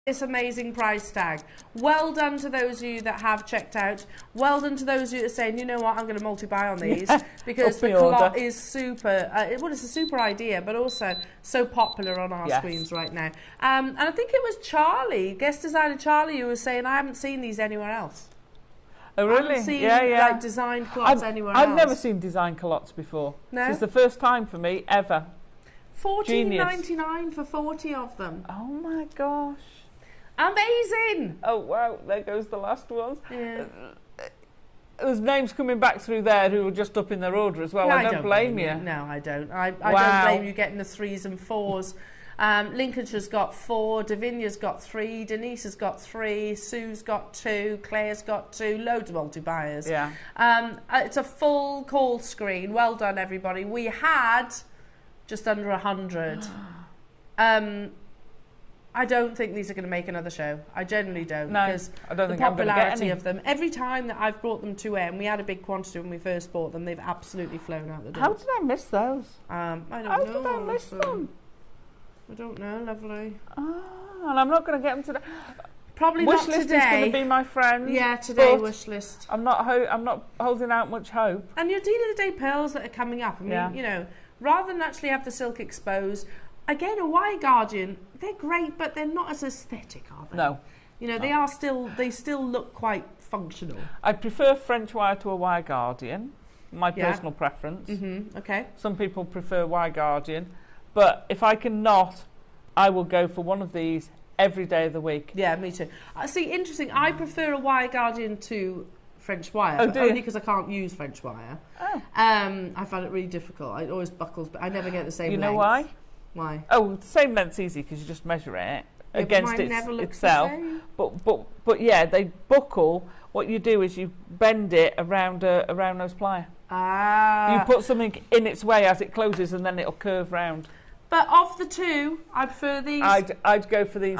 this amazing price tag. Well done to those of you that have checked out. Well done to those of you that are saying, you know what, I'm going to multi-buy on these because the cloth is super, well, it's a super idea, but also so popular on our screens right now. And I think it was Charlie, guest designer Charlie, who was saying, I haven't seen these anywhere else. Oh really? I haven't seen like designed cloths anywhere else. I've never seen designed culottes before. No? This is the first time for me ever. $14.99 for 40 of them. Oh my gosh. Amazing! Oh wow, there goes the last ones. Yeah. There's names coming back through there who are just up in their order as well. No, I don't blame you. No, I don't. I don't blame you getting the 3s and 4s. Lincolnshire's got 4, Davinia's got 3, Denise has got 3, Sue's got 2, Claire's got 2, loads of multi-buyers. Yeah. It's a full call screen. Well done, everybody. We had just under 100. I don't think these are going to make another show. I generally don't. No, because I don't the think I'm going to get any of them. Every time that I've brought them to air, and we had a big quantity when we first bought them, they've absolutely flown out the door. How did I miss those? I don't know. How did I miss them? I don't know, lovely. And I'm not going to get them today. Probably wish not list today. Is going to be my friend. Yeah, today wish list. I'm not holding out much hope. And your Deal of the Day pearls that are coming up. I mean, you know, rather than actually have the silk exposed, again, a wire guardian, they're great, but they're not as aesthetic, are they? No. You know, they still look quite functional. I prefer French wire to a wire guardian. My personal preference. Okay. Some people prefer wire guardian, but if I cannot, I will go for one of these every day of the week. Yeah, me too. See, interesting. I prefer a wire guardian to French wire, but only because I can't use French wire. Oh. I find it really difficult. It always buckles, but I never get the same length. You know why? Why? Oh, the same length's easy because you just measure it against itself. The but yeah, they buckle. What you do is you bend it around a round nose plier. You put something in its way as it closes, and then it'll curve round. But of the two, I prefer these. I'd go for these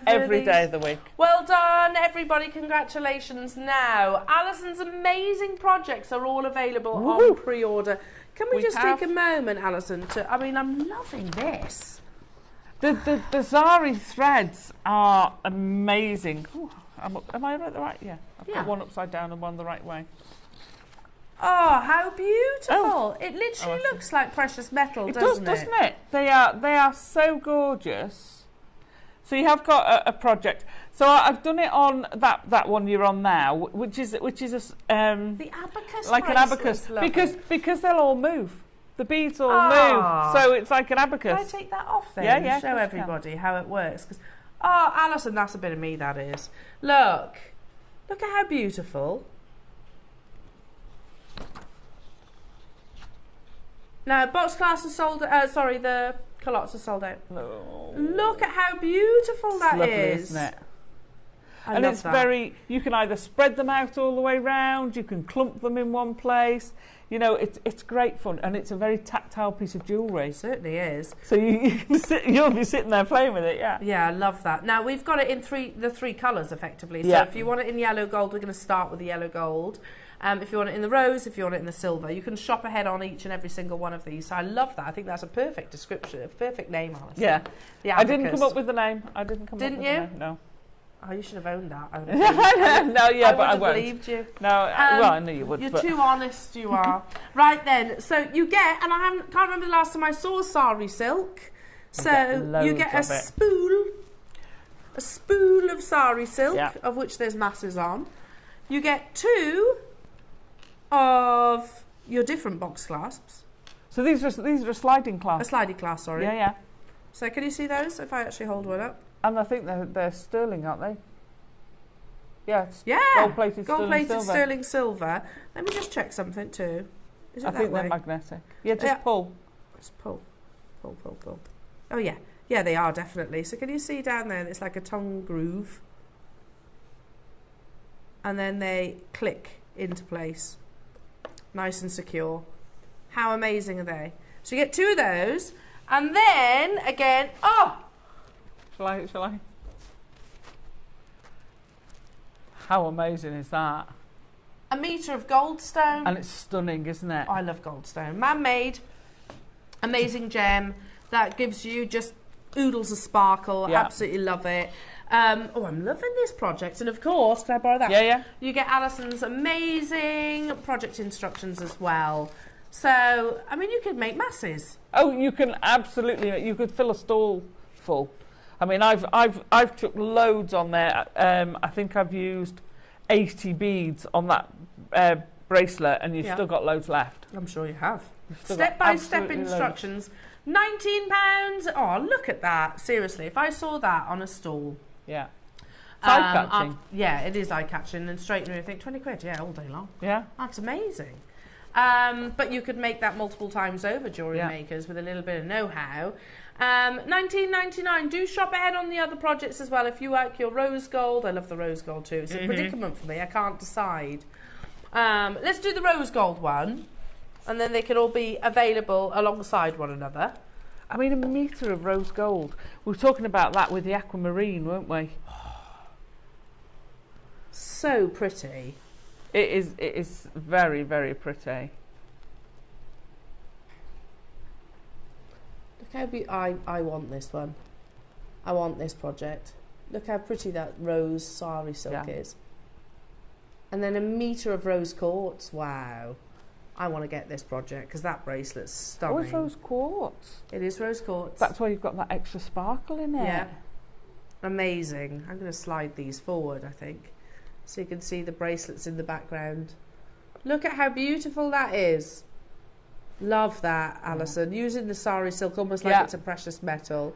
every day of the week. Well done, everybody. Congratulations. Now, Alison's amazing projects are all available on pre-order. Can we just take a moment, Alison, I mean, I'm loving this. The Sari threads are amazing. Ooh, am I right? Yeah. I've got one upside down and one the right way. Oh, how beautiful. It literally looks like precious metal, doesn't it? Doesn't it? They are so gorgeous. So you have got a project. So I've done it on that one you're on now, which is a the abacus, like an abacus, because they'll all move. The beads all move, so it's like an abacus. Can I take that off then? Yeah. Show everybody how it works. Alison, that's a bit of me. That is. Look at how beautiful. Now, box class is sold. Sorry, the culottes are sold out. No. Look at how beautiful that lovely, is. Isn't it? I and love it's that. You can either spread them out all the way round, you can clump them in one place. You know, it's great fun, and it's a very tactile piece of jewellery. It certainly is. So you'll be sitting there playing with it, yeah. Yeah, I love that. Now, we've got it in the three colours, effectively. So if you want it in yellow gold, we're going to start with the yellow gold. If you want it in the rose, if you want it in the silver, you can shop ahead on each and every single one of these. So I love that. I think that's a perfect description, a perfect name, Alison. Yeah. The I didn't come up with the name. Didn't you? The name. No. Oh, you should have owned that. I won't. Believed you. No, well, I knew you would. You're too honest, you are. Right then, so you get, and can't remember the last time I saw Sari silk. So you get a spool of Sari silk, of which there's masses on. You get 2 of your different box clasps. So these are a sliding clasp. A sliding clasp, sorry. Yeah. So can you see those? If I actually hold one up. And I think they're sterling, aren't they? Yeah. Gold-plated sterling silver. Let me just check something too. Is it that way? They're magnetic. Yeah, just pull. Just pull. Pull. Oh yeah. Yeah, they are definitely. So can you see down there? It's like a tongue groove. And then they click into place. Nice and secure. How amazing are they? So you get 2 of those. And then, again, Shall I? How amazing is that? A metre of Goldstone. And it's stunning, isn't it? I love Goldstone. Man-made, amazing gem that gives you just oodles of sparkle. Absolutely love it. Oh, I'm loving this project. And of course, can I borrow that? Yeah, yeah. You get Alison's amazing project instructions as well. So, I mean, you could make masses. Oh, you can absolutely. You could fill a stall full. I mean, I've took loads on there. I think I've used 80 beads on that bracelet, and you've still got loads left. I'm sure you have. Step-by-step instructions. £19. Oh, look at that. Seriously, if I saw that on a stall. Yeah. It's eye-catching. Yeah, it is eye-catching. And straight through, I think 20 quid, yeah, all day long. Yeah. That's amazing. But you could make that multiple times over, jewellery makers, with a little bit of know-how. $19.99. Do shop ahead on the other projects as well. If you like your rose gold, I love the rose gold too. It's a predicament for me. I can't decide. Let's do the rose gold one, and then they can all be available alongside one another. I mean, a metre of rose gold. We were talking about that with the aquamarine, weren't we? So pretty. It is very, very pretty. Look how I want this one. I want this project. Look how pretty that rose sari silk is. And then a metre of rose quartz. Wow. I want to get this project because that bracelet's stunning. Oh, it's rose quartz. It is rose quartz. That's why you've got that extra sparkle in it. Yeah. Amazing. I'm going to slide these forward, I think, so you can see the bracelets in the background. Look at how beautiful that is. Love that, Alison. Using the sari silk almost like it's a precious metal.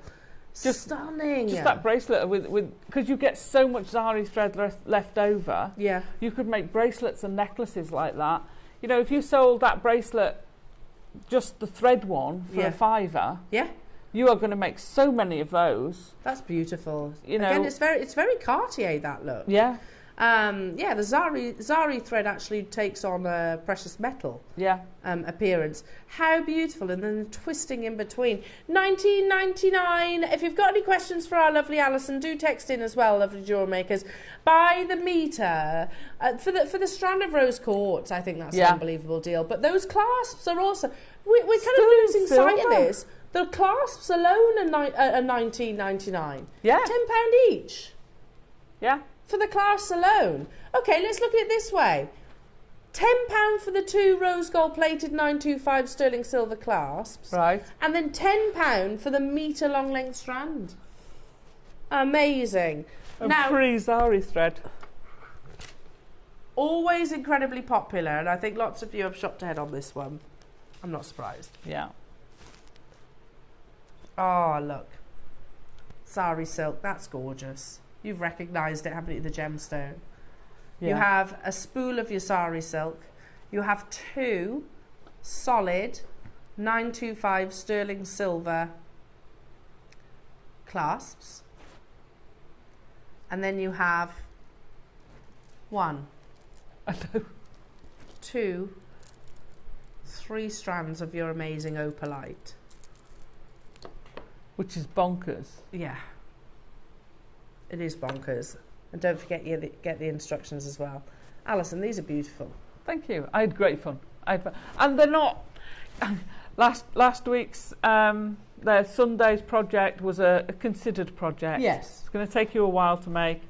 Just stunning. Just that bracelet with because you get so much Sari thread left over. Yeah. You could make bracelets and necklaces like that. You know, if you sold that bracelet, just the thread one for a £5, you are going to make so many of those. That's beautiful. You know, again, it's very Cartier, that look. Yeah. The Sari thread actually takes on a precious metal appearance. How beautiful, and then the twisting in between. $19.99. If you've got any questions for our lovely Alison, do text in as well, lovely jewellery makers. By the metre for the strand of rose quartz. I think that's an unbelievable deal. But those clasps are also we're kind of losing sight of this. The clasps alone are $19.99. Yeah, £10 each. Yeah. For the clasps alone. Okay, let's look at it this way. £10 for the 2 rose gold plated 925 sterling silver clasps. Right. And then £10 for the metre long length strand. Amazing. And free Sari thread. Always incredibly popular, and I think lots of you have shopped ahead on this one. I'm not surprised. Yeah. Oh, look. Sari silk, that's gorgeous. You've recognised it, haven't you, the gemstone? Yeah. You have a spool of your sari silk. You have 2 solid 925 sterling silver clasps. And then you have 1, 2, 3 strands of your amazing opalite. Which is bonkers. Yeah. It is bonkers. And don't forget you get the instructions as well. Alison, these are beautiful. Thank you. I had great fun. And they're not... last week's their Sunday's project was a considered project. Yes. It's going to take you a while to make.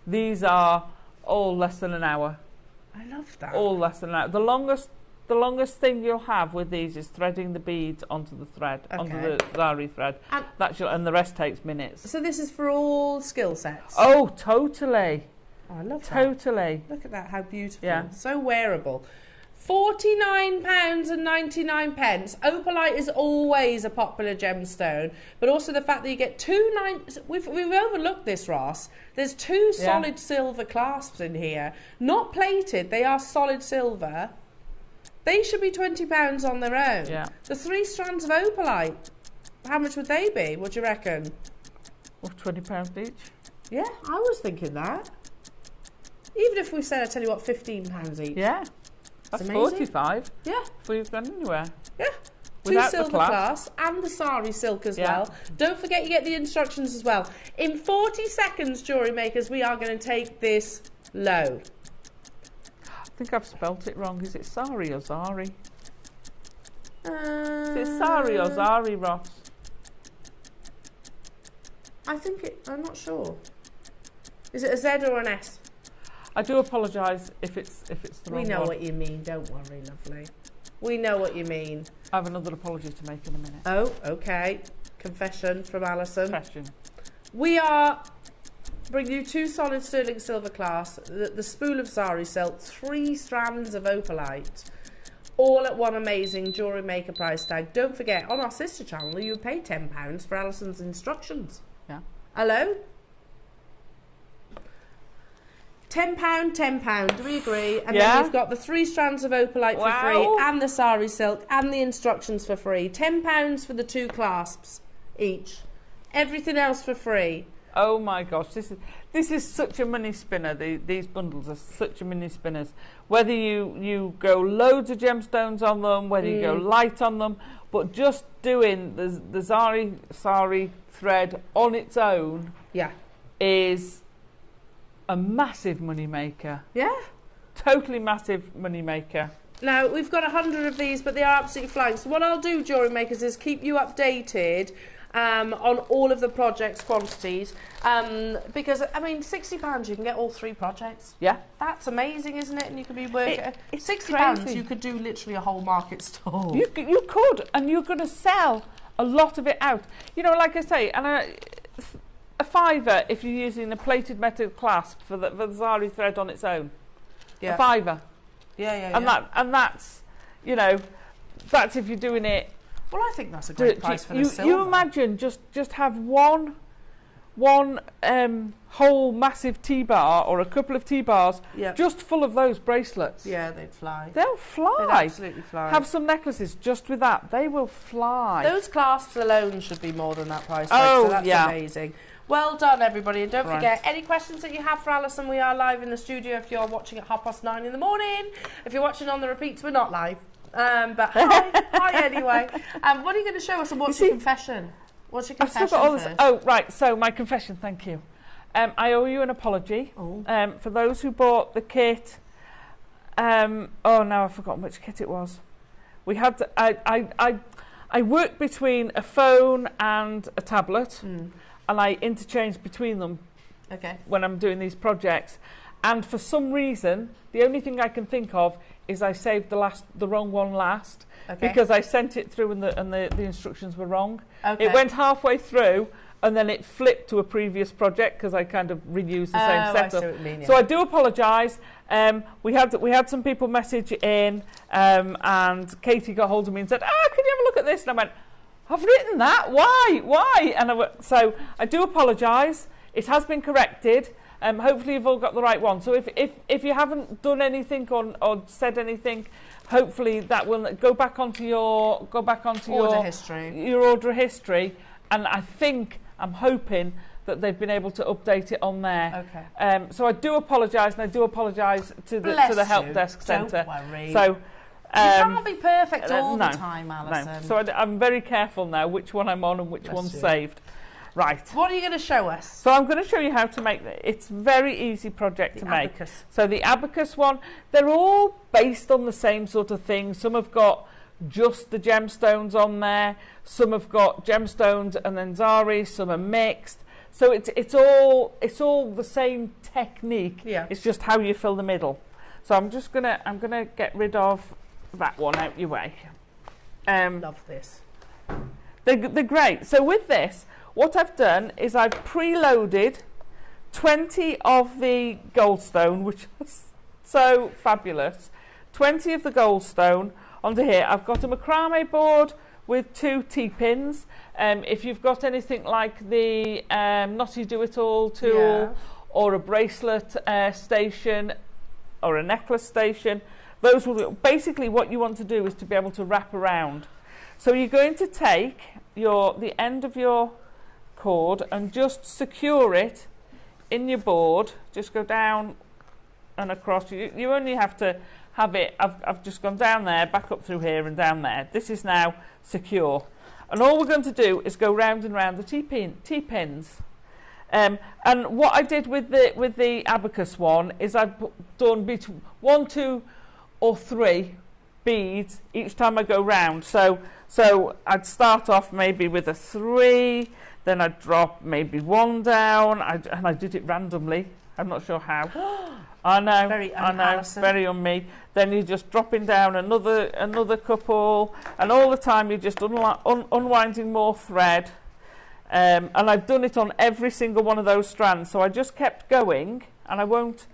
These are all less than an hour. I love that. All less than an hour. The longest thing you'll have with these is threading the beads onto the thread, onto the Sari thread. And the rest takes minutes. So this is for all skill sets? Oh, totally. Oh, I love that. Totally. Look at that, how beautiful. Yeah. So wearable. £49.99. Opalite is always a popular gemstone, but also the fact that you get 2 we've overlooked this, Ross. There's 2 solid silver clasps in here. Not plated, they are solid silver. They should be £20 on their own. Yeah. The 3 strands of opalite, how much would they be? What do you reckon? Well, £20 each. Yeah, I was thinking that. Even if we said, I tell you what, £15 each. Yeah. That's 45. Yeah. Before you've gone anywhere. Yeah. Without 2 silver clasps and the sari silk as well. Don't forget you get the instructions as well. In 40 seconds, jewellery makers, we are going to take this low. I think I've spelt it wrong. Is it Sari or Sari? Is it Sari or Sari, Ross? I'm not sure. Is it a Z or an S? I do apologise if it's the wrong one. We know what you mean, don't worry, lovely. We know what you mean. I have another apology to make in a minute. Oh, okay. Confession from Alison. Confession. We are bringing you 2 solid sterling silver clasps, the spool of Sari silk, 3 strands of Opalite, all at one amazing Jewellery Maker price tag. Don't forget, on our sister channel, you pay £10 for Alison's instructions. Yeah. Hello? £10, £10. Do we agree? And then you've got the 3 strands of Opalite for free, and the Sari silk, and the instructions for free. £10 for the 2 clasps each. Everything else for free. Oh my gosh, this is such a money spinner. These bundles are such a money spinners. Whether you go loads of gemstones on them, whether you go light on them, but just doing the Sari thread on its own is a massive money maker. Yeah. Totally massive money maker. Now, we've got 100 of these, but they are absolutely flying. So what I'll do, Jewellery Makers, is keep you updated on all of the projects quantities. Because, I mean, £60 you can get all 3 projects. Yeah. That's amazing, isn't it? And you could be working... It's £60 you could do literally a whole market stall. You could, and you're going to sell a lot of it out. You know, like I say, and a £5 if you're using a plated metal clasp for the Sari thread on its own. Yeah. A £5. And that's, you know, that's if you're doing it. Well, I think that's a great price for the silver. You imagine just have one whole massive T-bar or a couple of T-bars just full of those bracelets. Yeah, they'd fly. They'll fly. They'd absolutely fly. Have some necklaces just with that. They will fly. Those clasps alone should be more than that price tag, so that's amazing. Well done, everybody. And don't forget, any questions that you have for Alison, we are live in the studio if you're watching at 9:30 in the morning. If you're watching on the repeats, we're not live. But hi anyway. What are you going to show us and what's your confession? What's your confession first? Oh, right. So my confession, thank you. I owe you an apology for those who bought the kit. Now I've forgotten which kit it was. We had I work between a phone and a tablet. And I interchange between them when I'm doing these projects. And for some reason, the only thing I can think of is I saved the wrong one last because I sent it through and the instructions were wrong. It went halfway through and then it flipped to a previous project because I kind of reused the same setup. I see what you mean, So I do apologise. We had some people message in and Katie got hold of me and said, can you have a look at this? And I went, I've written that. Why? And so I do apologise. It has been corrected. Hopefully you've all got the right one. So if you haven't done anything or said anything, hopefully that will go back onto your order history. Your order history. And I'm hoping that they've been able to update it on there. So I do apologise, and I do apologise to the help desk centre. Don't worry. So. You can't be perfect all the time, Alison. No. So I'm very careful now which one I'm on and which one's saved. Right. What are you going to show us? So I'm going to show you how to make it. It's a very easy project to make. Abacus. So the Abacus one, they're all based on the same sort of thing. Some have got just the gemstones on there. Some have got gemstones and then Sari. Some are mixed. So it's all the same technique. Yeah. It's just how you fill the middle. So I'm gonna get rid of that one out your way. Love this. They're great. So with this, what I've done is I've preloaded 20 of the Goldstone, which is so fabulous. 20 of the Goldstone onto here. I've got a macrame board with 2 T-pins. If you've got anything like the Knotty Do-It-All tool or a bracelet station or a necklace station, those will do. Basically what you want to do is to be able to wrap around. So you're going to take the end of your cord and just secure it in your board. Just go down and across. You only have to have it. I've just gone down there, back up through here and down there. This is now secure. And all we're going to do is go round and round the T-pins. And what I did with the Abacus one is I've done 1, 2 or 3 beads each time I go round. So I'd start off maybe with a 3, then I'd drop maybe one down, and I did it randomly. I'm not sure how. I know, very on me. Then you're just dropping down another couple, and all the time you're just unwinding more thread. And I've done it on every single one of those strands. So I just kept going, and I won't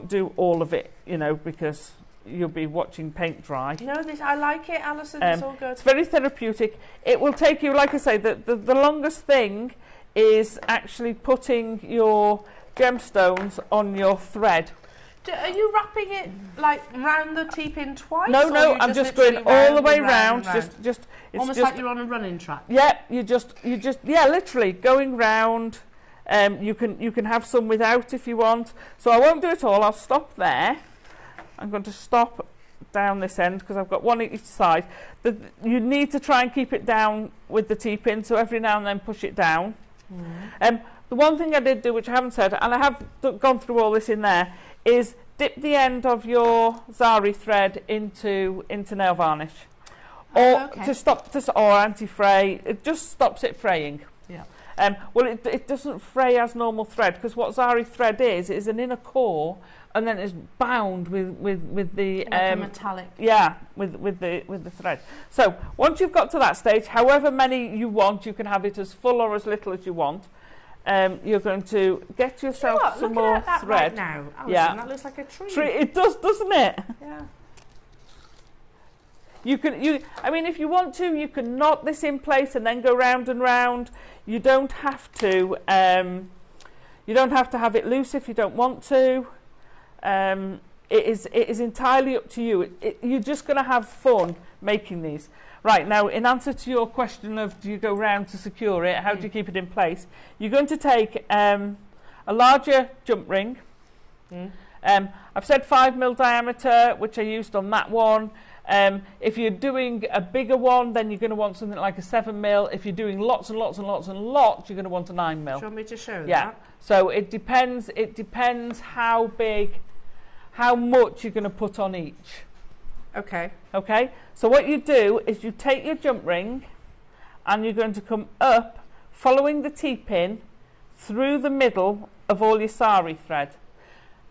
do all of it, you know, because you'll be watching paint dry. No, I like it, Alison. It's all good. It's very therapeutic. It will take you, like I say, the longest thing is actually putting your gemstones on your thread. Are you wrapping it like round the teepin twice? No, I'm just going all the way round. Just it's almost just, like you're on a running track. Yeah, you just literally going round. You can have some without if you want. So I won't do it all. I'll stop there. I'm going to stop down this end because I've got one each side. You need to try and keep it down with the teepin, so every now and then push it down. The one thing I did do, which I haven't said, and I have gone through all this in there, is dip the end of your Sari thread into nail varnish, or or anti-fray. It just stops it fraying. Yeah. Well, it doesn't fray as normal thread, because what Sari thread is an inner core, and then it's bound with the like a metallic. Yeah, with the thread. So once you've got to that stage, however many you want, you can have it as full or as little as you want. You're going to get yourself some more thread. Right now, Alison, that looks like a tree. It does, doesn't it? Yeah. I mean, if you want to, you can knot this in place and then go round and round. You don't have to. You don't have to have it loose if you don't want to. It is entirely up to you. You're just going to have fun making these. Right, now, in answer to your question of do you go round to secure it, how do you keep it in place, you're going to take a larger jump ring. I've said 5mm diameter, which I used on that one. If you're doing a bigger one, then you're going to want something like a 7mm. If you're doing lots and lots and lots and lots, you're going to want a 9mm. Do you want me to show that? So it depends how big, how much you're going to put on each. Okay. Okay, so what you do is you take your jump ring and you're going to come up, following the T-pin, through the middle of all your Sari thread.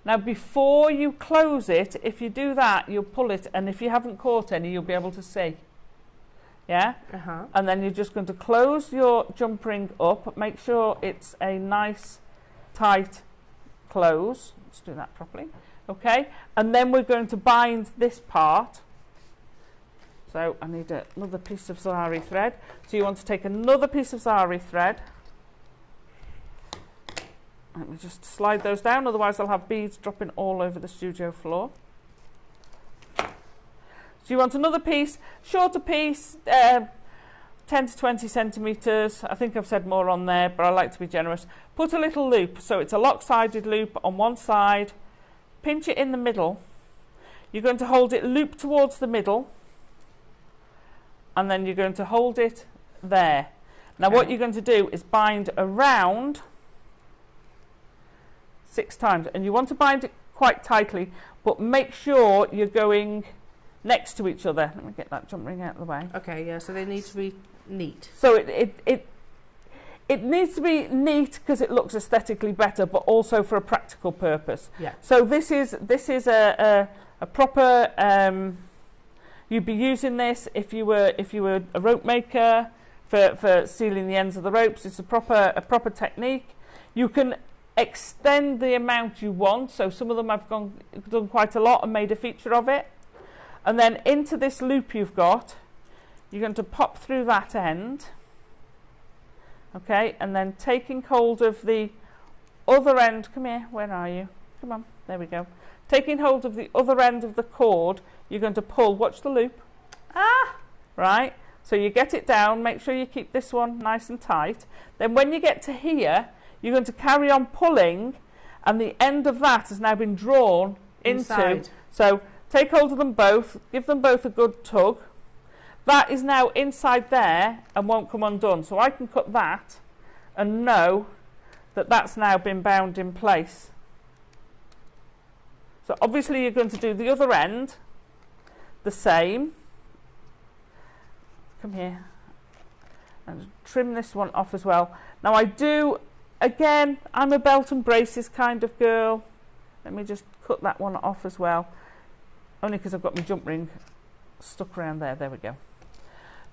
Now before you close it, if you do that, you'll pull it, and if you haven't caught any, you'll be able to see. Yeah? And then you're just going to close your jump ring up, make sure it's a nice, tight close. Let's do that properly. Okay, and then we're going to bind this part. So I need another piece of Sari thread. So you want to take another piece of Sari thread. Let me just slide those down, otherwise I'll have beads dropping all over the studio floor. So you want another piece, shorter piece, 10 to 20 centimetres. I think I've said more on there, but I like to be generous. Put a little loop, so it's a lopsided loop on one side. Pinch it in the middle. You're going to hold it loop towards the middle, and then you're going to hold it there. Now what you're going to do is bind around 6 times, and you want to bind it quite tightly, but make sure you're going next to each other. Let me get that jump ring out of the way. Okay, yeah, so they need to be neat. So it needs to be neat because it looks aesthetically better, but also for a practical purpose. Yeah. So this is a proper. You'd be using this if you were a rope maker for sealing the ends of the ropes. It's a proper technique. You can extend the amount you want. So some of them I've done quite a lot and made a feature of it. And then into this loop you've got, you're going to pop through that end. Okay, and then taking hold of the other end, come here, where are you? Come on, there we go. Taking hold of the other end of the cord, you're going to pull, watch the loop. Right, so you get it down, make sure you keep this one nice and tight. Then when you get to here, you're going to carry on pulling, and the end of that has now been drawn into. So take hold of them both, give them both a good tug. That is now inside there and won't come undone. So I can cut that and know that that's now been bound in place. So obviously you're going to do the other end the same. Come here. and trim this one off as well. Now I do, again, I'm a belt and braces kind of girl. Let me just cut that one off as well, only because I've got my jump ring stuck around there. There we go.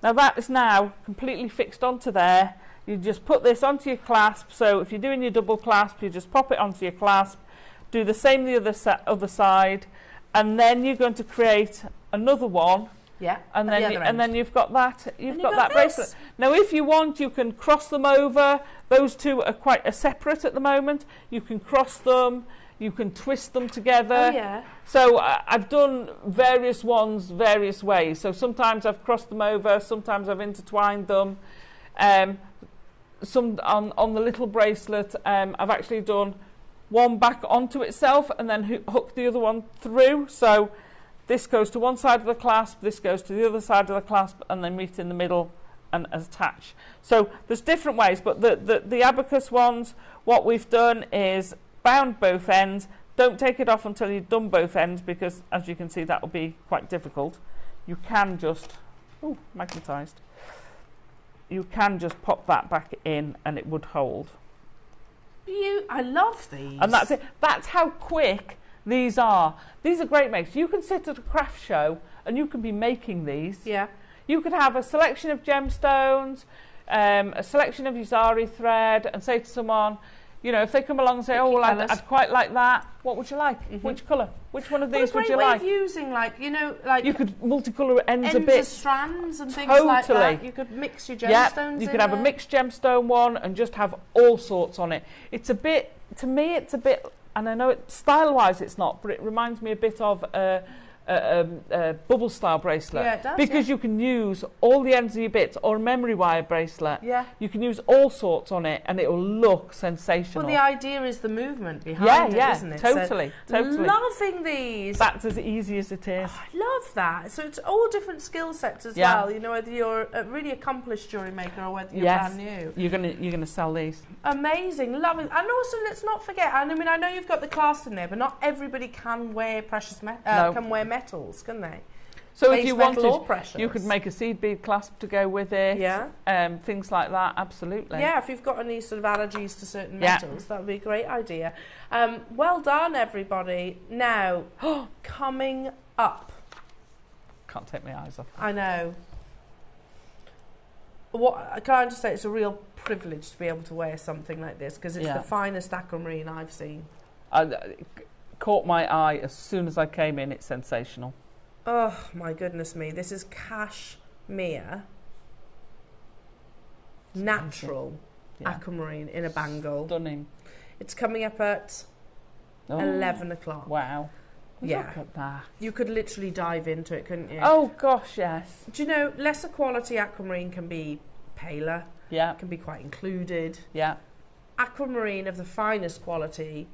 Now that is now completely fixed onto there. You just put this onto your clasp. So if you're doing your double clasp, you just pop it onto your clasp. Do the same the other side, and then you're going to create another one. Yeah. And then you've got that. You've got that bracelet. Now, if you want, you can cross them over. Those two are quite separate at the moment. You can cross them. You can twist them together. Oh, yeah. So I've done various ones various ways. So sometimes I've crossed them over. Sometimes I've intertwined them. Some on the little bracelet, I've actually done one back onto itself and then hook the other one through. So this goes to one side of the clasp, this goes to the other side of the clasp, and then meet in the middle and attach. So there's different ways, but the Abacus ones, what we've done is bound both ends. Don't take it off until you've done both ends, because as you can see, that will be quite difficult. You can just, magnetised. You can just pop that back in and it would hold. I love these. And that's it. That's how quick these are. These are great makes. You can sit at a craft show and you can be making these. Yeah. You could have a selection of gemstones, a selection of your Sari thread, and say to someone, you know, if they come along and say, oh, well, I'd quite like that, what would you like? Mm-hmm. Which colour? Which one of these would you like? What a great way of using, like, you know, like... You could multicolour ends a bit. Of strands and things like that. You could mix your gemstones you could have a mixed gemstone one and just have all sorts on it. It's a bit, to me, it's a bit, and I know style-wise it's not, but it reminds me a bit of a bubble style bracelet. Yeah, it does, because you can use all the ends of your bits, or a memory wire bracelet. Yeah. You can use all sorts on it and it will look sensational. Well, the idea is the movement behind it, isn't it? Totally. Loving these. That's as easy as it is. Oh, I love that. So it's all different skill sets as well. You know, whether you're a really accomplished jewellery maker or whether you're brand new. You're gonna sell these. Amazing, loving. And also, let's not forget. I mean, I know you've got the clasp in there, but not everybody can wear can wear metals, can they? So if you wanted, you could make a seed bead clasp to go with it. Yeah. Things like that, absolutely. Yeah, if you've got any sort of allergies to certain metals, that would be a great idea. Well done, everybody. Now, coming up. Can't take my eyes off. I know. What can I just say? It's a real privilege to be able to wear something like this, because it's the finest aquamarine I've seen. It caught my eye as soon as I came in. It's sensational. Oh my goodness me! This is Kashmir natural aquamarine in a bangle. Stunning. It's coming up at 11 o'clock. Wow. Yeah. Look at that. You could literally dive into it, couldn't you? Oh gosh, yes. Do you know, lesser quality aquamarine can be paler. Yeah. Can be quite included. Yeah. Aquamarine of the finest quality,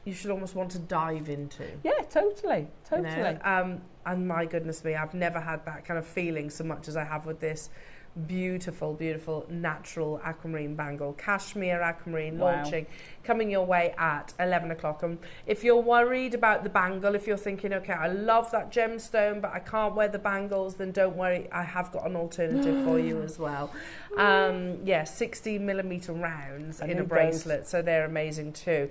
you should almost want to dive into. Yeah, totally. You know? And my goodness me, I've never had that kind of feeling so much as I have with this beautiful, beautiful natural aquamarine bangle. Kashmir aquamarine launching, coming your way at 11 o'clock. And if you're worried about the bangle, if you're thinking, okay, I love that gemstone, but I can't wear the bangles, then don't worry, I have got an alternative for you as well. 60mm rounds in a bracelet, so they're amazing too.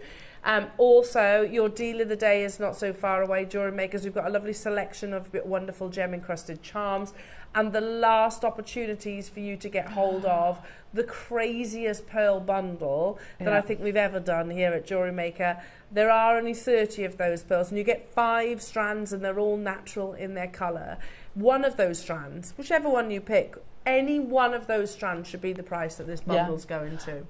Also, your deal of the day is not so far away, Jewellery Makers. We've got a lovely selection of wonderful gem-encrusted charms, and the last opportunities for you to get hold of the craziest pearl bundle that I think we've ever done here at Jewellery Maker. There are only 30 of those pearls, and you get 5 strands, and they're all natural in their colour. One of those strands, whichever one you pick, any one of those strands should be the price that this bundle's going to.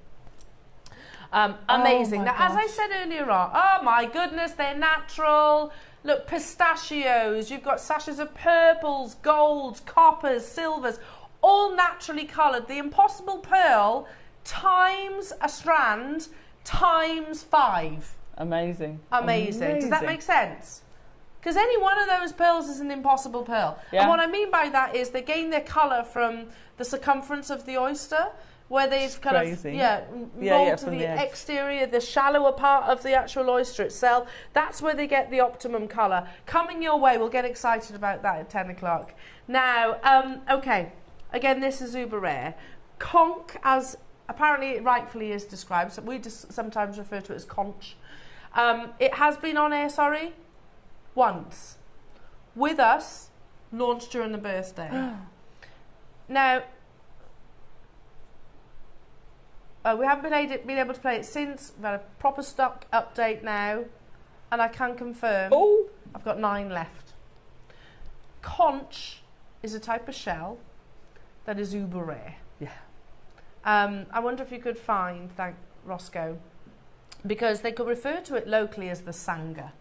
Amazing. Now, as I said earlier on, oh my goodness, they're natural. Look, pistachios, you've got sashes of purples, golds, coppers, silvers, all naturally coloured. The Impossible Pearl times a strand times 5. Amazing. Amazing. Does that make sense? Because any one of those pearls is an impossible pearl. Yeah. And what I mean by that is they gain their colour from the circumference of the oyster, where they've kind of rolled to the exterior, the shallower part of the actual oyster itself. That's where they get the optimum colour. Coming your way, we'll get excited about that at 10 o'clock. Now, okay, again, this is uber rare. Conch, as apparently it rightfully is described, so we just sometimes refer to it as conch. It has been on air, sorry, once. With us, launched during the birthday. Now, we haven't been able to play it since. We've had a proper stock update now, and I can confirm I've got 9 left. Conch is a type of shell that is uber rare. Yeah. I wonder if you could find, thank Roscoe, because they could refer to it locally as the sanga.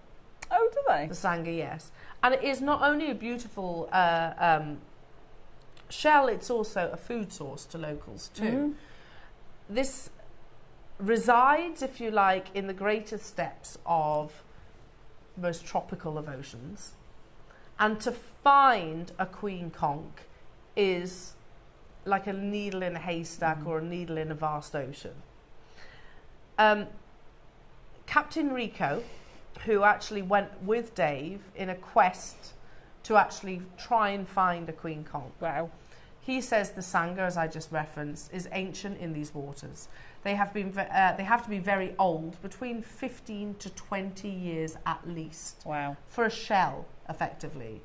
Oh, do they? The sanga, yes. And it is not only a beautiful shell, it's also a food source to locals too. This resides, if you like, in the greater steppes of the most tropical of oceans. And to find a queen conch is like a needle in a haystack or a needle in a vast ocean. Captain Rico, who actually went with Dave in a quest to actually try and find a queen conch. Wow. He says the sanga, as I just referenced, is ancient in these waters. They have to be very old, between 15 to 20 years at least. Wow. For a shell, effectively.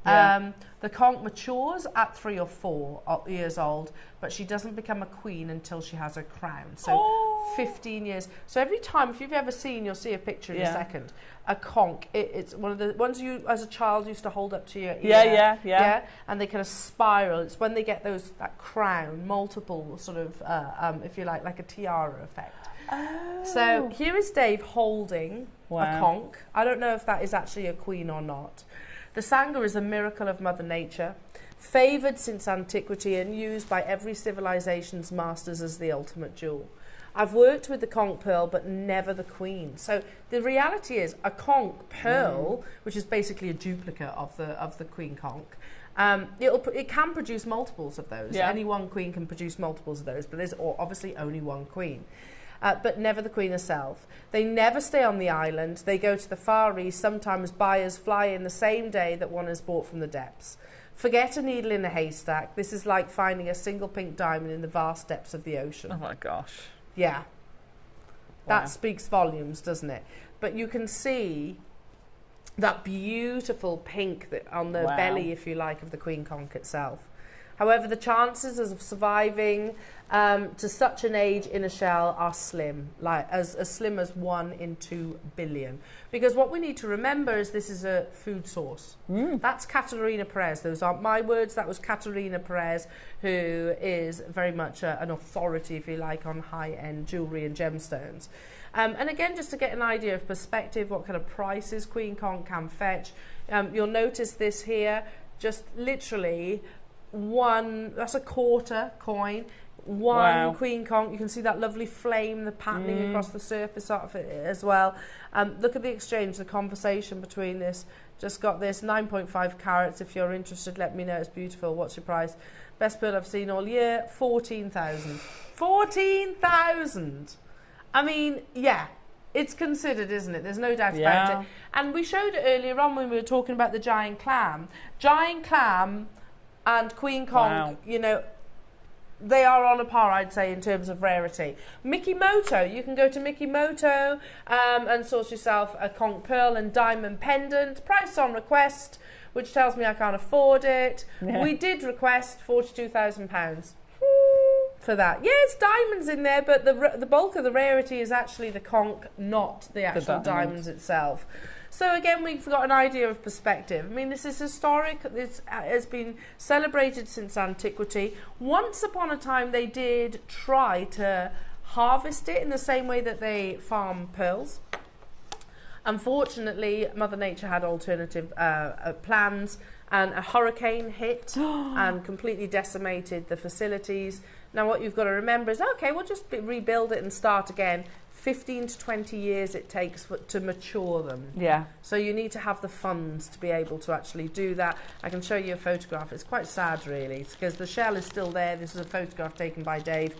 Yeah. The conch matures at 3 or 4 years old, but she doesn't become a queen until she has her crown. So 15 years. So every time, if you've ever seen, you'll see a picture in a second, a conch, it's one of the ones you, as a child, used to hold up to your ear. Yeah. And they kind of spiral. It's when they get that crown, multiple sort of, if you like a tiara effect. Oh. So here is Dave holding a conch. I don't know if that is actually a queen or not. The sanga is a miracle of Mother Nature, favoured since antiquity and used by every civilization's masters as the ultimate jewel. I've worked with the conch pearl, but never the queen. So the reality is a conch pearl, which is basically a duplicate of the queen conch, it can produce multiples of those. Yeah. Any one queen can produce multiples of those, but there's obviously only one queen. But never the queen herself. They never stay on the island. They go to the Far East. Sometimes buyers fly in the same day that one is bought from the depths. Forget a needle in a haystack. This is like finding a single pink diamond in the vast depths of the ocean. Oh my gosh. Yeah. That speaks volumes, doesn't it? But you can see that beautiful pink on the belly, if you like, of the queen conch itself. However, the chances of surviving to such an age in a shell are slim, like as slim as 1 in 2 billion. Because what we need to remember is this is a food source. That's Katerina Perez. Those aren't my words. That was Katerina Perez, who is very much an authority, if you like, on high-end jewellery and gemstones. And again, just to get an idea of perspective, what kind of prices queen conch can fetch, you'll notice this here, just literally that's a quarter coin, one queen conch. You can see that lovely flame, the patterning across the surface of it as well. Look at the exchange, the conversation between this. Just got this, 9.5 carats. If you're interested, let me know. It's beautiful. What's your price? Best pearl I've seen all year, 14,000. 14,000! I mean, yeah, it's considered, isn't it? There's no doubt about it. And we showed it earlier on when we were talking about the giant clam. Giant clam and queen conch, you know, they are on a par, I'd say, in terms of rarity. Mikimoto, you can go to Mikimoto and source yourself a conch pearl and diamond pendant, price on request, which tells me I can't afford it. We did request £42,000 for that. Yeah, it's diamonds in there, but the bulk of the rarity is actually the conch, not the actual diamonds itself. So again, we've got an idea of perspective. I mean, this is historic. This has been celebrated since antiquity. Once upon a time, they did try to harvest it in the same way that they farm pearls. Unfortunately, Mother Nature had alternative plans, and a hurricane hit and completely decimated the facilities. Now, what you've got to remember is, okay, we'll just rebuild it and start again. 15 to 20 years it takes to mature them. Yeah. So you need to have the funds to be able to actually do that. I can show you a photograph. It's quite sad, really, because the shell is still there. This is a photograph taken by Dave.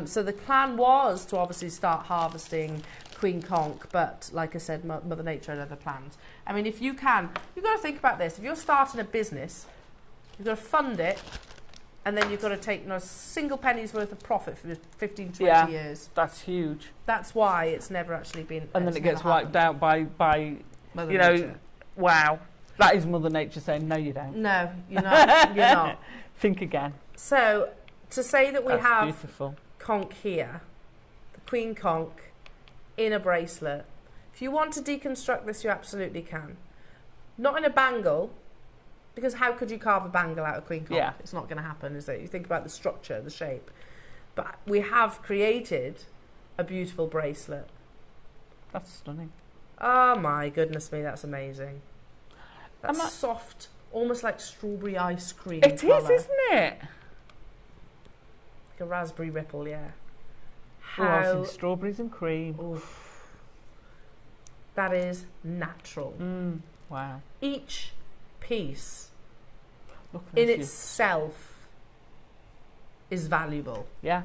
So the plan was to obviously start harvesting queen conch, but like I said, Mother Nature had other plans. I mean, if you can, you've got to think about this. If you're starting a business, you've got to fund it, and then you've got to take a single penny's worth of profit for 15, 20 years. That's huge. That's why it's never actually been... And then it gets wiped out by Mother you know, Nature. Wow. That is Mother Nature saying, no, you don't. No, you're not. You're not. Think again. So, to say that we have beautiful. Conch here, the Queen Conch, in a bracelet. If you want to deconstruct this, you absolutely can. Not in a bangle, because how could you carve a bangle out of Queen Conch? Yeah. It's not going to happen, is it? You think about the structure, the shape. But we have created a beautiful bracelet. That's stunning. Oh my goodness me, that's amazing. That's soft, almost like strawberry ice cream. It is, isn't it? Like a raspberry ripple, yeah. How strawberries and cream. Oof. That is natural. Wow. Each piece in itself is valuable. Yeah.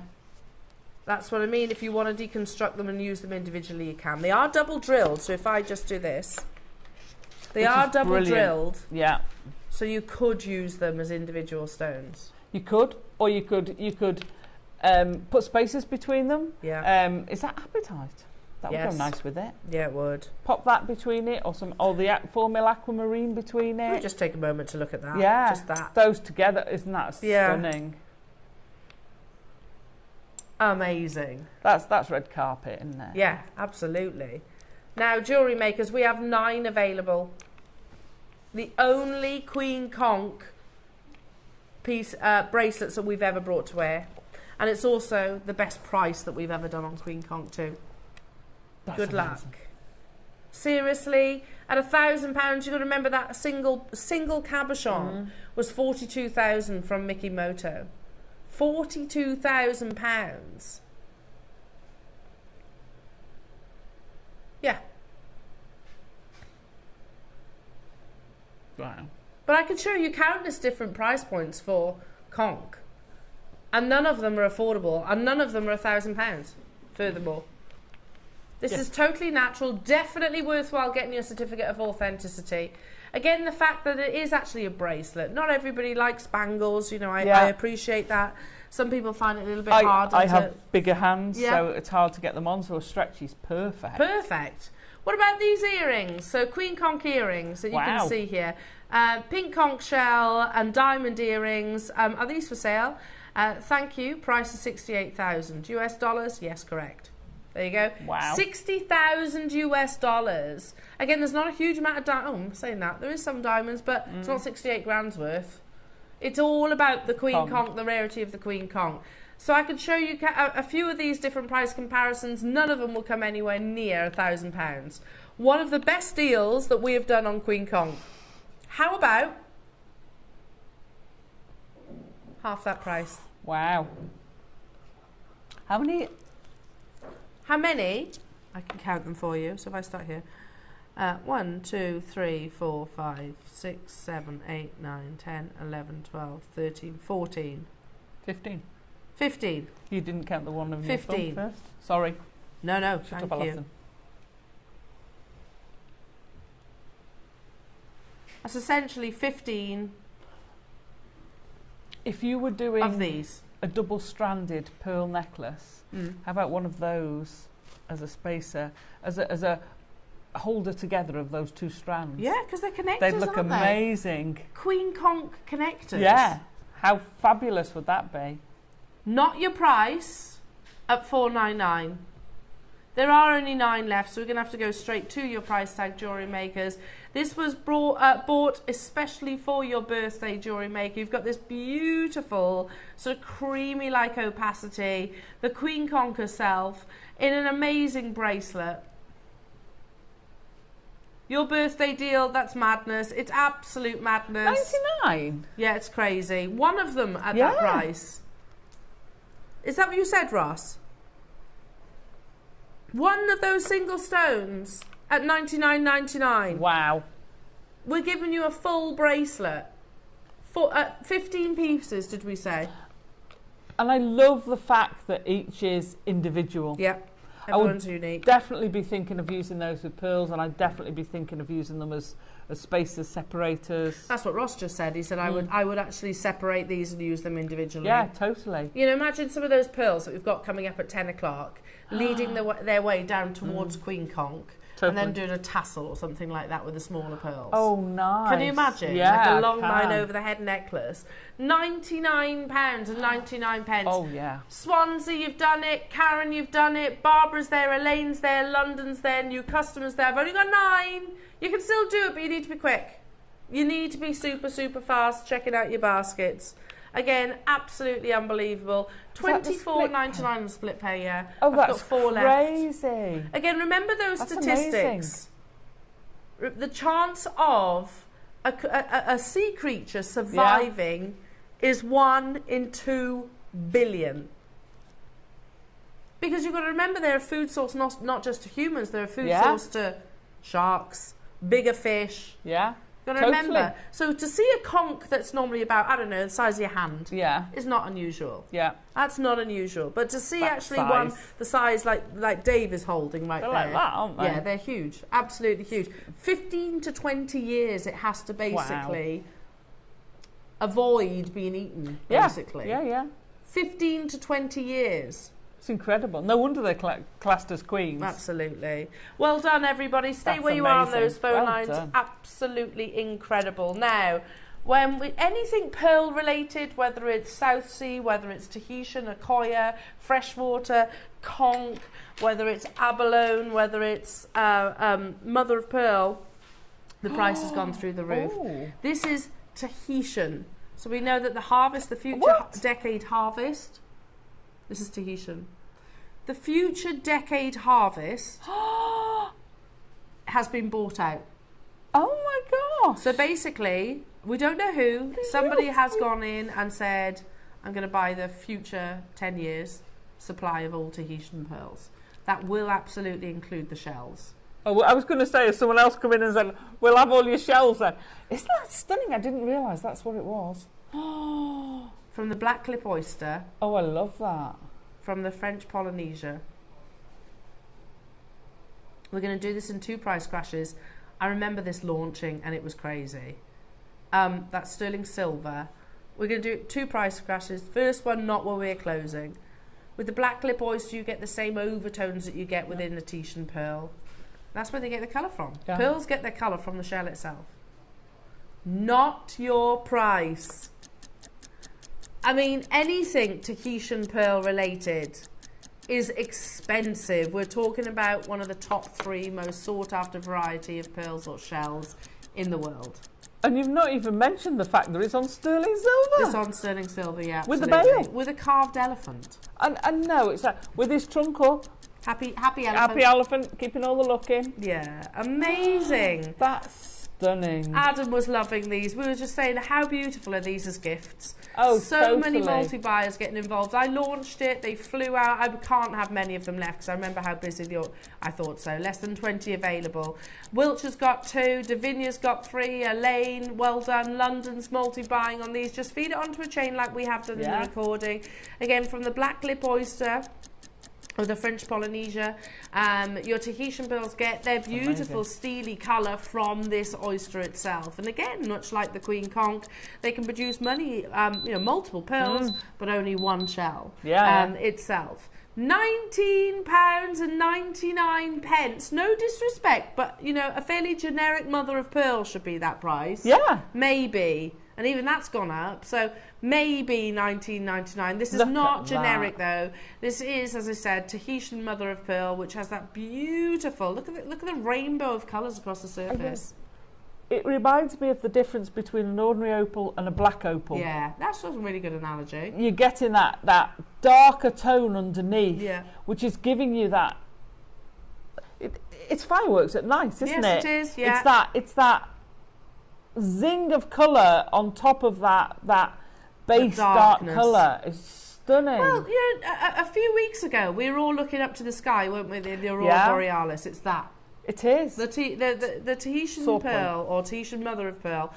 That's what I mean. If you want to deconstruct them and use them individually, you can. They are double drilled, so if I just do this, they are double drilled. Yeah. So you could use them as individual stones. You could, or you could put spaces between them. Yeah. Is that apatite? That would go nice with it. Yeah, it would. Pop that between it, or the 4 mil aquamarine between it. We'll just take a moment to look at that. Yeah. Just that. Those together, isn't that stunning? Amazing. That's red carpet, isn't it? Yeah, absolutely. Now, jewellery makers, we have 9 available. The only Queen Conch piece bracelets that we've ever brought to wear, and it's also the best price that we've ever done on Queen Conch too. That's Good amazing. luck. Seriously, at £1,000, you've got to remember that single cabochon was 42,000 from Mickey Moto. £42,000. Yeah. Wow. But I could show you countless different price points for Conch, and none of them are affordable, and none of them are £1,000. Furthermore, this is totally natural, definitely worthwhile getting your certificate of authenticity. Again, the fact that it is actually a bracelet. Not everybody likes bangles, you know, I appreciate that. Some people find it a little bit harder. I have bigger hands, so it's hard to get them on, so a stretchy is perfect. Perfect. What about these earrings? So Queen Conch earrings that you can see here. Pink conch shell and diamond earrings. Are these for sale? Thank you. Price is $68,000 US dollars. Yes, correct. There you go. Wow. $60,000 US dollars. Again, there's not a huge amount of diamonds. Oh, I'm saying that. There is some diamonds, but it's not 68 grand's worth. It's all about the Queen Conch, the rarity of the Queen Conch. So I could show you a few of these different price comparisons. None of them will come anywhere near £1,000. One of the best deals that we have done on Queen Conch. How about half that price? Wow. How many? How many? I can count them for you. So if I start here. 1, 2, 3, 4, 5, 6, 7, 8, 9, 10, 11, 12, 13, 14. 15. 15. You didn't count the one of 15. First? Sorry. No, Shut thank up, you. Alison. That's essentially 15 if you were doing of these. A double-stranded pearl necklace, how about one of those as a spacer, as a holder together of those two strands? Yeah, because they're connectors, they'd look amazing. Queen Conch connectors. Yeah. How fabulous would that be? Not your price at $499. There are only 9 left, so we're going to have to go straight to your price tag, jewellery makers. This was bought especially for your birthday, jewellery maker. You've got this beautiful, sort of creamy-like opacity, the Queen Conch herself, in an amazing bracelet. Your birthday deal, that's madness. It's absolute madness. 99? Yeah, it's crazy. One of them at that price. Is that what you said, Ross? One of those single stones at $99.99. Wow. We're giving you a full bracelet. 15 pieces, did we say? And I love the fact that each is individual. Yeah. Everyone's unique. Definitely be thinking of using those with pearls, and I'd definitely be thinking of using them as spacers, separators. That's what Ross just said. He said I would actually separate these and use them individually. Yeah, totally. You know, imagine some of those pearls that we've got coming up at 10 o'clock, leading their way down towards Queen Conch. Totally. And then doing a tassel or something like that with the smaller pearls. Oh, nice. Can you imagine? Yeah, like a long line over the head necklace. £99.99. Oh, yeah. Swansea, you've done it. Karen, you've done it. Barbara's there. Elaine's there. London's there. New customers there. I've only got 9. You can still do it, but you need to be quick. You need to be super, super fast checking out your baskets. Again, absolutely unbelievable. $24.99 on split pay, yeah. Oh, I've that's got 4 crazy. left. Again, remember those statistics. Amazing. The chance of a sea creature surviving is 1 in 2 billion. Because you've got to remember they're a food source not just to humans, they're a food source to sharks, bigger fish. Yeah. Got to remember. So to see a conch that's normally about, I don't know, the size of your hand, is not unusual. Yeah. That's not unusual. But to see that actually size. One the size like Dave is holding right they're there. Like that, aren't they? Yeah, they're huge. Absolutely huge. 15 to 20 years it has to basically avoid being eaten, basically. Yeah, yeah. 15 to 20 years. It's incredible. No wonder they're classed as queens. Absolutely. Well done, everybody. Stay That's where you are on amazing. those phone lines. Done. Absolutely incredible. Now, anything pearl related, whether it's South Sea, whether it's Tahitian, Akoya, freshwater, conch, whether it's abalone, whether it's mother of pearl, the price has gone through the roof. Ooh. This is Tahitian. So we know that the future decade harvest, this is Tahitian. The future decade harvest has been bought out. Oh my gosh. So basically, we don't know who. Somebody has gone in and said, I'm going to buy the future 10 years supply of all Tahitian pearls. That will absolutely include the shells. Oh, well, I was going to say, if someone else come in and said, we'll have all your shells then. Isn't that stunning? I didn't realise that's what it was. From the black clip oyster. Oh, I love that. From the French Polynesia. We're going to do this in 2 price crashes. I remember this launching and it was crazy. That's sterling silver. We're going to do 2 price crashes. First one, not where we're closing. With the black clip oyster, you get the same overtones that you get within a Tahitian pearl. That's where they get the colour from. Yeah. Pearls get their colour from the shell itself. Not your price. I mean, anything Tahitian pearl related is expensive. We're talking about one of the top 3 most sought after variety of pearls or shells in the world. And you've not even mentioned the fact that it's on sterling silver. It's on sterling silver, yeah. With absolutely. the bail. With a carved elephant. And no, it's like, with his trunk up. Happy elephant. Happy elephant, keeping all the luck in. Yeah, amazing. That's stunning. Adam was loving these. We were just saying, how beautiful are these as gifts? Oh, so totally. many multi-buyers getting involved. I launched it, they flew out. I can't have many of them left because I remember how busy I thought so. Less than 20 available. Wiltshire's got 2, Davinia's got 3, Elaine, well done. London's multi-buying on these. Just feed it onto a chain like we have done in the recording. Again, from the black lip oyster, or the French Polynesia, your Tahitian pearls get their beautiful steely colour from this oyster itself. And again, much like the Queen Conch, they can produce multiple pearls, but only 1 shell itself. £19.99. No disrespect, but a fairly generic mother of pearl should be that price. Yeah. Maybe. And even that's gone up. So maybe $19.99. This is not generic though. This is, as I said, Tahitian mother of pearl, which has that beautiful. Look at the rainbow of colours across the surface. It reminds me of the difference between an ordinary opal and a black opal. Yeah, that's a really good analogy. You're getting that darker tone underneath, which is giving you that. It's fireworks at night, isn't it? Yes, it is. Yeah. It's that zing of colour on top of that base dark colour. It's stunning. Well, a few weeks ago we were all looking up to the sky, weren't we? The Aurora Borealis. It's that. It is. The Tahitian Saw pearl, or Tahitian mother of pearl,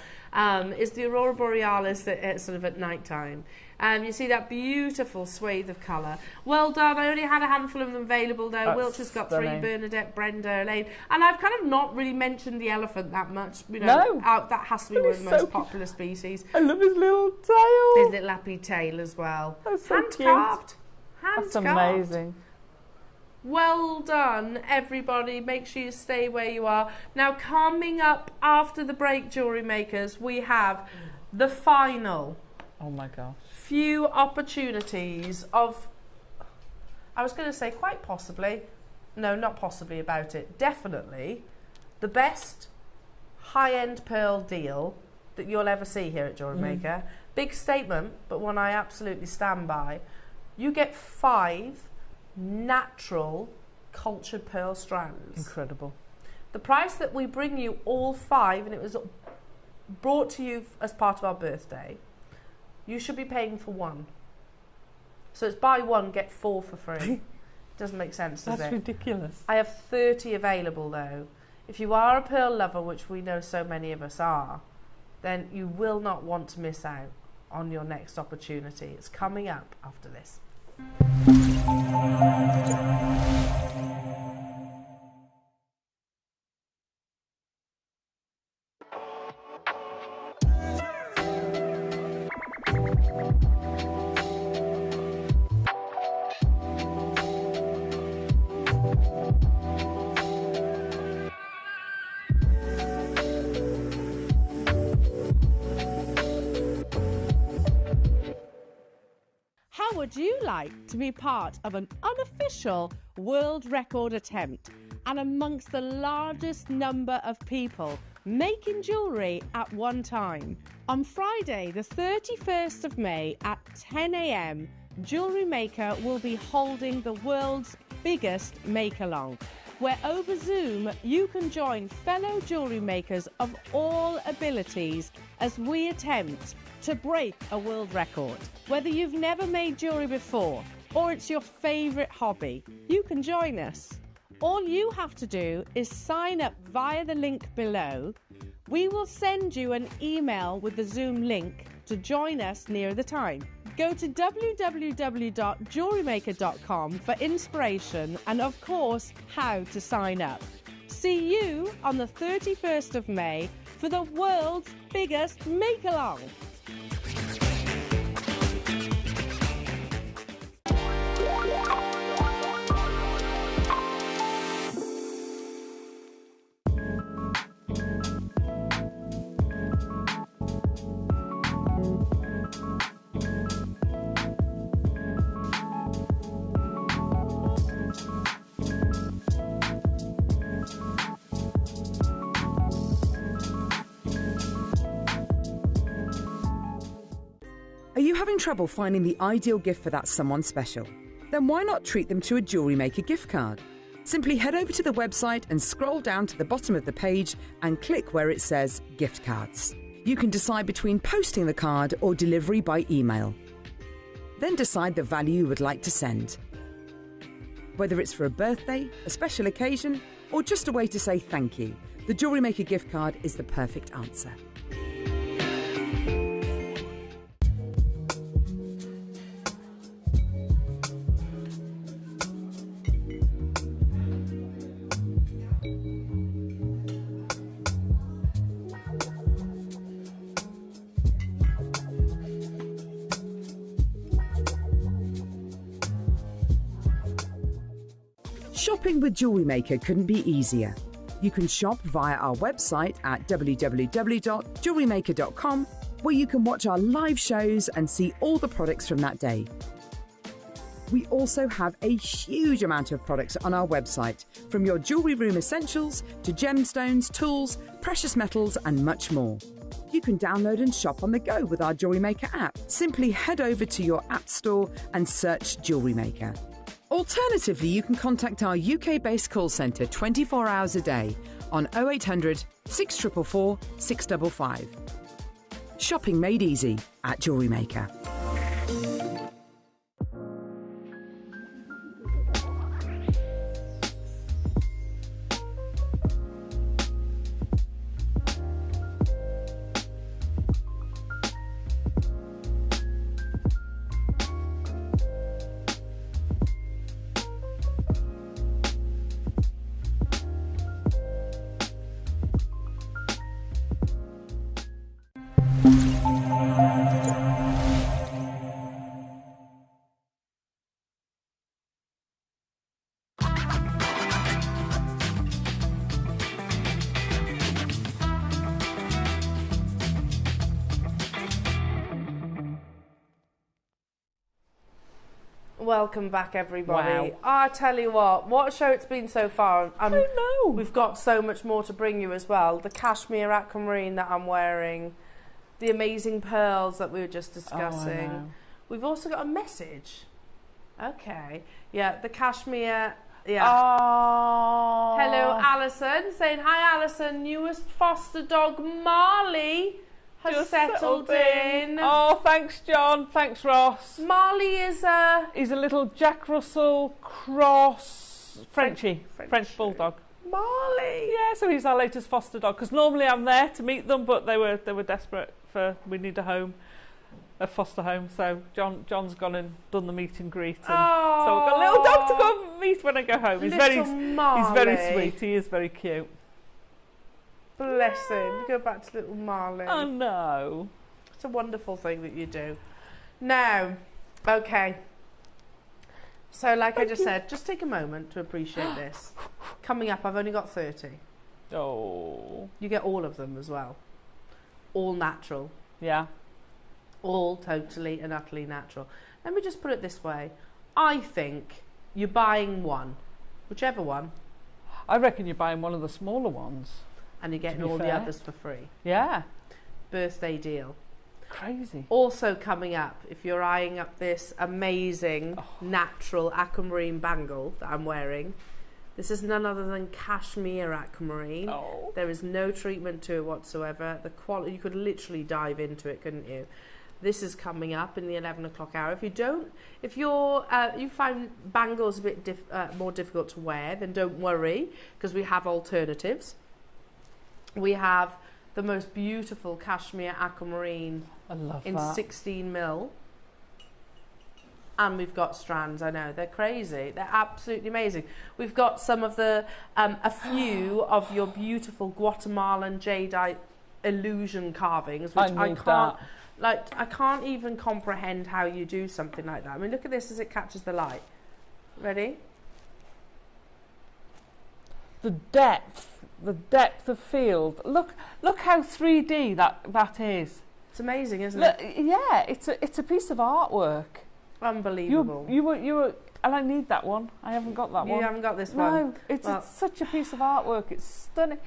is the Aurora Borealis sort of at night time. You see that beautiful swathe of colour. Well done. I only had a handful of them available though. Wiltshire's got stunning. 3, Bernadette, Brenda, Elaine. And I've kind of not really mentioned the elephant that much. You know, No. That has to be one of the most popular species. I love his little tail. His little lappy tail as well. That's so Hand cute. carved. That's amazing. Well done, everybody. Make sure you stay where you are. Now, coming up after the break, jewellery makers, we have the final Oh my gosh. few opportunities of, I was going to say quite possibly, no, not possibly about it, definitely the best high-end pearl deal that you'll ever see here at Jewellery Maker. Big statement, but one I absolutely stand by. You get 5 natural cultured pearl strands. Incredible. The price that we bring you all 5, and it was brought to you as part of our birthday, you should be paying for 1. So it's buy 1, get 4 for free. Doesn't make sense, does it? That's ridiculous. I have 30 available though. If you are a pearl lover, which we know so many of us are, then you will not want to miss out on your next opportunity. It's coming up after this. How would you like to be part of an unofficial world record attempt and amongst the largest number of people making jewellery at one time? On Friday, the 31st of May at 10 a.m, Jewellery Maker will be holding the world's biggest make-along, where over Zoom you can join fellow jewellery makers of all abilities as we attempt to break a world record. Whether you've never made jewellery before or it's your favourite hobby, you can join us. All you have to do is sign up via the link below. We will send you an email with the Zoom link to join us near the time. Go to www.jewellerymaker.com for inspiration and, of course, how to sign up. See you on the 31st of May for the world's biggest make-along. Are you having trouble finding the ideal gift for that someone special? Then why not treat them to a Jewellery Maker gift card? Simply head over to the website and scroll down to the bottom of the page and click where it says gift cards. You can decide between posting the card or delivery by email. Then decide the value you would like to send. Whether it's for a birthday, a special occasion, or just a way to say thank you, the Jewellery Maker gift card is the perfect answer. Shopping with Jewellery Maker couldn't be easier. You can shop via our website at www.jewellerymaker.com, where you can watch our live shows and see all the products from that day. We also have a huge amount of products on our website, from your jewellery room essentials to gemstones, tools, precious metals and much more. You can download and shop on the go with our Jewellery Maker app. Simply head over to your app store and search Jewellery Maker. Alternatively, you can contact our UK-based call centre 24 hours a day on 0800 644 655. Shopping made easy at Jewellery Maker. Welcome back, everybody. Wow. I tell you what a show it's been so far. I know. We've got so much more to bring you as well. The Kashmir Aquamarine that I'm wearing, the amazing pearls that we were just discussing. Oh, we've also got a message. Okay. Yeah, the Kashmir. Yeah. Oh. Hello, Alison. Saying hi, Alison. Newest foster dog, Marley, has Just settled in. Oh, thanks, John. Thanks, Ross. Marley is He's a little Jack Russell cross Frenchie, French bulldog. Marley. Yeah, so he's our latest foster dog. Because normally I'm there to meet them, but they were desperate for we need a home, a foster home. So John's gone and done the meet and greet, and so we've got a little dog to go and meet when I go home. He's very sweet. He is very cute. Bless him. Go back to little Marley. Oh no. It's a wonderful thing that you do. Now, okay. So like I just said, just take a moment to appreciate this. Coming up, I've only got 30. Oh. You get all of them as well. All natural. Yeah. All totally and utterly natural. Let me just put it this way. I think you're buying one. Whichever one. I reckon you're buying one of the smaller ones. And you're getting all the others for free. Yeah. Birthday deal. Crazy. Also coming up, if you're eyeing up this amazing natural aquamarine bangle that I'm wearing, this is none other than Kashmir Aquamarine. Oh. There is no treatment to it whatsoever. The quality, you could literally dive into it, couldn't you? This is coming up in the 11 o'clock hour. If you find bangles a bit more difficult to wear, then don't worry, because we have alternatives. We have the most beautiful Kashmir Aquamarine in 16mm. And we've got strands, I know, they're crazy. They're absolutely amazing. We've got some of the, a few of your beautiful Guatemalan jadeite illusion carvings, which I can't even comprehend how you do something like that. I mean, look at this as it catches the light. Ready? The depth of field. Look how 3D that is. It's amazing, isn't it? Yeah, it's a piece of artwork. Unbelievable. You were, and I need that one. I haven't got that one. You haven't got this one. No, it's such a piece of artwork. It's stunning.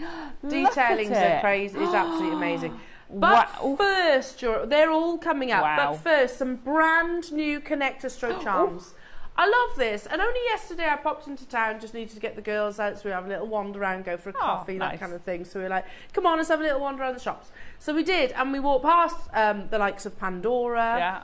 Detailing's are crazy. It's absolutely amazing. But first, they're all coming out. Wow. But first, some brand new connector stroke charms. I love this. And only yesterday I popped into town, just needed to get the girls out, so we have a little wander around, go for a coffee, that kind of thing. So we were like, come on, let's have a little wander around the shops. So we did, and we walked past the likes of Pandora. Yeah.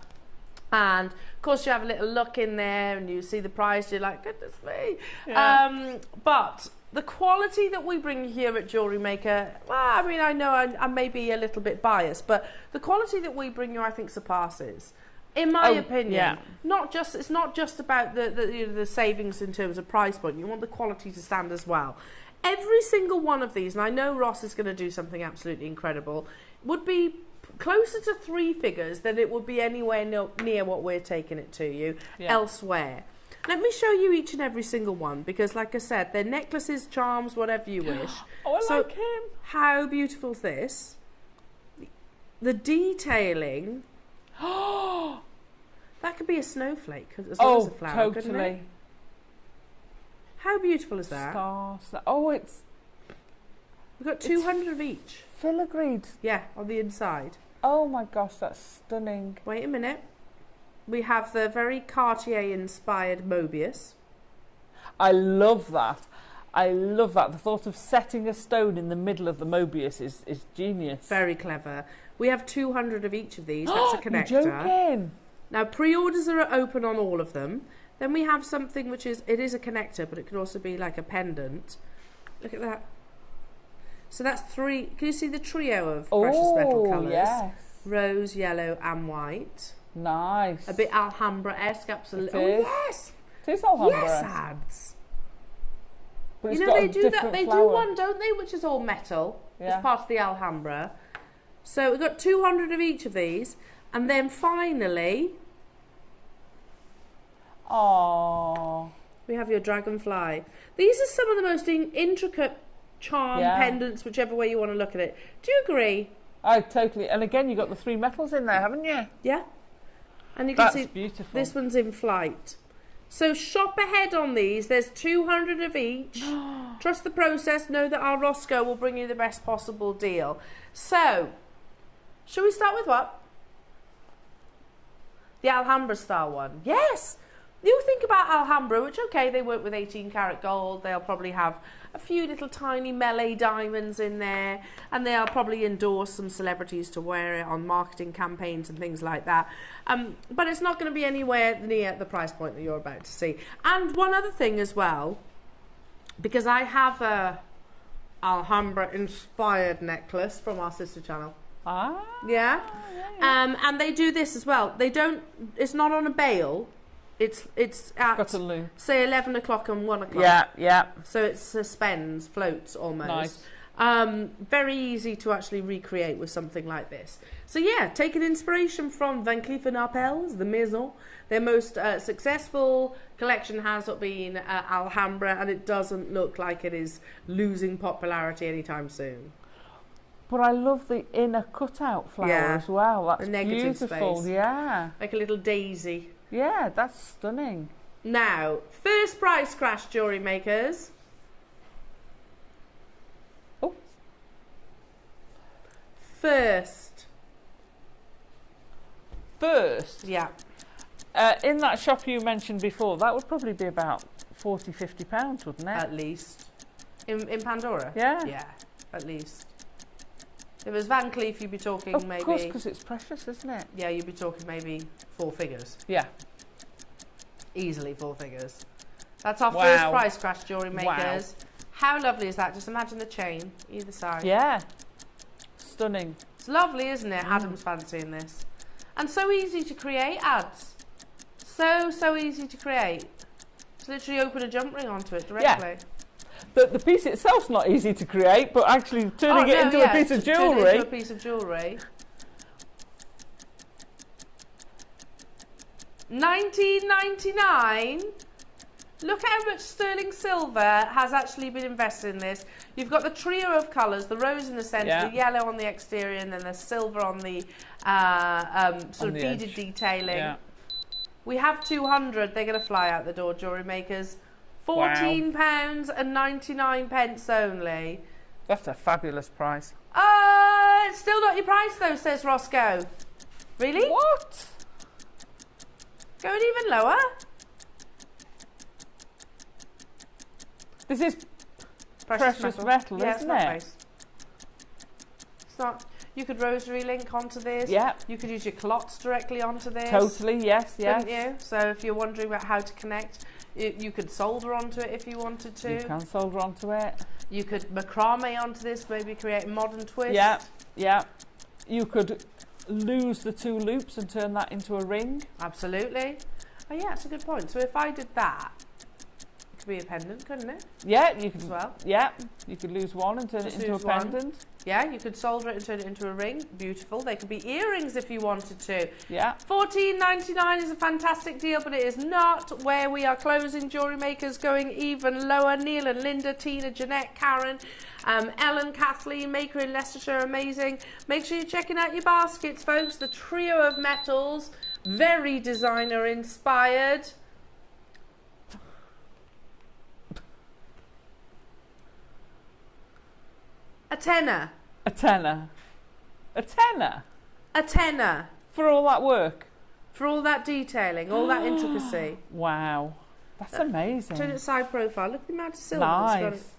And of course you have a little look in there and you see the price, you're like, goodness me. Yeah. But the quality that we bring here at JewelleryMaker, well, I mean, I know I may be a little bit biased, but the quality that we bring you, I think, surpasses. In my opinion, it's not just about the savings in terms of price point. You want the quality to stand as well. Every single one of these, and I know Ross is going to do something absolutely incredible, would be closer to 3 figures than it would be anywhere near what we're taking it to you elsewhere. Let me show you each and every single one, because like I said, they're necklaces, charms, whatever you wish. I like him. How beautiful is this? The detailing. That could be a snowflake as well as a flower, couldn't it? How beautiful is that? Stars. We've got 200 of each. Filigreed. Yeah, on the inside. Oh my gosh, that's stunning. Wait a minute. We have the very Cartier-inspired Mobius. I love that. The thought of setting a stone in the middle of the Mobius is genius. Very clever. We have 200 of each of these. That's a connector. You're joking. Now, pre-orders are open on all of them. Then we have something which is a connector, but it could also be like a pendant. Look at that. So that's 3. Can you see the trio of precious metal colours? Yes. Rose, yellow, and white. Nice. A bit Alhambra-esque, absolutely. It is. Oh, yes. It is Alhambra-esque. Yes, ads. But you know, they do that. They do one, don't they, which is all metal. Yeah. It's part of the Alhambra. So we've got 200 of each of these. And then finally, we have your dragonfly. These are some of the most intricate charm pendants, whichever way you want to look at it. Do you agree? I totally. And again, you've got the 3 metals in there, haven't you? Yeah. And you can see beautiful. This one's in flight. So shop ahead on these. There's 200 of each. Trust the process. Know that our Roscoe will bring you the best possible deal. So, shall we start with what? The Alhambra style one. Yes! You think about Alhambra, which, okay, they work with 18 karat gold. They'll probably have a few little tiny melee diamonds in there, and they'll probably endorse some celebrities to wear it on marketing campaigns and things like that. But it's not going to be anywhere near the price point that you're about to see. And one other thing as well, because I have a Alhambra inspired necklace from our sister channel. Yeah. And they do this as well. They don't, it's not on a bail. It's at, say, 11 o'clock and 1 o'clock. Yeah, yeah. So it suspends, floats almost. Nice. Very easy to actually recreate with something like this. So yeah, take an inspiration from Van Cleef & Arpels, the Maison. Their most successful collection has been Alhambra, and it doesn't look like it is losing popularity anytime soon. But I love the inner cutout flower as well. That's beautiful. Space. Yeah. Like a little daisy. Yeah, that's stunning. Now, first price crash, jewellery makers. Oh. First. Yeah. In that shop you mentioned before, that would probably be about £40–50, wouldn't it? At least. In Pandora? Yeah. Yeah, at least. If it was Van Cleef, you'd be talking maybe... Of course, because it's precious, isn't it? Yeah, you'd be talking maybe 4 figures. Yeah. Easily 4 figures. That's our first price crash, jewellery makers. Wow. How lovely is that? Just imagine the chain, either side. Yeah. Stunning. It's lovely, isn't it? Adam's fancying this. And so easy to create, ads. So easy to create. Just literally open a jump ring onto it directly. Yeah. The piece itself's not easy to create, but actually turning it into a piece of jewellery. Turn it into a piece of jewellery. $19.99. Look at how much sterling silver has actually been invested in this. You've got the trio of colours, the rose in the centre, the yellow on the exterior, and then the silver on the sort of beaded detailing. Yeah. We have 200. They're going to fly out the door, jewellery makers. £14.99 only. That's a fabulous price. It's still not your price though, says Roscoe. Really? What? Going even lower? This is precious metal, isn't it? Nice. It's not. You could rosary link onto this. Yeah. You could use your clots directly onto this. Totally, yes. Couldn't you? So if you're wondering about how to connect, you could solder onto it if you wanted to. You can solder onto it. You could macrame onto this, maybe create a modern twist. Yeah, yeah. You could lose the 2 loops and turn that into a ring. Absolutely. Oh yeah, that's a good point. So if I did that, it could be a pendant, couldn't it? Yeah, you could. As well. Yeah, you could lose one and turn it into a pendant. Yeah, you could solder it and turn it into a ring. Beautiful. They could be earrings if you wanted to. Yeah. $14.99 is a fantastic deal, but it is not where we are closing. Jewellery makers going even lower. Neil and Linda, Tina, Jeanette, Karen, Ellen, Kathleen, Maker in Leicestershire, amazing. Make sure you're checking out your baskets, folks. The trio of metals, very designer inspired. A tenner. A tenner. A tenner. A tenner. For all that work. For all that detailing, all that intricacy. Wow. That's amazing. Turn it side profile. Look at the amount of silver. Nice.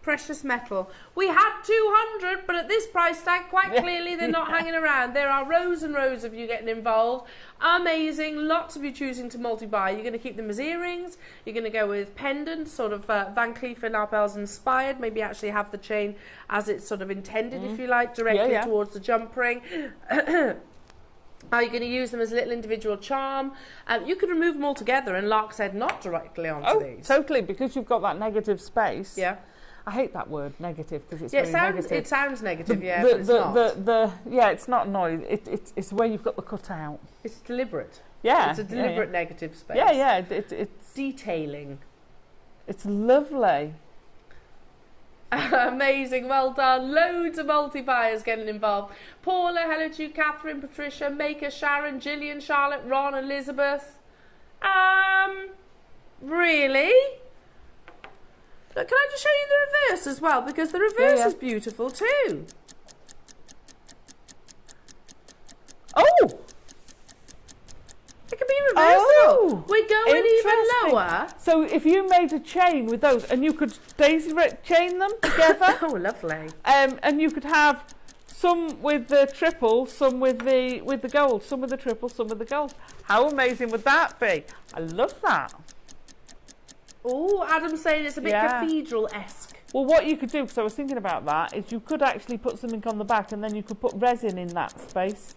Precious metal. We had 200, but at this price tag, quite clearly they're not hanging around. There are rows and rows of you getting involved. Amazing. Lots of you choosing to multi-buy. You're going to keep them as earrings. You're going to go with pendants, sort of Van Cleef & Arpels inspired. Maybe actually have the chain as it's sort of intended, if you like, directly towards the jump ring. Are you going to use them as a little individual charm? You could remove them all together and Lark's head not directly onto these. Totally, because you've got that negative space. Yeah. I hate that word, negative, because it's very negative. It sounds negative, but it's not. It's not noise. It's where you've got the cutout. It's deliberate. Yeah. It's a deliberate negative space. Yeah, yeah. It's detailing. It's lovely. Amazing, well done. Loads of multi-buyers getting involved. Paula, hello to you, Catherine, Patricia, Maker, Sharon, Gillian, Charlotte, Ron, Elizabeth. Really? Look, can I just show you the reverse as well? Because the reverse is beautiful too. Oh! It can be reversible. We're going even lower. So if you made a chain with those, and you could daisy chain them together. Oh, lovely. And you could have some with the triple, some with the gold, some with the triple, some with the gold. How amazing would that be? I love that. Oh, Adam's saying it's a bit cathedral-esque. Well, what you could do, because I was thinking about that, is you could actually put something on the back, and then you could put resin in that space.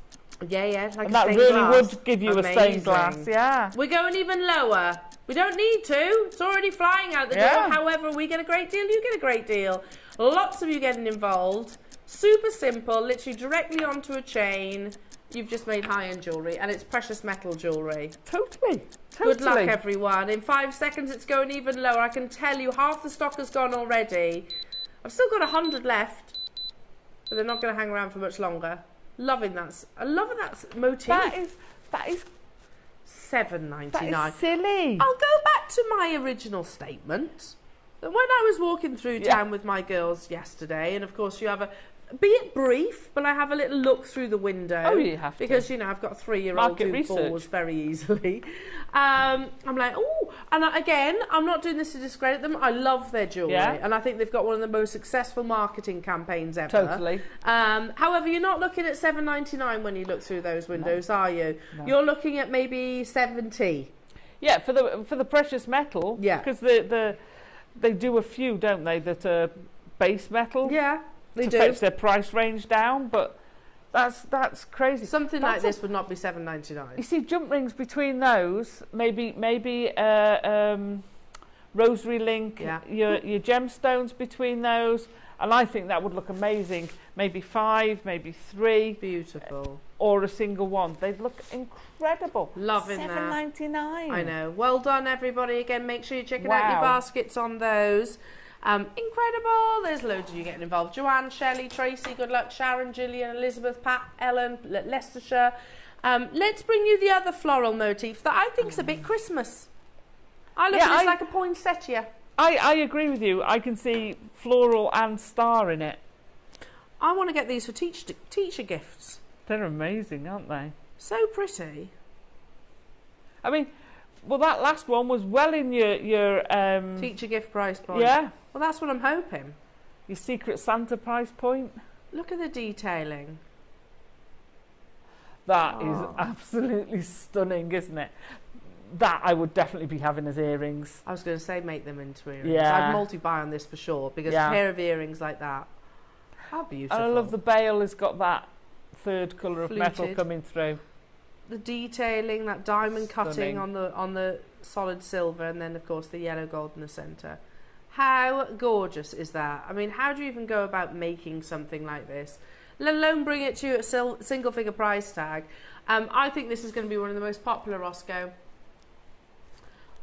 Yeah, like and a that stained really glass. would give you Amazing. a stained glass, yeah. We're going even lower. We don't need to. It's already flying out the door. However, we get a great deal, you get a great deal. Lots of you getting involved. Super simple, literally directly onto a chain. You've just made high-end jewellery, and it's precious metal jewellery. Totally. Good luck, everyone. In 5 seconds, it's going even lower. I can tell you, half the stock has gone already. I've still got 100 left, but they're not going to hang around for much longer. Loving that. I'm loving that motif. That is $7.99. That is silly. I'll go back to my original statement. When I was walking through town with my girls yesterday, and of course you have be it brief, but I have a little look through the window. Oh, you have to. Because, you know, I've got a 3-year-old who falls very easily. I'm like, oh, and again, I'm not doing this to discredit them. I love their jewellery. Yeah. And I think they've got one of the most successful marketing campaigns ever. Totally. However, you're not looking at $7.99 when you look through those windows, are you? No. You're looking at maybe $70. Yeah, for the precious metal. Yeah. Because they do a few, don't they, that are base metal? Yeah. They to fetch their price range down, but that's crazy. Something like this would not be $7.99. You see, jump rings between those, maybe rosary link, your gemstones between those, and I think that would look amazing. Maybe 5, maybe 3. Beautiful. Or a single one. They'd look incredible. Loving $7.99. I know. Well done, everybody. Again, make sure you're checking out your baskets on those. Incredible. There's loads of you getting involved. Joanne, Shelley, Tracy, good luck. Sharon, Gillian, Elizabeth, Pat, Ellen, Leicestershire. Let's bring you the other floral motif that I think is a bit Christmas. I look at it like a poinsettia. I agree with you. I can see floral and star in it. I want to get these for teacher gifts. They're amazing, aren't they? So pretty. I mean, well, that last one was well in your teacher gift price point. Yeah. Well, that's what I'm hoping. Your Secret Santa price point. Look at the detailing. That is absolutely stunning, isn't it? That I would definitely be having as earrings. I was going to say make them into earrings. Yeah. I'd multi-buy on this for sure, because a pair of earrings like that, how beautiful. And I love the bail has got that third colour of metal coming through. The detailing, that diamond cutting on the solid silver, and then of course the yellow gold in the centre. How gorgeous is that? I mean, how do you even go about making something like this? Let alone bring it to you at a single figure price tag. I think this is going to be one of the most popular, Roscoe.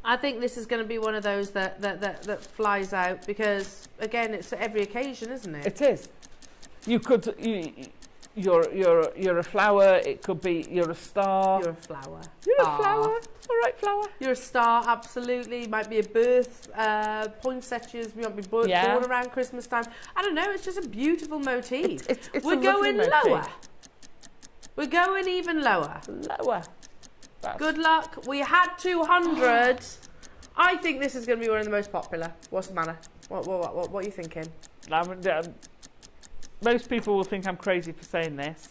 I think this is going to be one of those that flies out, because again, it's at every occasion, isn't it? It is. You could you're a flower. It could be you're a star. You're a flower. You're a flower. All right, flower. You're a star. Absolutely. Might be a birth. Poinsettias. We might be born around Christmas time. I don't know. It's just a beautiful motif. It's We're going lower. We're going even lower. Lower. Good luck. We had 200. I think this is going to be one of the most popular. What's the matter? What are you thinking? Most people will think I'm crazy for saying this.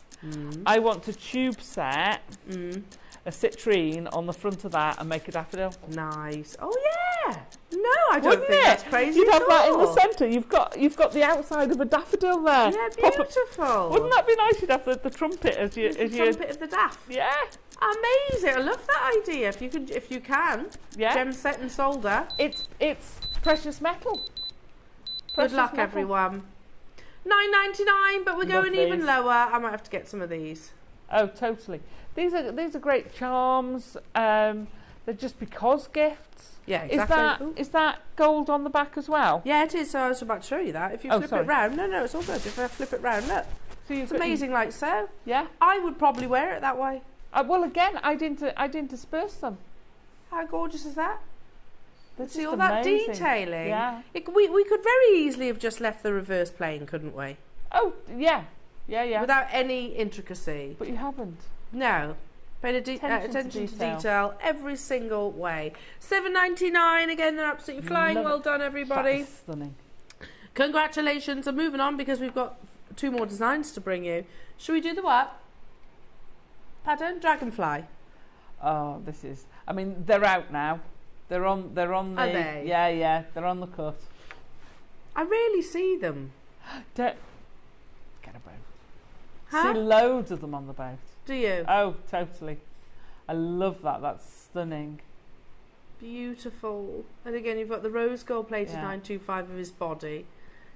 I want to tube set a citrine on the front of that and make a daffodil. Nice. Oh yeah. No, I don't think that's crazy. You'd have that in the centre. You've got the outside of a daffodil there. Yeah, beautiful. Wouldn't that be nice? You'd have the trumpet as your trumpet of the daff. Yeah. Amazing. I love that idea. If you can. Yeah. Gem set and solder. It's precious metal. Good luck, everyone. $9.99, but we're going even lower. I might have to get some of these. Oh, totally. These are great charms. They're just because gifts. Yeah, exactly. Is that gold on the back as well? Yeah, it is. So I was about to show you that. If you flip it round, no, it's all good. If I flip it round, look. So it's amazing, like so. Yeah. I would probably wear it that way. Well, again, I'd intersperse them. How gorgeous is that? That's See all amazing. that detailing? Yeah. We could very easily have just left the reverse plain, couldn't we? Oh, yeah. Yeah, yeah. Without any intricacy. But you haven't. No. Paid attention to detail every single way. $7.99 again. They're absolutely flying. Well done, everybody. That is stunning. Congratulations. I'm moving on because we've got 2 more designs to bring you. Should we do the what? Pardon? Dragonfly. Oh, this is. I mean, they're out now. They're on the. Are they? Yeah, yeah. They're on the cut. I rarely see them. Get a boat. Huh? See loads of them on the boat. Do you? Oh, totally. I love that. That's stunning. Beautiful. And again, you've got the rose gold plated 925 of his body.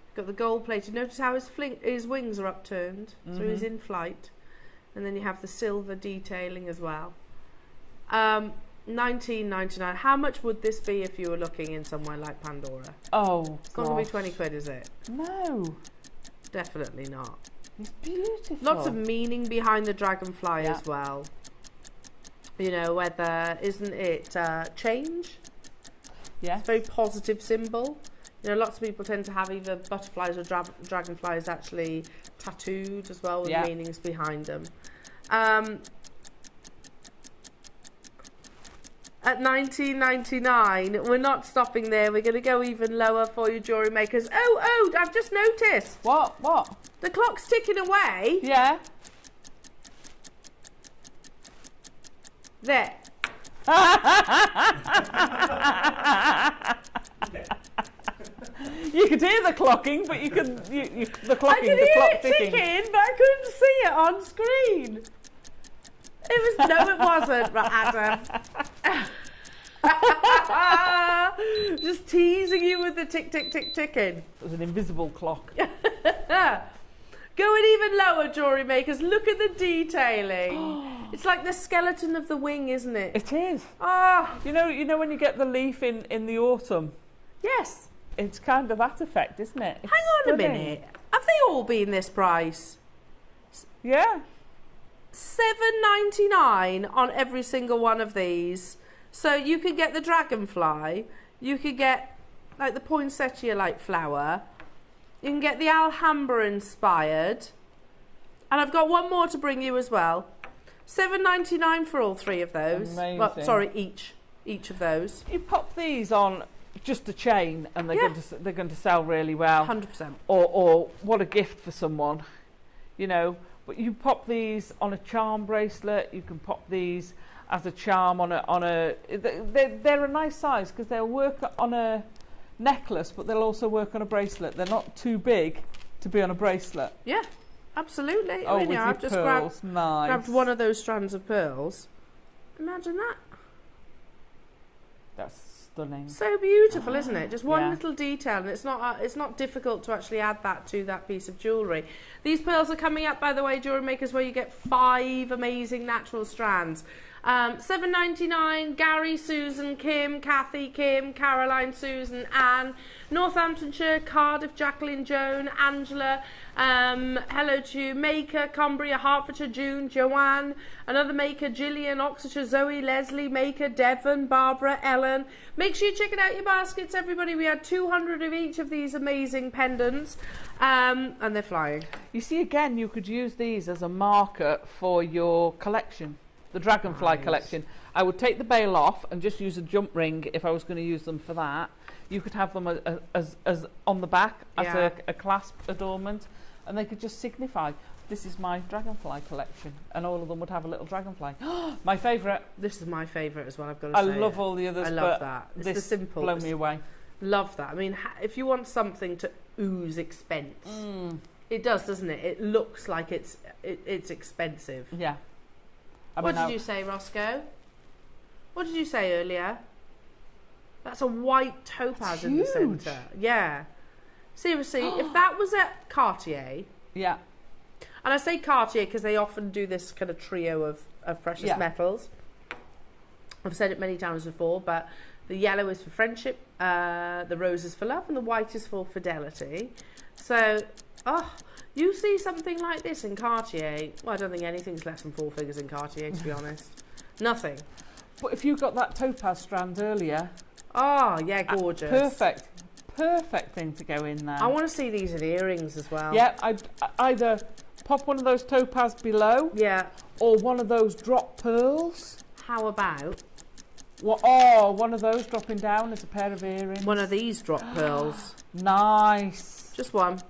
You've got the gold plated. Notice how his wings are upturned, so he's in flight. And then you have the silver detailing as well. $19.99. How much would this be if you were looking in somewhere like Pandora? Oh, it's not going to be 20 quid, is it? No. Definitely not. It's beautiful. Lots of meaning behind the dragonfly as well. You know, whether, isn't it change? Yeah. It's a very positive symbol. You know, lots of people tend to have either butterflies or dragonflies actually tattooed as well with meanings behind them. At $19.99, we're not stopping there. We're going to go even lower for you, jewellery makers. Oh, I've just noticed. What? The clock's ticking away. Yeah. There. You could hear the clocking, but you could the clocking. I could hear it ticking, but I couldn't see it on screen. It wasn't, Adam. Just teasing you with the tick, tick, tick, ticking. It was an invisible clock. Going even lower, jewellery makers. Look at the detailing. It's like the skeleton of the wing, isn't it? It is. Ah, You know when you get the leaf in the autumn? yes. It's kind of that effect, isn't it? It's Hang on stunning. a minute. Have they all been this price? Yeah. $7.99 on every single one of these. So you could get the dragonfly, you could get like the poinsettia like flower, you can get the Alhambra inspired, and I've got one more to bring you as well. $7.99 for all 3 of those. Amazing. Well, sorry, each of those. You pop these on just a chain, and they're going to sell really well. 100%. Or what a gift for someone, you know. But you pop these on a charm bracelet. You can pop these as a charm on a. They're a nice size because they'll work on a necklace, but they'll also work on a bracelet. They're not too big to be on a bracelet. Yeah, absolutely. Oh, I mean, with I've your just pearls, grabbed one of those strands of pearls. Imagine that. That's stunning. So beautiful, isn't it? Just one Yeah. little detail, and it's not difficult to actually add that to that piece of jewellery. These pearls are coming up, by the way, jewellery makers, where you get 5 amazing natural strands. $7.99. Gary, Susan, Kim, Kathy, Kim, Caroline, Susan, Anne, Northamptonshire, Cardiff, Jacqueline, Joan, Angela. Hello to you, Maker, Cumbria, Hertfordshire, June, Joanne, another Maker, Gillian, Oxfordshire, Zoe, Leslie, Maker, Devon, Barbara, Ellen. Make sure you check it out your baskets, everybody. We had 200 of each of these amazing pendants, and they're flying. You see, again, you could use these as a marker for your collection, the dragonfly collection. I would take the bail off and just use a jump ring if I was going to use them for that. You could have them as on the back as a clasp adornment, and they could just signify, this is my dragonfly collection, and all of them would have a little dragonfly. My favourite. This is my favourite as well, I've got to say. I love all the others, I love but that. It's this the simple. blew me away. Love that. I mean, if you want something to ooze expense, it does, doesn't it? It looks like it's expensive. Yeah. What did you say, Roscoe? What did you say earlier? That's a white topaz in the centre. Yeah. Seriously, if that was at Cartier... Yeah. And I say Cartier because they often do this kind of trio of precious metals. I've said it many times before, but the yellow is for friendship, the rose is for love, and the white is for fidelity. So, you see something like this in Cartier, well, I don't think anything's less than 4 figures in Cartier, to be honest. Nothing. But if you got that topaz strand earlier, oh yeah, gorgeous, perfect thing to go in there. I want to see these in earrings as well. Yeah, I'd either pop one of those topaz below, yeah, or one of those drop pearls. How about one of those dropping down as a pair of earrings? One of these drop pearls. Nice. Just one.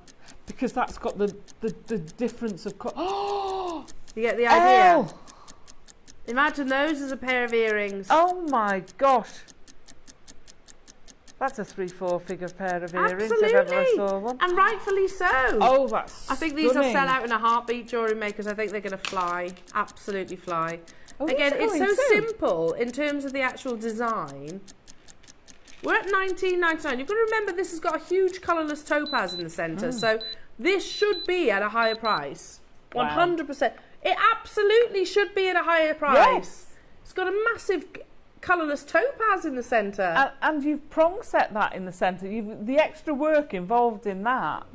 Because that's got the difference of oh, you get the idea. Imagine those as a pair of earrings. Oh my gosh. That's a 3-4 figure pair of earrings. Absolutely. If ever I saw one. And rightfully so. Oh, that's I think these will sell out in a heartbeat, jewellery makers. I think they're going to fly. Absolutely fly. Oh, again, it's so simple in terms of the actual design. We're at $19.99. You've got to remember this has got a huge colourless topaz in the centre, so this should be at a higher price. 100%. It absolutely should be at a higher price. Yes. It's got a massive colourless topaz in the centre. And you've prong set that in the centre. The extra work involved in that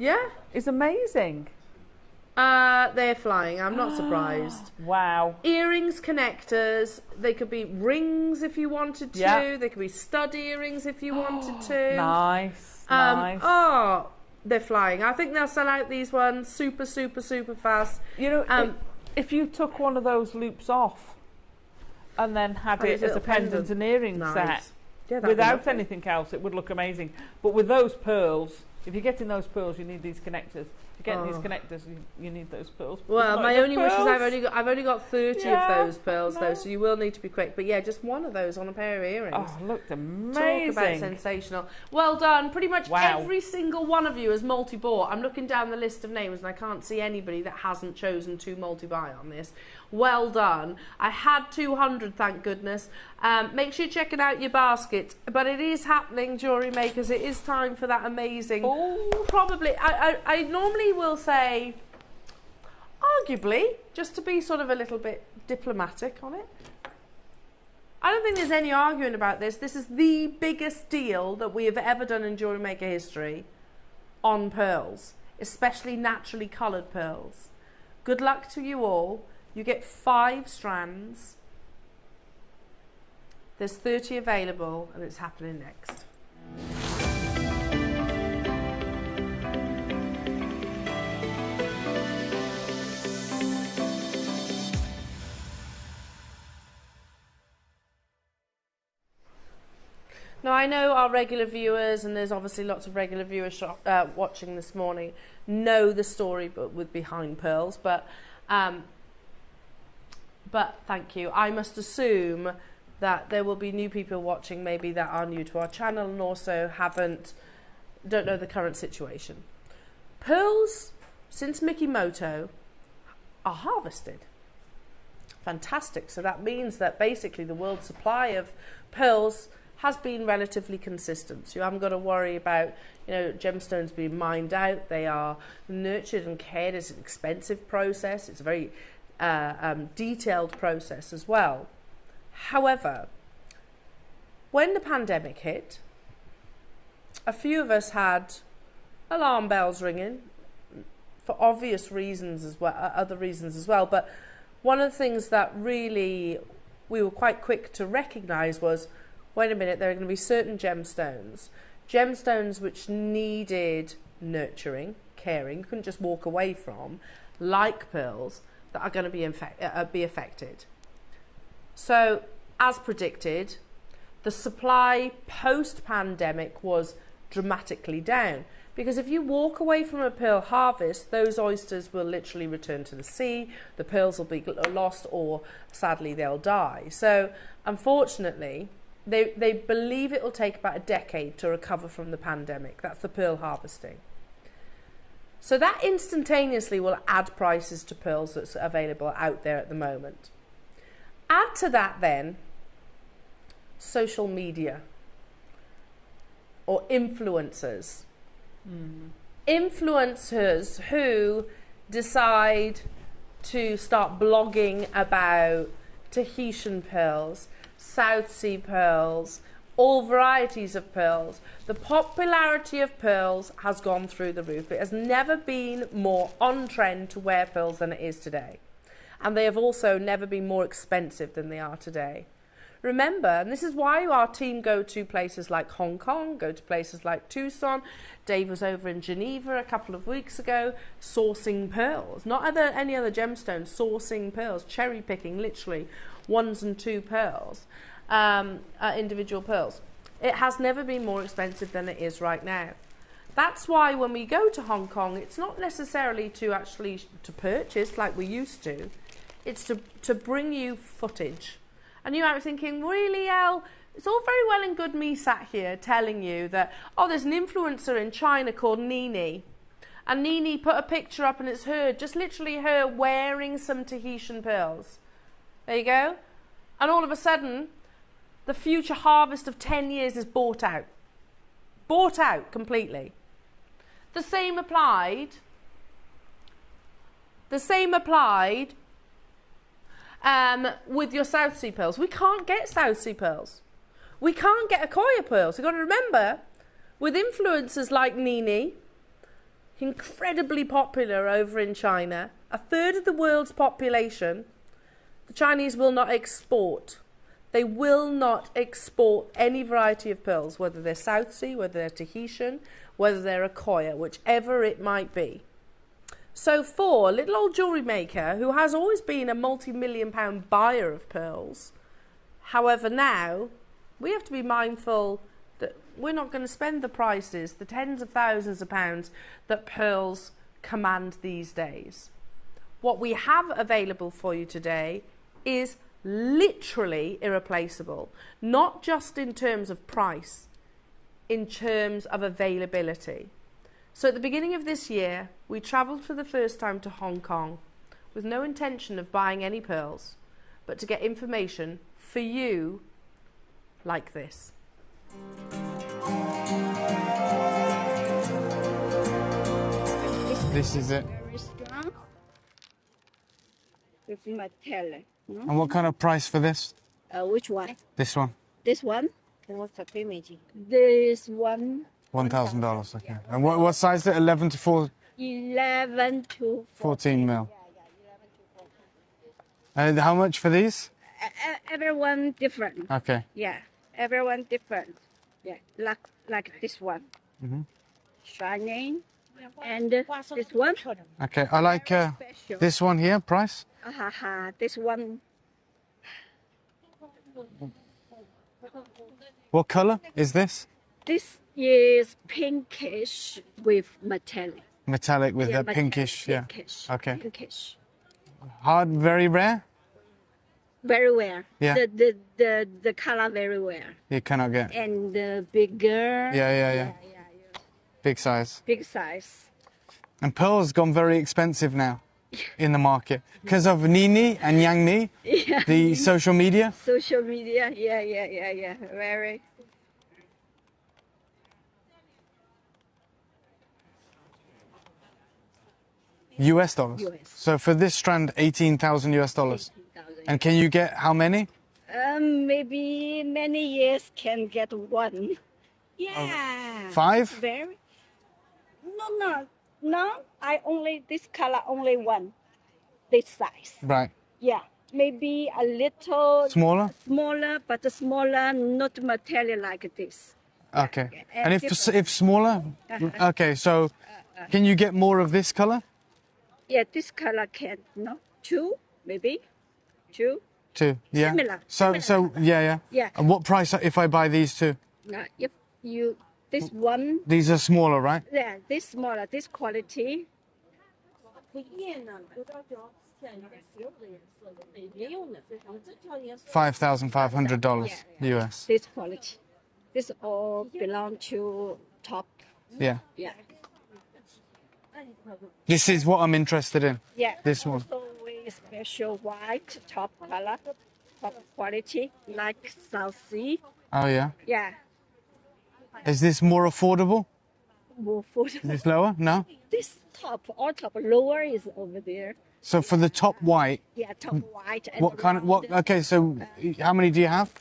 is amazing. They're flying. I'm not surprised. Wow. Earrings, connectors. They could be rings if you wanted to. Yeah. They could be stud earrings if you wanted to. Nice. Nice. Oh, they're flying. I think they'll sell out these ones super, super, super fast. You know, if you took one of those loops off and then had it as a pendant and earring set without anything else, it would look amazing. But with those pearls, if you're getting those pearls, you need these connectors. If you're getting these connectors, you need those pearls. Well, my only wish is I've only got 30 of those pearls though, so you will need to be quick. But yeah, just one of those on a pair of earrings. Oh, looked amazing. Talk about sensational. Well done. Pretty much every single one of you has multi-bought. I'm looking down the list of names and I can't see anybody that hasn't chosen to multi-buy on this. Well done. I had 200, thank goodness. Make sure you're checking out your basket. But it is happening, jewellery makers. It is time for that amazing. Probably. I normally will say, arguably, just to be sort of a little bit diplomatic on it. I don't think there's any arguing about this. This is the biggest deal that we have ever done in Jewellery Maker history on pearls, especially naturally coloured pearls. Good luck to you all. You get 5 strands. There's 30 available and it's happening next. Now I know our regular viewers, and there's obviously lots of regular viewers watching this morning, know the story but with behind pearls, but thank you. I must assume that there will be new people watching maybe that are new to our channel and also don't know the current situation. Pearls, since Mikimoto, are harvested. Fantastic. So that means that basically the world's supply of pearls has been relatively consistent. So you haven't got to worry about, gemstones being mined out. They are nurtured and cared. It's an expensive process. It's a very detailed process as well. However, when the pandemic hit, a few of us had alarm bells ringing for obvious reasons as well, other reasons as well. But one of the things that really we were quite quick to recognise was, wait a minute, there are going to be certain gemstones which needed nurturing, caring, you couldn't just walk away from, like pearls, that are going to be affected. So, as predicted, the supply post-pandemic was dramatically down. Because if you walk away from a pearl harvest, those oysters will literally return to the sea, the pearls will be lost, or sadly they'll die. So, unfortunately, they believe it will take about a decade to recover from the pandemic. That's the pearl harvesting. So that instantaneously will add prices to pearls that's available out there at the moment. Add to that then social media or influencers. Influencers who decide to start blogging about Tahitian pearls, South Sea pearls, all varieties of pearls. The popularity of pearls has gone through the roof. It has never been more on trend to wear pearls than it is today. And they have also never been more expensive than they are today. remember, and this is why our team go to places like Hong Kong, go to places like Tucson. Dave was over in Geneva a couple of weeks ago sourcing pearls, not any other gemstones, sourcing pearls, cherry picking literally 1s and 2 pearls, individual pearls. It has never been more expensive than it is right now. That's why when we go to Hong Kong, it's not necessarily to purchase like we used to. It's to bring you footage. And you might be thinking, really, Elle? It's all very well and good me sat here telling you that, oh, there's an influencer in China called Nini. And Nini put a picture up and it's her, just literally her wearing some Tahitian pearls. There you go. And all of a sudden, the future harvest of 10 years is bought out. Bought out completely. The same applied with your South Sea pearls. We can't get South Sea pearls. We can't get Akoya pearls. You've got to remember, with influencers like Nini, incredibly popular over in China, 1/3 of the world's population, the Chinese will not export. They will not export any variety of pearls, whether they're South Sea, whether they're Tahitian, whether they're Akoya, whichever it might be. So for little old jewellery maker, who has always been a multi-million-pound buyer of pearls, however now, we have to be mindful that we're not going to spend the prices, the tens of thousands of pounds that pearls command these days. What we have available for you today is literally irreplaceable, not just in terms of price, in terms of availability. So at the beginning of this year, we travelled for the first time to Hong Kong with no intention of buying any pearls, but to get information for you like this. This is it. Very strong. With metal. And what kind of price for this? Which one? This one. This one? This one. $1,000. Okay. And what size is it? 11 to 4? 11 to 14 mil. And how much for these? Everyone different. Okay. Yeah, everyone different. Yeah, like this one. Shining. And this one. Okay. I like Special. this one here. Price? This one. What color is this? This is pinkish with metallic. Metallic with Yeah, a pinkish. pinkish. Yeah. Okay. Pinkish. Hard, very rare. Very rare. Yeah. The color very rare. You cannot get. And the bigger. Yeah. Big size. Big size. And pearls gone very expensive now in the market because of Nini and Yang Ni, Yeah. the social media. Social media. Yeah. Very. US dollars. US. So for this strand, 18,000 US dollars. 18,000. And can you get how many? Maybe many years can get one. Yeah. 5? Very. No. I only this color only one. This size. Right. Yeah. Maybe a little Smaller? smaller, but the smaller, not material like this. Okay. And And different. if smaller? Okay, so can you get more of this color? Yeah, this color can two maybe, two. 2. Yeah. Similar, So yeah. Yeah. And what price if I buy these 2? If you this one, These are smaller, right? yeah, this smaller, this quality. $5,500 US. This quality. This all belong to top. Yeah. Yeah. This is what I'm interested in. Yeah. This one. Also with special white top color, top quality, like South Sea. Oh yeah. Yeah. Is this more affordable? More food. Is this lower? No. This top, all top, lower is over there. So for the top white, Yeah, top white. And what kind of what? round. Okay, so how many do you have?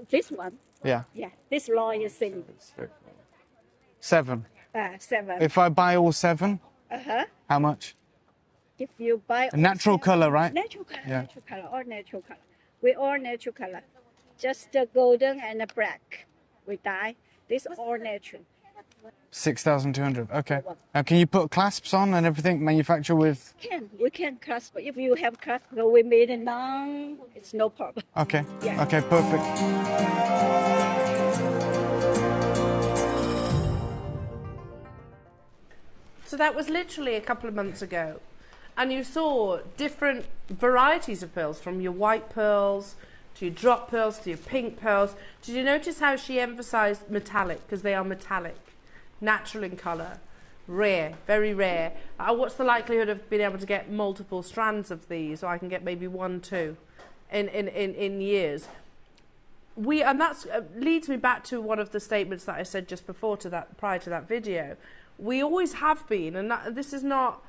This one. Yeah. Yeah. This long is in 7. 7. If I buy all 7, how much? If you buy A natural color, right? Natural color, Yeah. natural color, all natural color. We all natural color. just the golden and the black. We dye. This all natural. 6,200. Okay. Now, can you put clasps on and everything? Manufacture with? We can clasp. If you have clasp, so we made it long. It's no problem. Okay. Yeah. Okay. Perfect. So that was literally a couple of months ago. And you saw different varieties of pearls, from your white pearls to your drop pearls to your pink pearls. Did you notice how she emphasised metallic? Because they are metallic, natural in colour, rare, very rare. What's the likelihood of being able to get multiple strands of these? So I can get maybe 1, 2 in years. And that leads me back to one of the statements that I said just before to that, prior to that video. We always have been, and this is not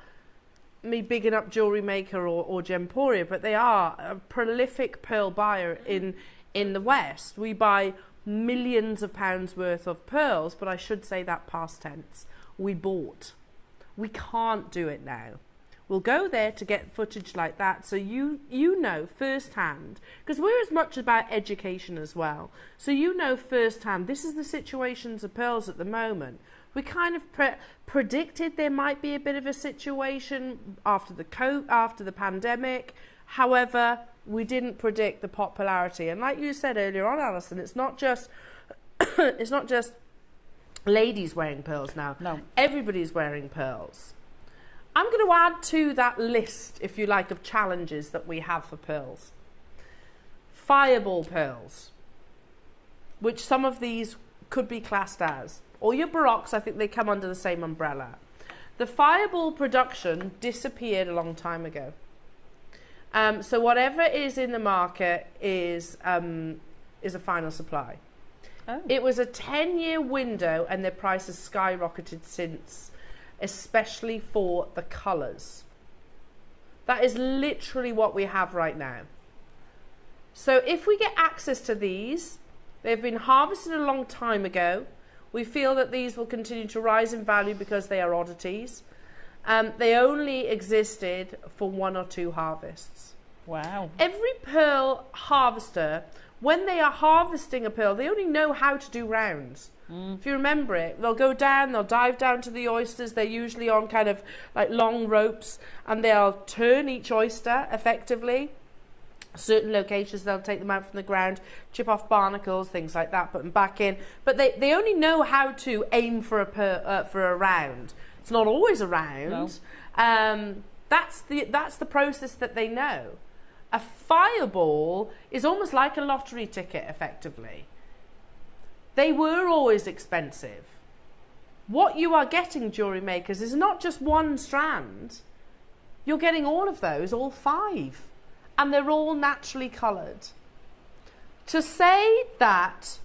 me bigging up JewelleryMaker or Gemporia, but they are a prolific pearl buyer in the West. We buy millions of pounds worth of pearls, but I should say that past tense. We bought. We can't do it now. We'll go there to get footage like that, so you know firsthand, because we're as much about education as well. So you know firsthand, this is the situations of pearls at the moment. We kind of predicted there might be a bit of a situation after the pandemic. However, we didn't predict the popularity. And like you said earlier on, Alison, it's not just it's not just ladies wearing pearls now. No, everybody's wearing pearls. I'm going to add to that list, if you like, of challenges that we have for pearls. Fireball pearls, which some of these could be classed as. Or your Baroques, I think they come under the same umbrella. The fireball production disappeared a long time ago. So whatever is in the market is a final supply. Oh. It was a 10-year window and their price has skyrocketed since, especially for the colours. That is literally what we have right now. So if we get access to these, they've been harvested a long time ago. We feel that these will continue to rise in value because they are oddities. They only existed for 1 or 2 harvests. Wow. Every pearl harvester, when they are harvesting a pearl, they only know how to do rounds. If you remember it, they'll go down, they'll dive down to the oysters. They're usually on kind of like long ropes, and they'll turn each oyster effectively. Certain locations, they'll take them out from the ground, chip off barnacles, things like that, put them back in. But they only know how to aim for a round. It's not always a round. No. That's the process that they know. A fireball is almost like a lottery ticket, effectively. They were always expensive. What you are getting, jewellery makers, is not just one strand. You're getting all of those, all 5. And they're all naturally coloured. To say that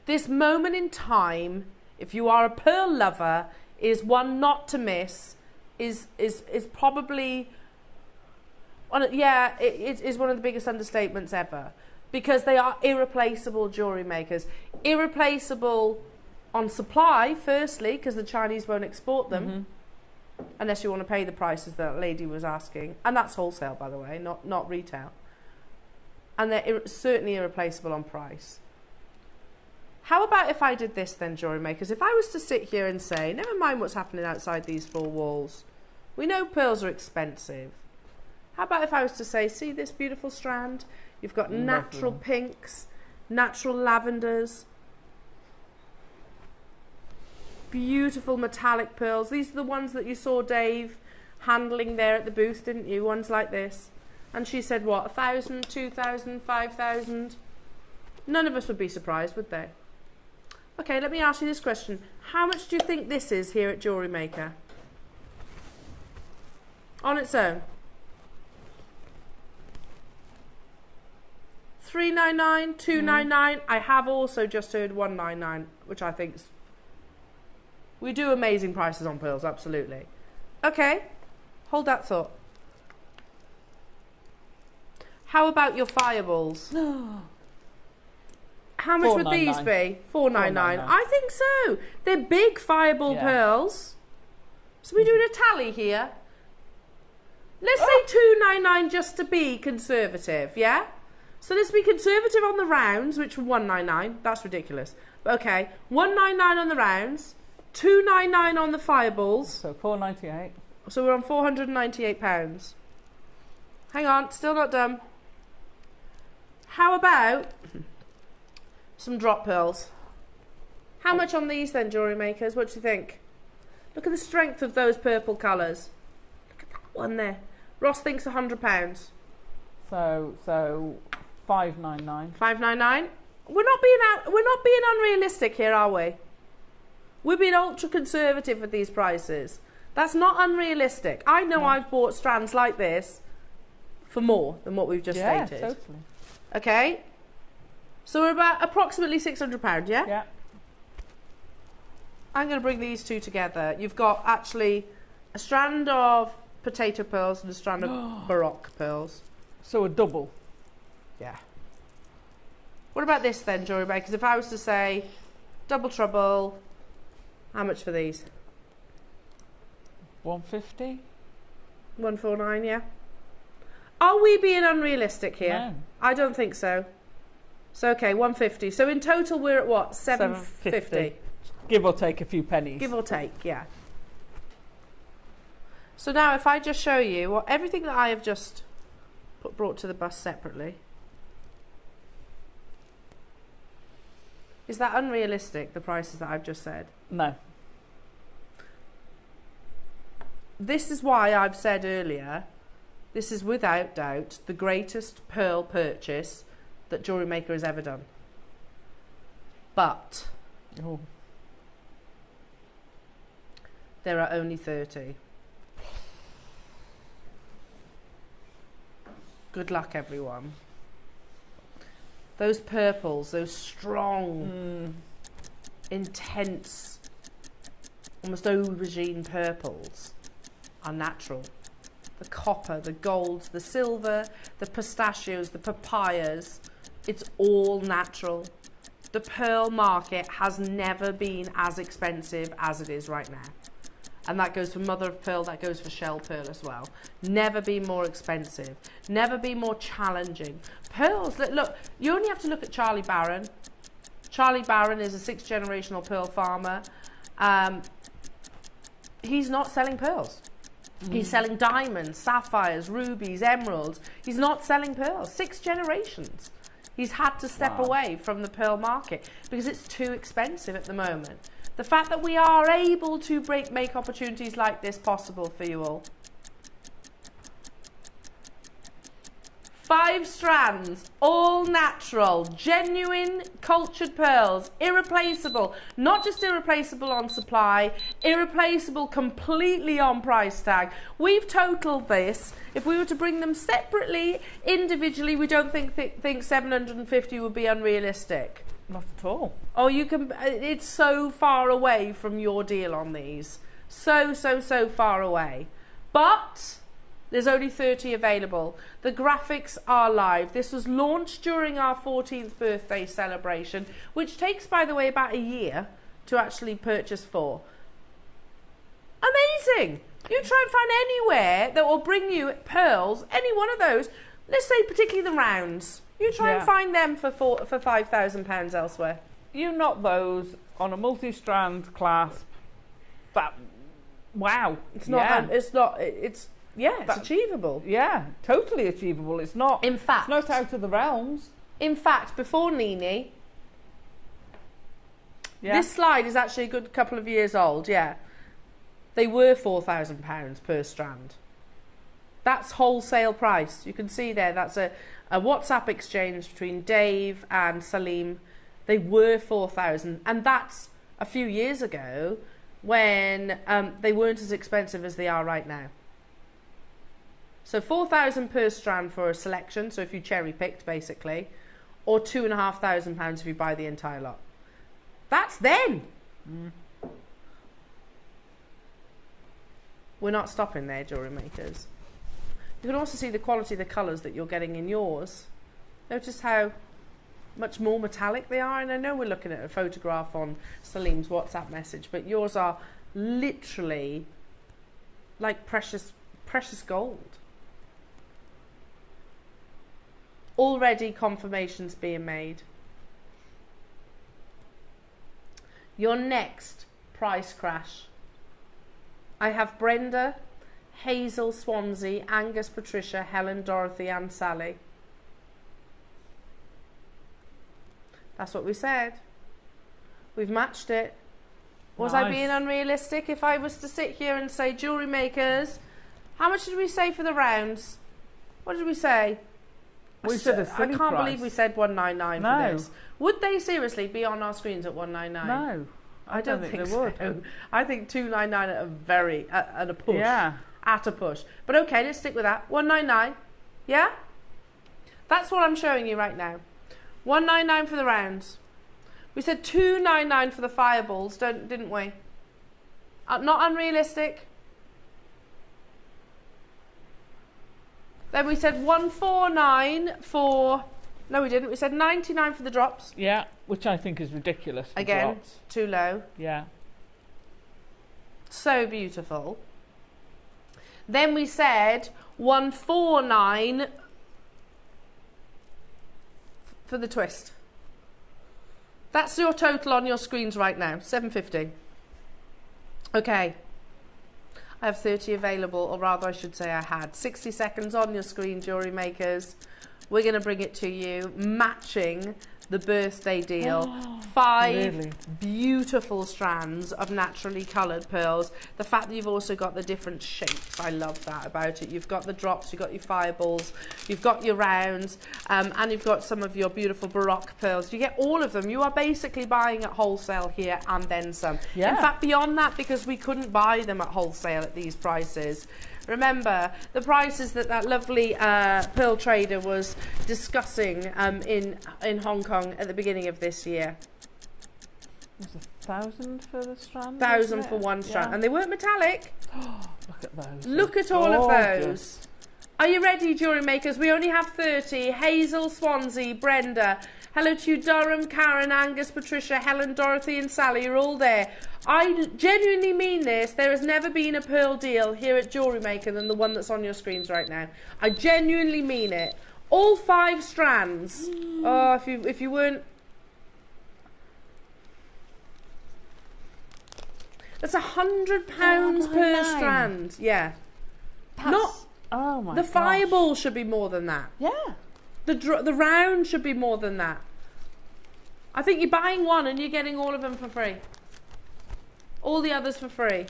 this moment in time, if you are a pearl lover, is one not to miss, is probably, it is one of the biggest understatements ever. Because they are irreplaceable jewellery makers. Irreplaceable on supply, firstly, because the Chinese won't export them. Unless you want to pay the prices that lady was asking. And that's wholesale, by the way, not retail. And they're certainly irreplaceable on price. How about if I did this then, jewellery makers? If I was to sit here and say, never mind what's happening outside these 4 walls. We know pearls are expensive. How about if I was to say, see this beautiful strand? You've got natural pinks, natural lavenders, beautiful metallic pearls. These are the ones that you saw Dave handling there at the booth, didn't you? Ones like this. And she said, what, 1,000, 2,000, 5,000? None of us would be surprised, would they? Okay, let me ask you this question. How much do you think this is here at JewelleryMaker? On its own? $399, $299. I have also just heard $199, which I think is... We do amazing prices on pearls, absolutely. Okay, hold that thought. How about your fireballs? How much would these be? $499. I think so. They're big fireball pearls. So we're doing a tally here. Let's say $299 just to be conservative, yeah? So let's be conservative on the rounds, which were $199. That's ridiculous. But okay, $199 on the rounds, $299 on the fireballs. So £4.98. So we're on £498. Hang on, still not done. How about some drop pearls? How much on these then, jewellery makers? What do you think? Look at the strength of those purple colours. Look at that one there. Ross thinks £100. So $5.99. $5.99. We're not being unrealistic here, are we? We're being ultra conservative with these prices. That's not unrealistic. I know I've bought strands like this for more than what we've just stated. Yeah, totally. Okay. So we're about approximately £600, yeah? Yeah. I'm going to bring these two together. You've got actually a strand of potato pearls and a strand of Baroque pearls. So a double. Yeah. What about this then, jewellery makers? If I was to say double trouble, how much for these? $150. 149, yeah. Are we being unrealistic here? No. I don't think so. So okay, 150. So in total we're at what? 750. Give or take a few pennies. Give or take, yeah. So now if I just show you what everything that I have just brought to the bus separately. Is that unrealistic, the prices that I've just said? No. This is why I've said earlier, this is without doubt the greatest pearl purchase that JewelleryMaker has ever done. But there are only 30. Good luck, everyone. Those purples, those strong, intense, almost aubergine purples are natural. The copper, the golds, the silver, the pistachios, the papayas, it's all natural. The pearl market has never been as expensive as it is right now. And that goes for mother of pearl, that goes for shell pearl as well. Never been more expensive, never been more challenging. Pearls, look, you only have to look at Charlie Barron. Charlie Barron is a 6th generational pearl farmer. He's not selling pearls. He's selling diamonds, sapphires, rubies, emeralds. He's not selling pearls. 6 generations. He's had to step away from the pearl market because it's too expensive at the moment. The fact that we are able to make opportunities like this possible for you all. 5 strands, all natural, genuine cultured pearls, irreplaceable. Not just irreplaceable on supply, irreplaceable completely on price tag. We've totaled this. If we were to bring them separately, individually, we don't think 750 would be unrealistic. Not at all. Oh, you can. It's so far away from your deal on these. So far away. But there's only 30 available. The graphics are live. This was launched during our 14th birthday celebration, which takes, by the way, about a year to actually purchase for. Amazing! You try and find anywhere that will bring you pearls, any one of those, let's say particularly the rounds. You try and find them for £5,000 elsewhere. You knot those on a multi-strand clasp. That, wow. It's not. It's achievable. Yeah, totally achievable. It's not. In fact, it's not out of the realms. In fact, before Nini, this slide is actually a good couple of years old. Yeah, they were £4,000 per strand. That's wholesale price. You can see there. That's a WhatsApp exchange between Dave and Salim. They were 4,000, and that's a few years ago when they weren't as expensive as they are right now. So 4,000 per strand for a selection, so if you cherry picked basically, or £2,500 if you buy the entire lot. That's then. We're not stopping there, jewellery makers. You can also see the quality of the colours that you're getting in yours. Notice how much more metallic they are, and I know we're looking at a photograph on Salim's WhatsApp message, but yours are literally like precious gold. Already confirmations being made. Your next price crash. I have Brenda, Hazel, Swansea, Angus, Patricia, Helen, Dorothy and Sally. That's what we said. We've matched it. Was I being unrealistic if I was to sit here and say, jewellery makers, how much did we say for the rounds? What did we say? We said a silly I can't price. believe we said 199 for this. Would they seriously be on our screens at 199? No, I don't think they so. would. I think 299 at a push. Yeah. At a push. But okay, let's stick with that. 199. Yeah? That's what I'm showing you right now. 199 for the rounds. We said 299 for the fireballs, didn't we? Not unrealistic. Then we said 149 for... No, we didn't. We said 99 for the drops. Yeah, which I think is ridiculous. Again, drops. too low. Yeah. So beautiful. Then we said 149 for the twist. That's your total on your screens right now, 750. Okay. I have 30 available, or rather I should say I had. 60 seconds on your screen, jewellery makers. We're going to bring it to you, matching the birthday deal. 5 beautiful strands of naturally coloured pearls. The fact that you've also got the different shapes, I love that about it. You've got the drops, you've got your fireballs, you've got your rounds, and you've got some of your beautiful Baroque pearls. You get all of them. You are basically buying at wholesale here and then some. Yeah. In fact, beyond that, because we couldn't buy them at wholesale at these prices. Remember the prices that lovely pearl trader was discussing in Hong Kong at the beginning of this year. Was it 1,000 for the strand? 1,000 for one strand, and they weren't metallic. Look at those. Look at all of those. Are you ready, jewellery makers? We only have 30. Hazel, Swansea, Brenda. Hello to you, Durham, Karen, Angus, Patricia, Helen, Dorothy and Sally. You're all there. I genuinely mean this. There has never been a pearl deal here at Jewellery Maker than the one that's on your screens right now. I genuinely mean it. All 5 strands. Oh, if you weren't... That's £100 per strand. Yeah. Not... Oh my The gosh. fireball should be more than that. Yeah. The round should be more than that. I think you're buying one and you're getting all of them for free. All the others for free.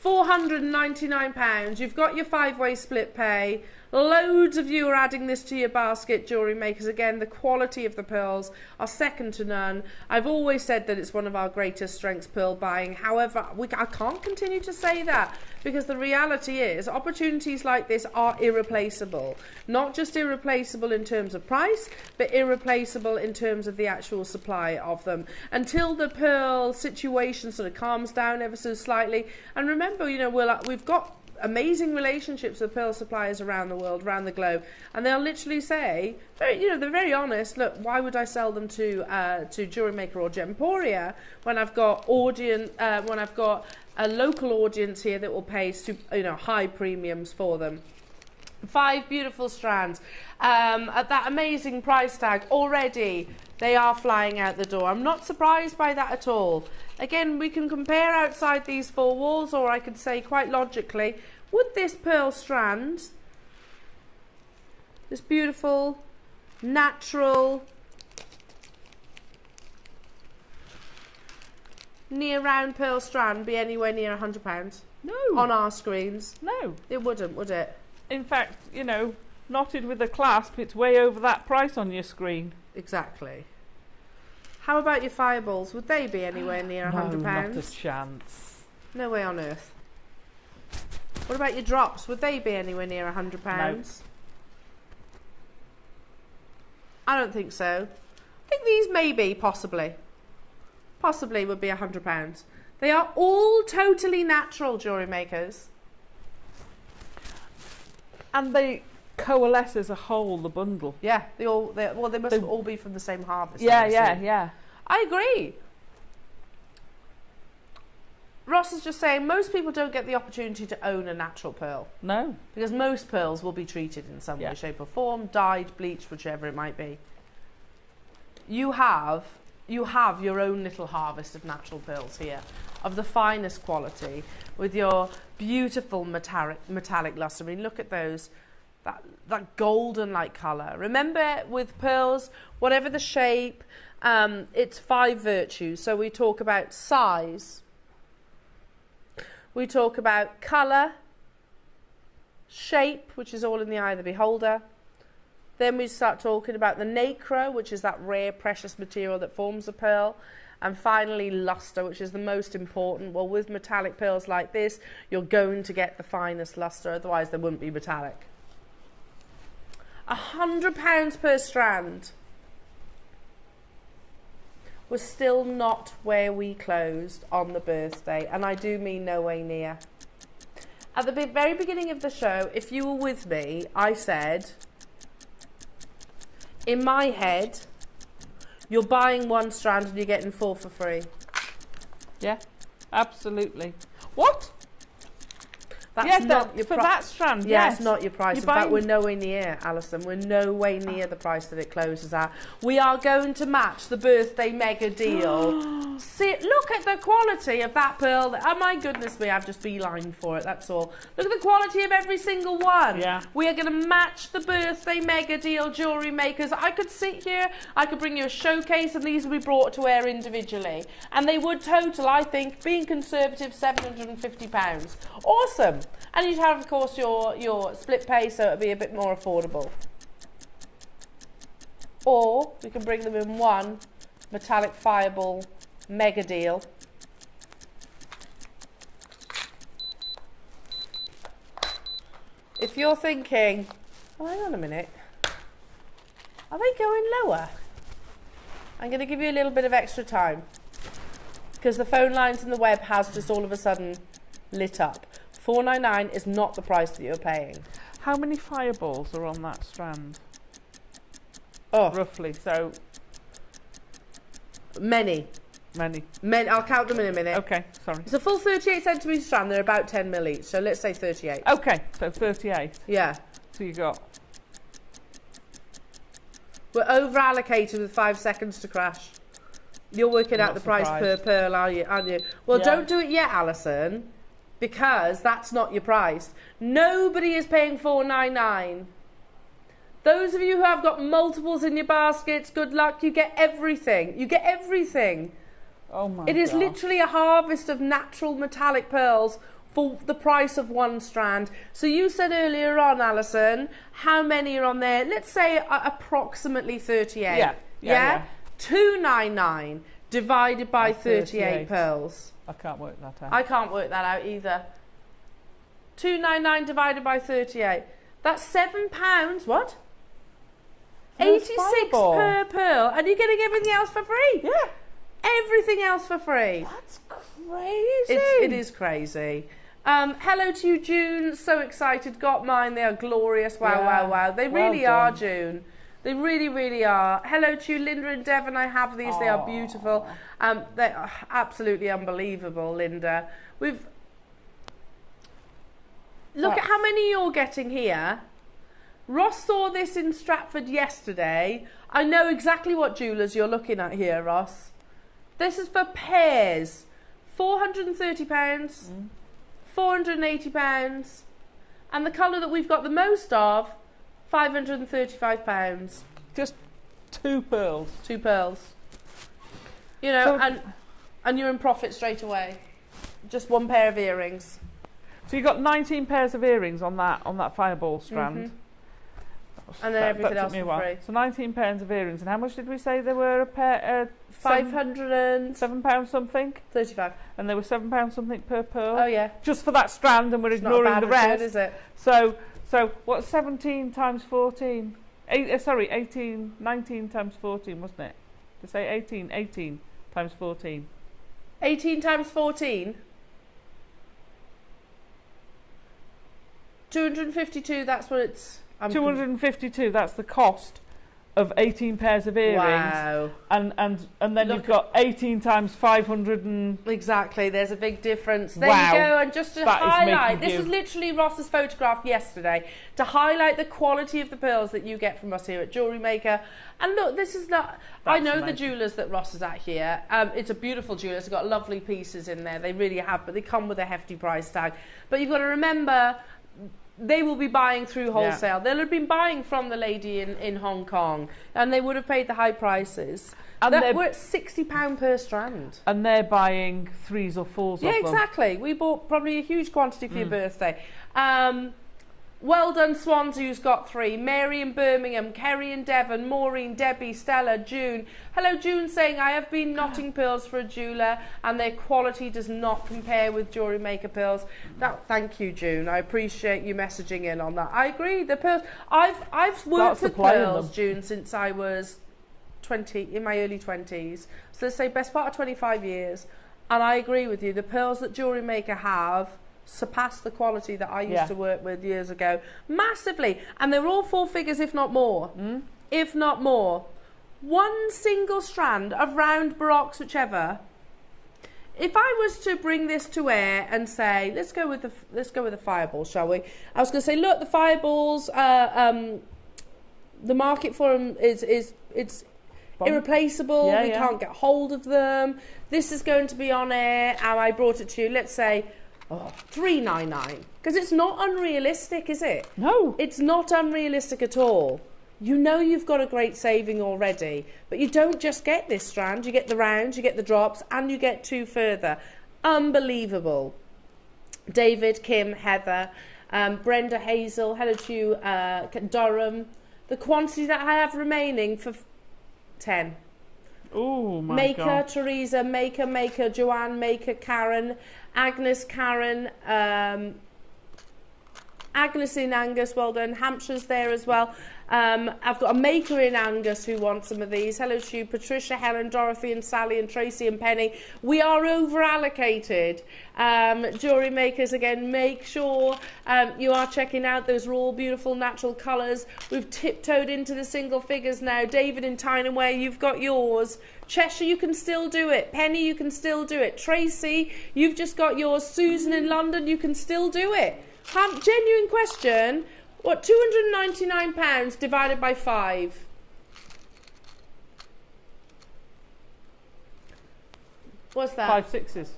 £499. You've got your 5-way split pay. Loads of you are adding this to your basket, jewellery makers. Again, the quality of the pearls are second to none. I've always said that it's one of our greatest strengths, pearl buying. However, I can't continue to say that, because the reality is opportunities like this are irreplaceable. Not just irreplaceable in terms of price, but irreplaceable in terms of the actual supply of them. Until the pearl situation sort of calms down ever so slightly. And remember, you know, we've got amazing relationships with pearl suppliers around the world, around the globe, and they'll literally say, they're very honest. Look, why would I sell them to Jewellery Maker or Gemporia when I've got a local audience here that will pay high premiums for them. 5 beautiful strands at that amazing price tag. Already they are flying out the door. I'm not surprised by that at all. Again, we can compare outside these 4 walls, or I could say quite logically, would this pearl strand, this beautiful, natural, near round pearl strand be anywhere near £100? No. On our screens? No. It wouldn't, would it? In fact, you know, knotted with a clasp, it's way over that price on your screen. Exactly. How about your fireballs? Would they be anywhere near £100? No, not a chance. No way on earth. What about your drops? Would they be anywhere near £100? No. I don't think so. I think these may be, possibly would be £100. They are all totally natural, jewellery makers. And they coalesce as a whole, the bundle. Yeah, they must all be from the same harvest. Yeah. I agree. Ross is just saying most people don't get the opportunity to own a natural pearl. No. Because most pearls will be treated in some way, shape or form, dyed, bleached, whichever it might be. You have your own little harvest of natural pearls here, of the finest quality, with your beautiful metallic luster. I mean, look at those, that golden-like colour. Remember, with pearls, whatever the shape, it's 5 virtues. So we talk about size, we talk about colour, shape, which is all in the eye of the beholder. Then we start talking about the nacre, which is that rare, precious material that forms a pearl. And finally, luster, which is the most important. Well, with metallic pearls like this, you're going to get the finest luster, otherwise they wouldn't be metallic. £100 per strand. We're still not where we closed on the birthday, and I do mean no way near. At the very beginning of the show, if you were with me, I said, in my head, you're buying 1 strand and you're getting 4 for free. Yeah, absolutely. What? That's not your for that strand. Yeah, yes, it's not your price. In fact, we're nowhere near, Alison. We're no way near the price that it closes at. We are going to match the birthday mega deal. See, look at the quality of that pearl. Oh my goodness me, I've just beelined for it. That's all. Look at the quality of every single one. Yeah. We are going to match the birthday mega deal, jewellery makers. I could sit here, I could bring you a showcase, and these would be brought to air individually, and they would total, I think, being conservative, £750. Awesome. And you'd have, of course, your split pay, so it'd be a bit more affordable. Or we can bring them in one metallic fireball mega deal. If you're thinking, oh, hang on a minute, are they going lower? I'm going to give you a little bit of extra time, because the phone lines and the web has just all of a sudden lit up. $4.99 is not the price that you're paying. How many fireballs are on that strand? Oh, roughly. So many. I'll count them in a minute. Okay, sorry. It's a full 38 centimetre strand. They're about 10 mil each. So let's say 38. Okay, so 38. Yeah. So you got. We're over allocated with 5 seconds to crash. You're working out the price per pearl, aren't you? Well, don't do it yet, Alison, because that's not your price. Nobody is paying $4.99. Those of you who have got multiples in your baskets, good luck. You get everything. You get everything. Oh my God. It is literally a harvest of natural metallic pearls for the price of 1 strand. So you said earlier on, Alison, how many are on there? Let's say approximately 38. Yeah? $2.99 divided by 38 pearls. I can't work that out. I can't work that out either. $2.99 divided by 38. That's £7. What? 86 per pearl, and you're getting everything else for free. Yeah. Everything else for free. That's crazy. It is crazy. Hello to you, June. So excited. Got mine. They are glorious. Wow, wow, wow. They really are, June. They really, really are. Hello to you, Linda and Devon. I have these. They are beautiful. They are absolutely unbelievable, Linda. Look at how many you're getting here. Ross saw this in Stratford yesterday. I know exactly what jewellers you're looking at here, Ross. This is for pairs. £430, £480, and the colour that we've got the most of, £535. Just 2 pearls. 2 pearls. You know, and you're in profit straight away. Just 1 pair of earrings. So you got 19 pairs of earrings on that fireball strand. And then everything else for free. So 19 pairs of earrings. And how much did we say they were a pair? £7 something? 35. And they were £7 something per pearl? Oh, yeah. Just for that strand, and we're ignoring the rest. Return, is it? So what's 17 times 14? 19 times 14, wasn't it? To say 18 times 14. 18 times 14? 252, that's what it's... 252, that's the cost of 18 pairs of earrings. Wow. And then you've got 18 times 500 and... Exactly, there's a big difference. There Wow. you go, and just to highlight, this is literally Ross's photograph yesterday, to highlight the quality of the pearls that you get from us here at JewelleryMaker. And look, this is not... I know the jewellers that Ross is at here. It's a beautiful jeweller. It's got lovely pieces in there. They really have, but they come with a hefty price tag. But you've got to remember... They will be buying through wholesale. Yeah. They'll have been buying from the lady in Hong Kong, and they would have paid the high prices. And we're at £60 per strand. And they're buying 3s or 4s of them. Yeah, exactly. We bought probably a huge quantity for your birthday. Well done, Swans, who's got 3. Mary in Birmingham, Kerry in Devon, Maureen, Debbie, Stella, June. Hello, June, saying, I have been knotting pearls for a jeweller and their quality does not compare with JewelleryMaker pearls. Thank you, June. I appreciate you messaging in on that. I agree. The pearls. I've worked with pearls, June, since I was 20, in my early 20s. So let's say best part of 25 years. And I agree with you. The pearls that JewelleryMaker have surpass the quality that I used to work with years ago massively, and they're all 4 figures if not more. If not more. One single strand of round baroques, whichever. If I was to bring this to air and say, let's go with the fireballs, shall we? I was going to say, look, the fireballs, the market for them is irreplaceable. We can't get hold of them. This is going to be on air, and I brought it to you. Let's say $3.99, because it's not unrealistic, is it? No, it's not unrealistic at all. You know you've got a great saving already, but you don't just get this strand. You get the rounds, you get the drops, and you get 2 further. Unbelievable. David, Kim, Heather, Brenda, Hazel, hello to you, Durham. The quantity that I have remaining for 10. Oh my Maker, God. Teresa, Maker, Joanne, Maker, Karen, Agnes, Karen, Agnes in Angus, well done. Hampshire's there as well. I've got a Maker in Angus who wants some of these. Hello to you, Patricia, Helen, Dorothy and Sally and Tracy and Penny. We are over allocated. Jewellery makers, again, make sure you are checking out. Those are all beautiful natural colours. We've tiptoed into the single figures now. David in Tyneway, you've got yours. Cheshire, you can still do it. Penny, you can still do it. Tracy, you've just got yours. Susan in London, you can still do it. Genuine question. What, £299 divided by 5? What's that? 5 sixes.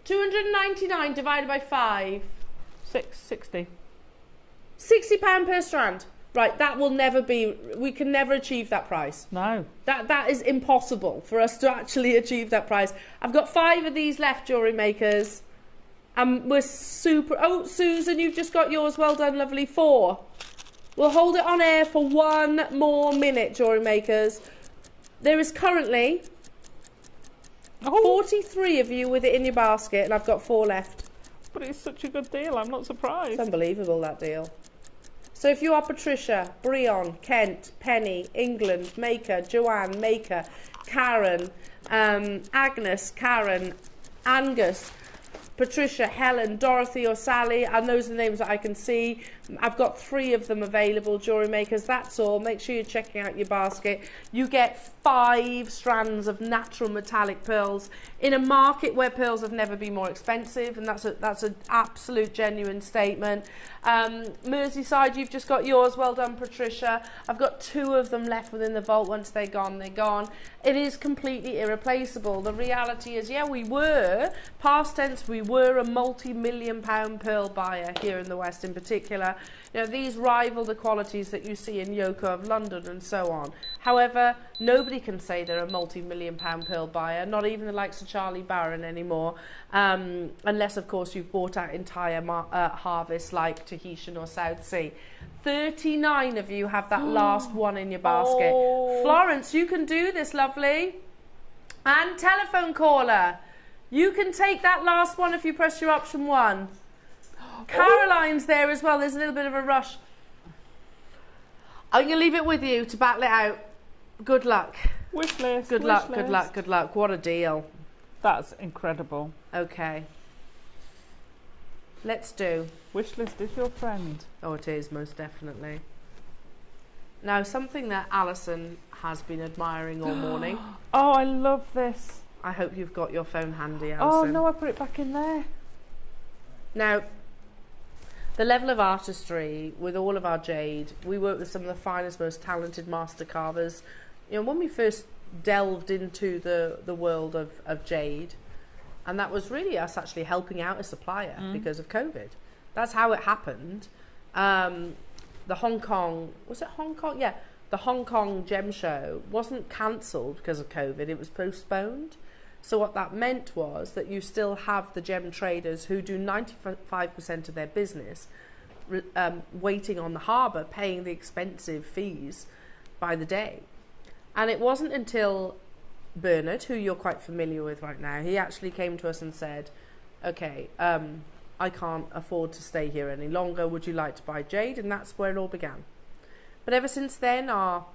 299 divided by 5. 60. £60 per strand. Right, that will never be, we can never achieve that price. No. That is impossible for us to actually achieve that price. I've got 5 of these left, jewellery makers. We're super... Oh, Susan, you've just got yours. Well done, lovely. 4. We'll hold it on air for 1 more minute, jewellery makers. There is currently 43 of you with it in your basket, and I've got 4 left. But it's such a good deal. I'm not surprised. It's unbelievable, that deal. So if you are Patricia, Breon, Kent, Penny, England, Maker, Joanne, Maker, Karen, Agnes, Karen, Angus, Patricia, Helen, Dorothy or Sally, and those are the names that I can see. I've got 3 of them available, jewellery makers, that's all. Make sure you're checking out your basket. You get 5 strands of natural metallic pearls in a market where pearls have never been more expensive, and that's an absolute genuine statement. Merseyside, you've just got yours. Well done, Patricia. I've got 2 of them left within the vault. Once they're gone, they're gone. It is completely irreplaceable. The reality is, yeah, we were, past tense, we were a multi-million-pound pearl buyer here in the West in particular. You know, these rival the qualities that you see in Yoko of London and so on. However, nobody can say they're a multi-million-pound pearl buyer, not even the likes of Charlie Barron anymore, unless, of course, you've bought out entire harvests like Tahitian or South Sea. 39 of you have that last one in your basket. Florence, you can do this, lovely. And telephone caller, you can take that last one if you press your option 1. Caroline's there as well. There's a little bit of a rush. I'm going to leave it with you to battle it out. Good luck. Wish list. Good luck, good luck, good luck. What a deal. That's incredible. Okay. Let's do. Wish list is your friend. Oh, it is, most definitely. Now, something that Alison has been admiring all morning. Oh, I love this. I hope you've got your phone handy, Oh, Alison. no, I put it back in there. Now, the level of artistry with all of our jade, we work with some of the finest, most talented master carvers. You know, when we first delved into the world of jade, and that was really us actually helping out a supplier because of COVID. That's how it happened. The Hong Kong, was it Hong Kong? Yeah, the Hong Kong gem show wasn't cancelled because of COVID, it was postponed. So what that meant was that you still have the gem traders who do 95% of their business waiting on the harbour, paying the expensive fees by the day. And it wasn't until Bernard, who you're quite familiar with right now, he actually came to us and said, okay, I can't afford to stay here any longer. Would you like to buy jade? And that's where it all began. But ever since then, our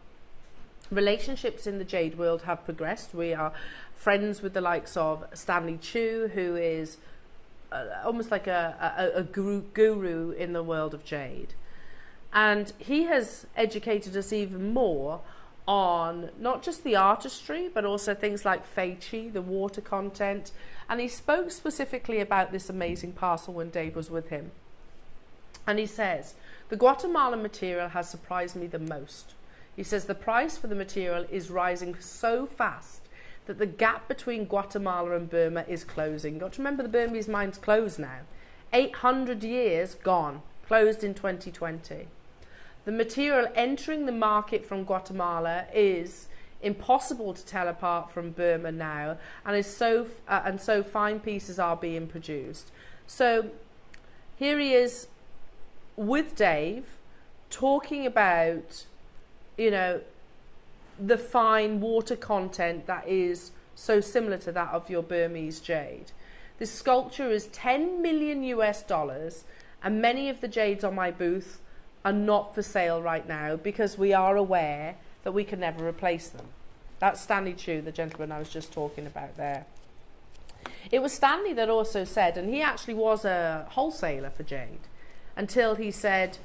relationships in the jade world have progressed. We are friends with the likes of Stanley Chu, who is almost like a guru in the world of jade. And he has educated us even more on not just the artistry, but also things like fei chi, the water content. And he spoke specifically about this amazing parcel when Dave was with him. And he says, the Guatemala material has surprised me the most. He says the price for the material is rising so fast that the gap between Guatemala and Burma is closing. Got to remember the Burmese mine's closed now. 800 years gone, closed in 2020. The material entering the market from Guatemala is impossible to tell apart from Burma now, and so fine pieces are being produced. So here he is with Dave talking about, you know, the fine water content that is so similar to that of your Burmese jade. This sculpture is $10 million US, and many of the jades on my booth are not for sale right now because we are aware that we can never replace them. That's Stanley Chu, the gentleman I was just talking about there. It was Stanley that also said, and he actually was a wholesaler for jade, until he said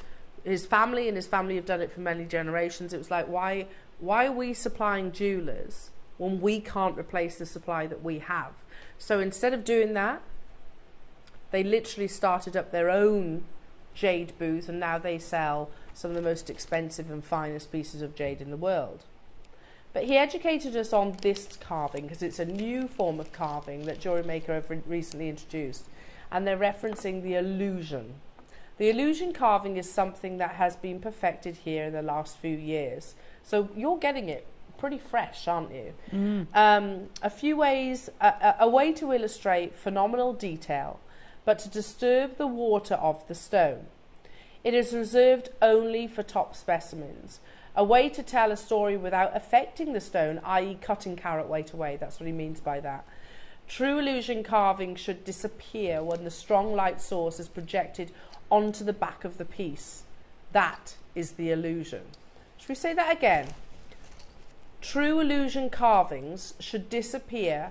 his family have done it for many generations. It was like, why are we supplying jewellers when we can't replace the supply that we have? So instead of doing that, they literally started up their own jade booth, and now they sell some of the most expensive and finest pieces of jade in the world. But he educated us on this carving because it's a new form of carving that JewelleryMaker have recently introduced, and they're referencing the illusion. The illusion carving is something that has been perfected here in the last few years. So you're getting it pretty fresh, aren't you? A few ways, a way to illustrate phenomenal detail, but to disturb the water of the stone. It is reserved only for top specimens. A way to tell a story without affecting the stone, i.e. cutting carat weight away. That's what he means by that. True illusion carving should disappear when the strong light source is projected onto the back of the piece. That is the illusion. Should we say that again? True illusion carvings should disappear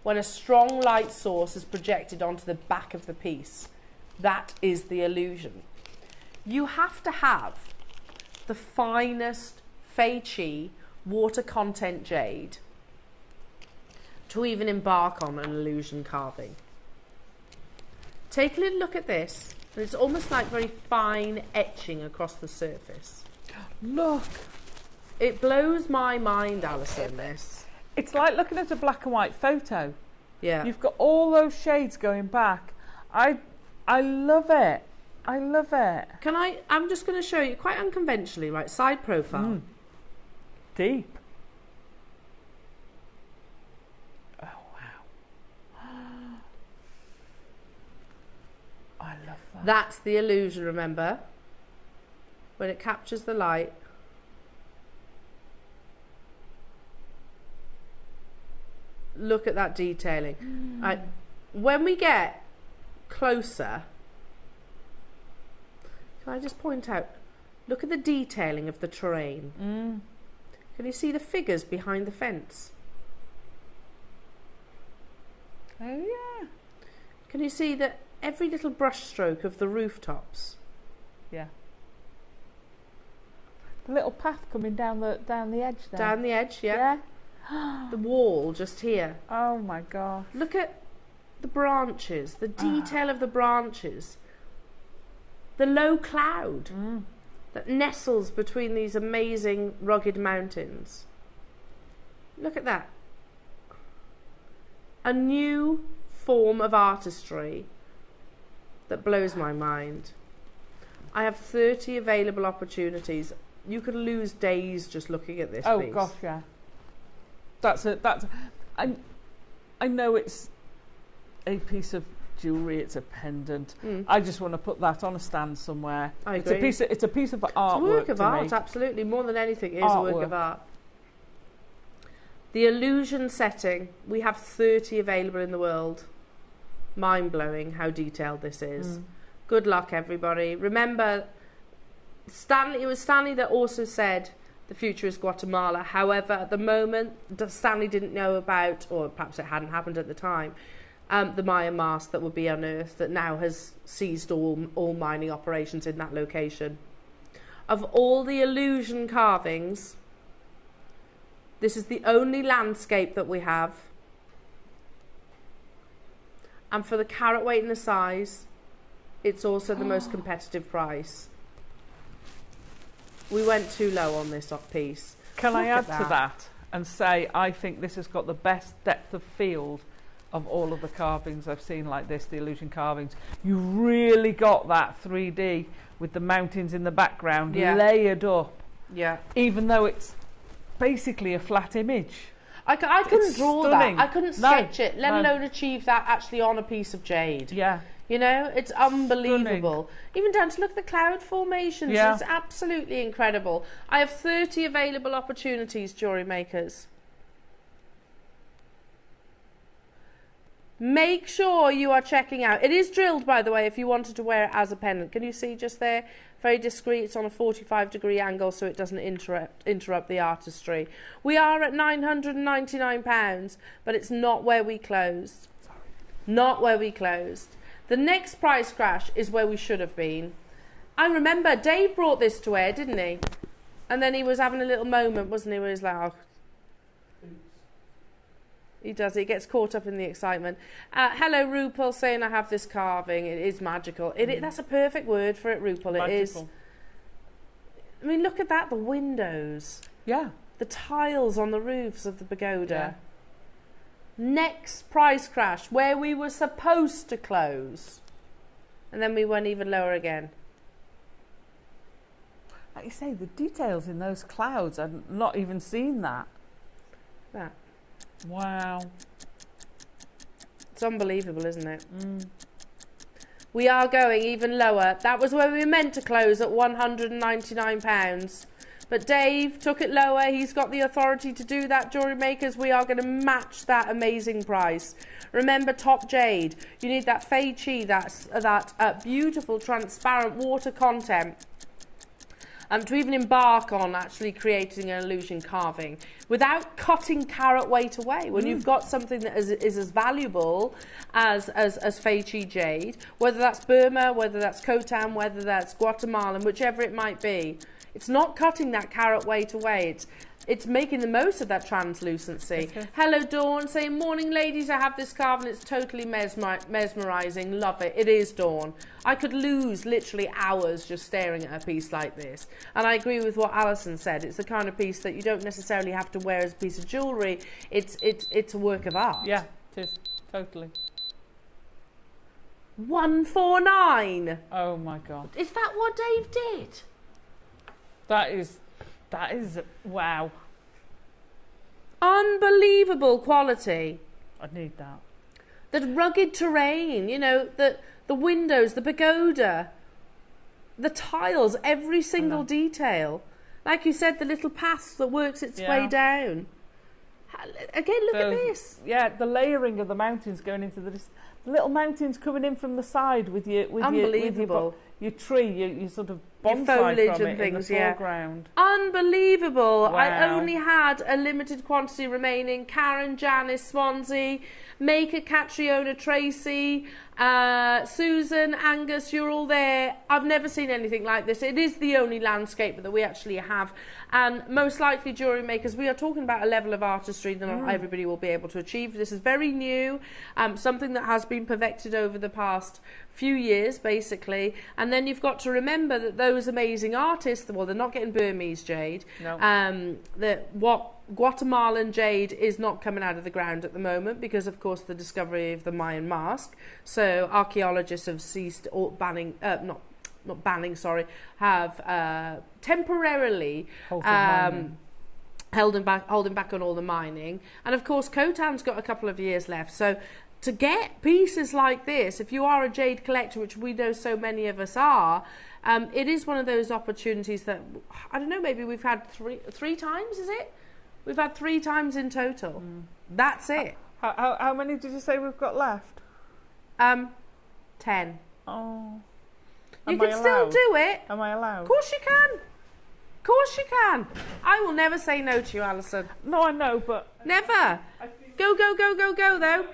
when a strong light source is projected onto the back of the piece. That is the illusion. You have to have the finest fei chi water content jade to even embark on an illusion carving. Take a little look at this. It's almost like very fine etching across the surface. Look. It blows my mind, Alison, this. It's like looking at a black and white photo. Yeah. You've got all those shades going back. I love it. I love it. I'm just going to show you quite unconventionally, right? Side profile. Deep. Oh, wow. I love that. That's the illusion, remember? When it captures the light. Look at that detailing. Right. When we get closer, can I just point out, look at the detailing of the terrain. Can you see the figures behind the fence? Oh, yeah. Can you see that every little brush stroke of the rooftops? Yeah. The little path coming down the edge there. Down the edge, yeah. The wall just here. Oh my gosh. Look at the branches, the detail of the branches. The low cloud that nestles between these amazing rugged mountains. Look at that. A new form of artistry that blows my mind. I have 30 available opportunities. You could lose days just looking at this piece. Oh gosh, yeah. I know it's a piece of jewellery, it's a pendant. I just want to put that on a stand somewhere. I agree. It's a piece of artwork. It's a work of art, me. absolutely. More than anything, it is a work of art. The illusion setting, we have 30 available in the world. Mind-blowing how detailed this is. Good luck, everybody. Remember, it was Stanley that also said the future is Guatemala. However, at the moment, Stanley didn't know about, or perhaps it hadn't happened at the time, the Mayan mask that would be unearthed that now has ceased all mining operations in that location. Of all the illusion carvings, this is the only landscape that we have. And for the carat weight and the size, it's also the most competitive price. We went too low on this piece. Can I add to that and say I think this has got the best depth of field of all of the carvings I've seen like this, the illusion carvings. You really got that 3D with the mountains in the background layered up. Yeah. Even though it's basically a flat image. I couldn't draw that. I couldn't sketch it, let alone achieve that actually on a piece of jade. Yeah. You know, it's unbelievable. Even down to look at the cloud formations. Yeah. It's absolutely incredible. I have 30 available opportunities, jewellery makers. Make sure you are checking out. It is drilled, by the way, if you wanted to wear it as a pendant. Can you see just there? Very discreet. It's on a 45-degree angle, so it doesn't interrupt the artistry. We are at £999, but it's not where we closed. Sorry. Not where we closed. The next price crash is where we should have been. I remember Dave brought this to air, didn't he? And then he was having a little moment, wasn't he, where he was like, oh. He does, he gets caught up in the excitement. Hello, Rupal, saying I have this carving. It is magical. That's a perfect word for it, Rupal. Magical. It is. I mean, look at that, the windows. Yeah. The tiles on the roofs of the pagoda. Yeah. Next price crash, where we were supposed to close. And then we went even lower again. Like you say, the details in those clouds, I've not even seen that. That. Wow. It's unbelievable, isn't it? We are going even lower. That was where we were meant to close at £199. But Dave took it lower. He's got the authority to do that, jewellery makers. We are going to match that amazing price. Remember, top jade. You need that Fei Chi, that beautiful transparent water content. To even embark on actually creating an illusion carving without cutting carat weight away. When you've got something that is as valuable as Fei Chi jade, whether that's Burma, whether that's Khotan, whether that's Guatemala, whichever it might be, it's not cutting that carat weight away. It's making the most of that translucency. Okay. Hello, Dawn, saying, morning, ladies, I have this carving. It's totally mesmerising. Love it. It is, Dawn. I could lose literally hours just staring at a piece like this. And I agree with what Alison said. It's the kind of piece that you don't necessarily have to wear as a piece of jewellery. It's a work of art. Yeah, it is. Totally. 149. Oh, my God. Is that what Dave did? That is, wow. Unbelievable quality. I need that. The rugged terrain, you know, the windows, the pagoda, the tiles, every single detail. Like you said, the little path that works its way down. Again, look at this. Yeah, the layering of the mountains going into little mountains coming in from the side with your your tree, your sort of bonsai foliage from and it in the things, yeah. foreground. Unbelievable. Wow. I only had a limited quantity remaining. Karen, Janice, Swansea, Maker, Catriona, Tracy, Susan, Angus, you're all there. I've never seen anything like this. It is the only landscape that we actually have. And most likely, jewellery makers, we are talking about a level of artistry that not everybody will be able to achieve. This is very new, something that has been perfected over the past few years, basically. And then you've got to remember that those amazing artists, well, they're not getting Burmese jade. No. What Guatemalan jade is not coming out of the ground at the moment because, of course, the discovery of the Mayan mask. So archaeologists have ceased or banning, not banning, sorry, have temporarily holding back on all the mining. And of course, Khotan's got a couple of years left. So to get pieces like this, if you are a jade collector, which we know so many of us are, it is one of those opportunities that, I don't know, maybe we've had three times, is it? We've had 3 times in total. That's it. How many did you say we've got left? 10. Oh. You can still do it. Am I allowed? Of course you can. Of course you can. I will never say no to you, Alison. No, I know, but... Never. Go, though.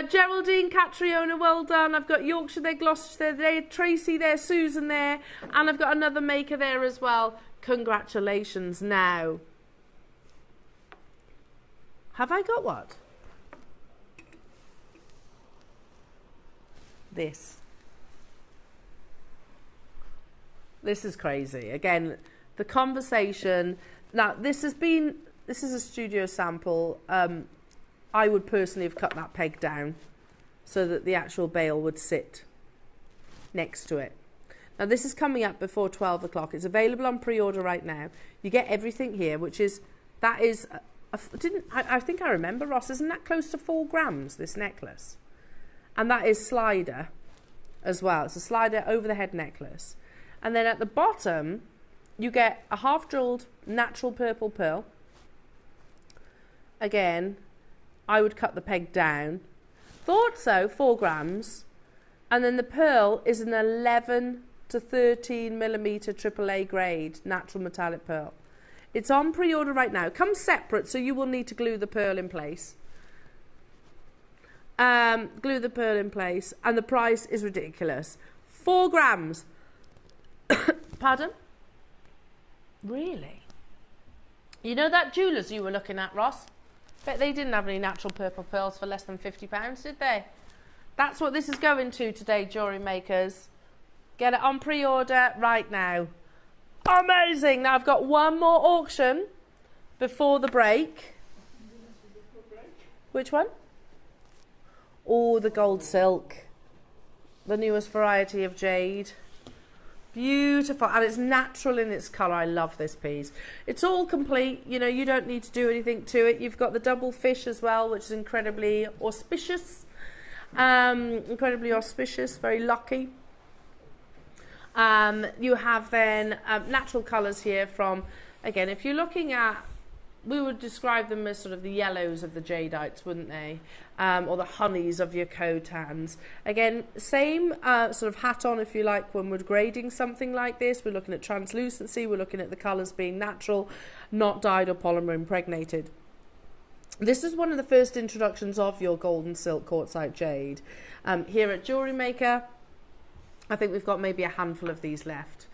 Geraldine, Catriona, well done. I've got Yorkshire there, Gloucestershire there, Tracy there, Susan there, and I've got another maker there as well. Congratulations now. Have I got what? This. This is crazy. Again, the conversation. Now, this is a studio sample. I would personally have cut that peg down so that the actual bale would sit next to it. Now, this is coming up before 12 o'clock. It's available on pre-order right now. You get everything here, I think I remember, Ross, isn't that close to 4 grams, this necklace? And that is slider as well. It's a slider over the head necklace. And then at the bottom, you get a half-drilled natural purple pearl. Again, I would cut the peg down. Thought so, 4 grams. And then the pearl is an 11 to 13 millimetre AAA grade natural metallic pearl. It's on pre-order right now. It comes separate, so you will need to glue the pearl in place. And the price is ridiculous. 4 grams. Pardon? Really? You know that jewellers you were looking at, Ross? Bet they didn't have any natural purple pearls for less than £50, did they? That's what this is going to today, jewellery makers. Get it on pre-order right now. Amazing. Now I've got one more auction before the break. Which one? Oh, the gold silk. The newest variety of jade. Beautiful. And it's natural in its colour. I love this piece. It's all complete. You know, you don't need to do anything to it. You've got the double fish as well, which is incredibly auspicious. Very lucky. You have then natural colours here from, again, if you're looking at, we would describe them as sort of the yellows of the jadeites, wouldn't they? Or the honeys of your Khotans. Again, same sort of hat on, if you like, when we're grading something like this. We're looking at translucency, we're looking at the colours being natural, not dyed or polymer impregnated. This is one of the first introductions of your golden silk quartzite jade. Here at JewelleryMaker, I think we've got maybe a handful of these left.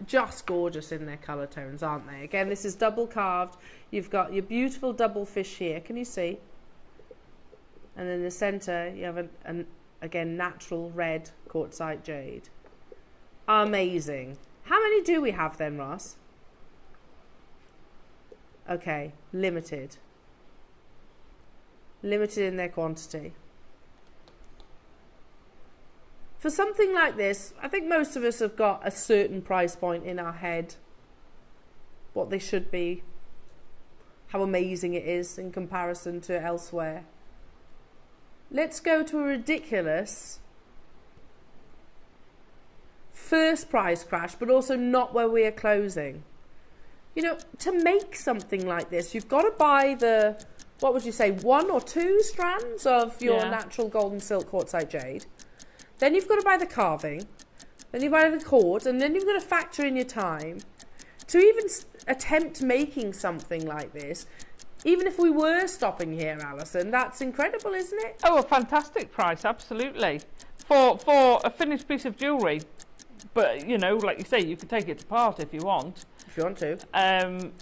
Just gorgeous in their colour tones, aren't they? Again, this is double carved. You've got your beautiful double fish here. Can you see? And in the centre, you have an again, natural red quartzite jade. Amazing. How many do we have then, Ross? Okay, limited. Limited in their quantity. For something like this, I think most of us have got a certain price point in our head. What they should be. How amazing it is in comparison to elsewhere. Let's go to a ridiculous first price crash, but also not where we are closing. You know, to make something like this, you've got to buy the what would you say, 1 or 2 strands of your natural golden silk quartzite jade. Then you've got to buy the carving, then you buy the cord, and then you've got to factor in your time. To even attempt making something like this, even if we were stopping here, Alison, that's incredible, isn't it? Oh, a fantastic price, absolutely. For a finished piece of jewellery. But, you know, like you say, you can take it apart if you want. If you want to.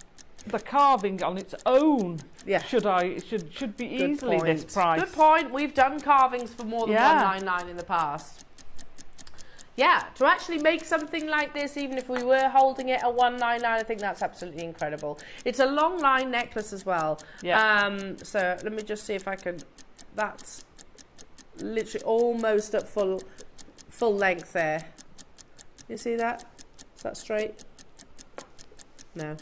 The carving on its own should be Good easily point. this price. Good point. We've done carvings for more than $199 in the past. Yeah, to actually make something like this, even if we were holding it at $199, I think that's absolutely incredible. It's a long line necklace as well. Yeah. So let me just see if I can. That's literally almost at full length there. You see that? Is that straight? No.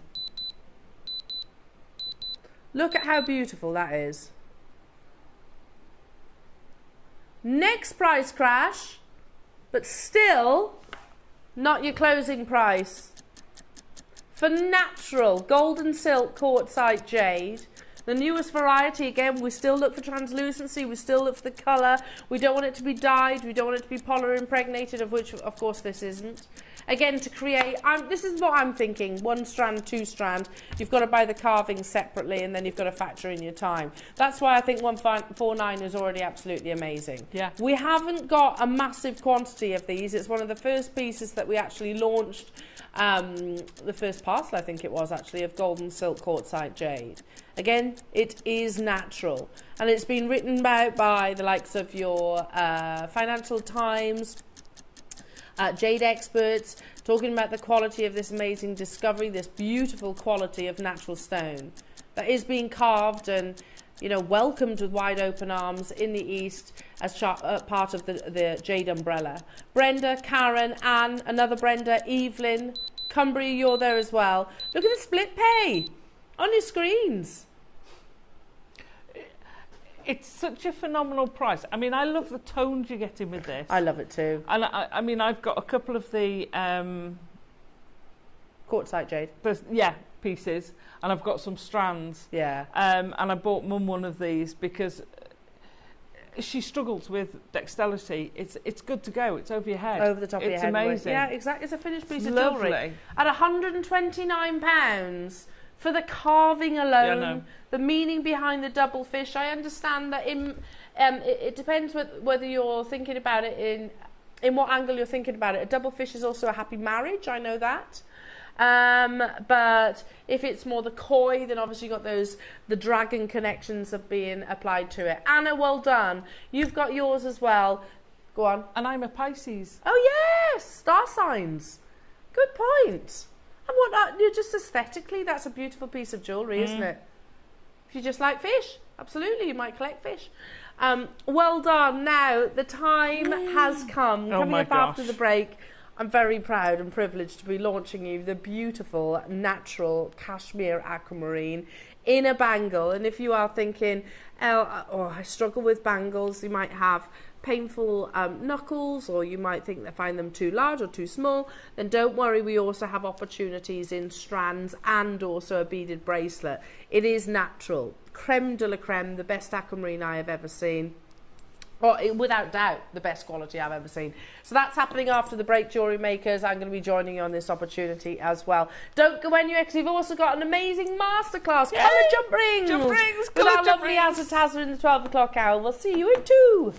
Look at how beautiful that is. Next price crash, but still not your closing price. For natural golden silk quartzite jade, the newest variety, again, we still look for translucency, we still look for the colour, we don't want it to be dyed, we don't want it to be polymer impregnated, of which of course this isn't. Again, to create, this is what I'm thinking, 1 strand, 2 strand, you've got to buy the carving separately and then you've got to factor in your time. That's why I think 149 is already absolutely amazing. Yeah. We haven't got a massive quantity of these. It's one of the first pieces that we actually launched, the first parcel I think it was actually, of golden silk quartzite jade. Again, it is natural and it's been written about by the likes of your Financial Times, Jade experts, talking about the quality of this amazing discovery, this beautiful quality of natural stone that is being carved and, you know, welcomed with wide open arms in the East as part of the Jade umbrella. Brenda, Karen, Anne, another Brenda, Evelyn, Cumbria, you're there as well. Look at the split pay on your screens. It's such a phenomenal price. I mean, I love the tones you're getting with this. I love it too. And I mean, I've got a couple of the quartzite jade. Pieces, and I've got some strands. Yeah. And I bought Mum one of these because she struggles with dexterity. It's good to go. It's over your head. Over the top of your head. It's amazing. Yeah, exactly. It's a finished piece of lovely. jewellery. At £129 for the carving alone, the meaning behind the double fish. I understand that it depends whether you're thinking about it in what angle you're thinking about it. A double fish is also a happy marriage. I know that. But if it's more the koi, then obviously you've got the dragon connections of being applied to it. Anna, well done. You've got yours as well. Go on. And I'm a Pisces. Oh yes, star signs. Good point. And just aesthetically, that's a beautiful piece of jewellery, isn't it? If you just like fish, absolutely, you might collect fish. Well done. Now, the time has come. Coming up after the break, I'm very proud and privileged to be launching you the beautiful, natural Kashmir Aquamarine in a bangle. And if you are thinking, I struggle with bangles, you might have painful knuckles, or you might find them too large or too small, then don't worry, we also have opportunities in strands and also a beaded bracelet. It is natural, creme de la creme, the best aquamarine I have ever seen. Without doubt, the best quality I've ever seen. So that's happening after the break, jewellery makers. I'm going to be joining you on this opportunity as well. Don't go anywhere, because we've also got an amazing masterclass. Colour jump rings! Jump rings! With our lovely Azza in the 12 o'clock hour. We'll see you in 2.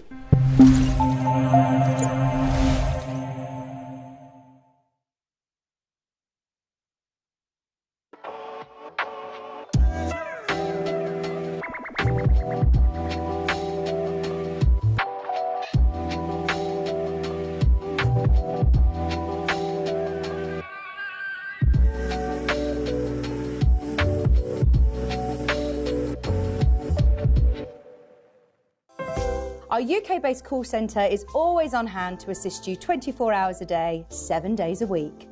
Our UK-based call centre is always on hand to assist you 24 hours a day, 7 days a week.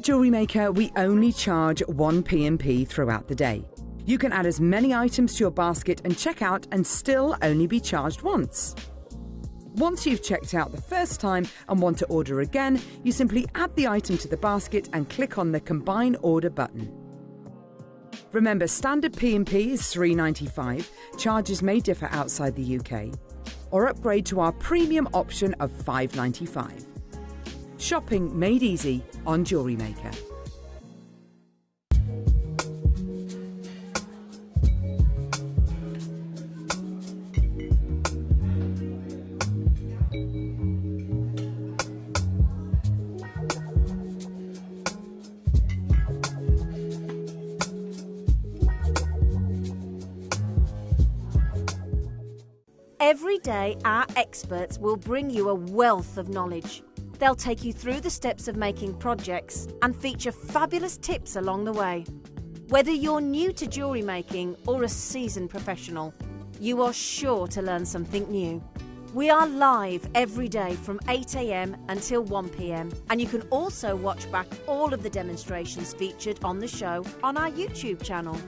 at JewelleryMaker, we only charge 1 P&P throughout the day. You can add as many items to your basket and check out and still only be charged once. Once you've checked out the first time and want to order again, you simply add the item to the basket and click on the Combine Order button. Remember, standard P&P is $3.95, charges may differ outside the UK, or upgrade to our premium option of $5.95. Shopping made easy on JewelleryMaker. Every day, our experts will bring you a wealth of knowledge. They'll take you through the steps of making projects and feature fabulous tips along the way. Whether you're new to jewellery making or a seasoned professional, you are sure to learn something new. We are live every day from 8 AM until 1 PM, and you can also watch back all of the demonstrations featured on the show on our YouTube channel.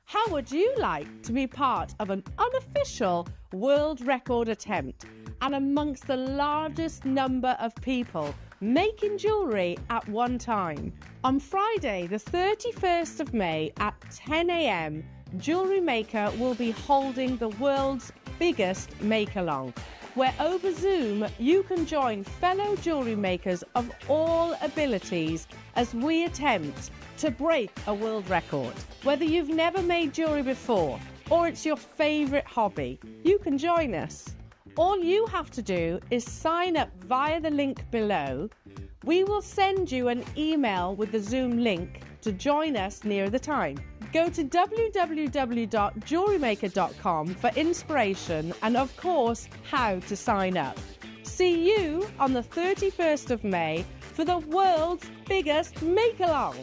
How would you like to be part of an unofficial world record attempt and amongst the largest number of people making jewellery at one time? On Friday, the 31st of May at 10 AM, JewelleryMaker will be holding the world's biggest make-along, where over Zoom you can join fellow jewellery makers of all abilities as we attempt to break a world record. Whether you've never made jewellery before or it's your favourite hobby, you can join us. All you have to do is sign up via the link below. We will send you an email with the Zoom link to join us near the time. Go to www.jewellerymaker.com for inspiration and, of course, how to sign up. See you on the 31st of May for the world's biggest make-along.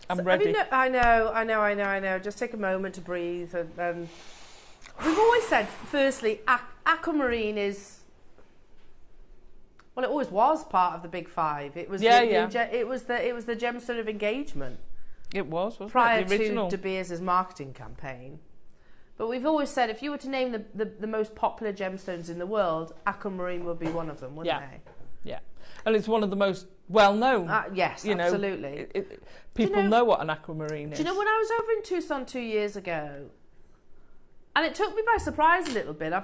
I'm ready. I know. Just take a moment to breathe. And we've always said, firstly, Aquamarine is, well, it always was part of the Big Five. It was it was the gemstone of engagement. It was, wasn't prior it? The original. To De Beers' marketing campaign. But we've always said, if you were to name the most popular gemstones in the world, Aquamarine would be one of them, wouldn't they? Yeah, and it's one of the most well-known. Yes, absolutely. People know what an aquamarine is. Do you know, when I was over in Tucson 2 years ago, and it took me by surprise a little bit, I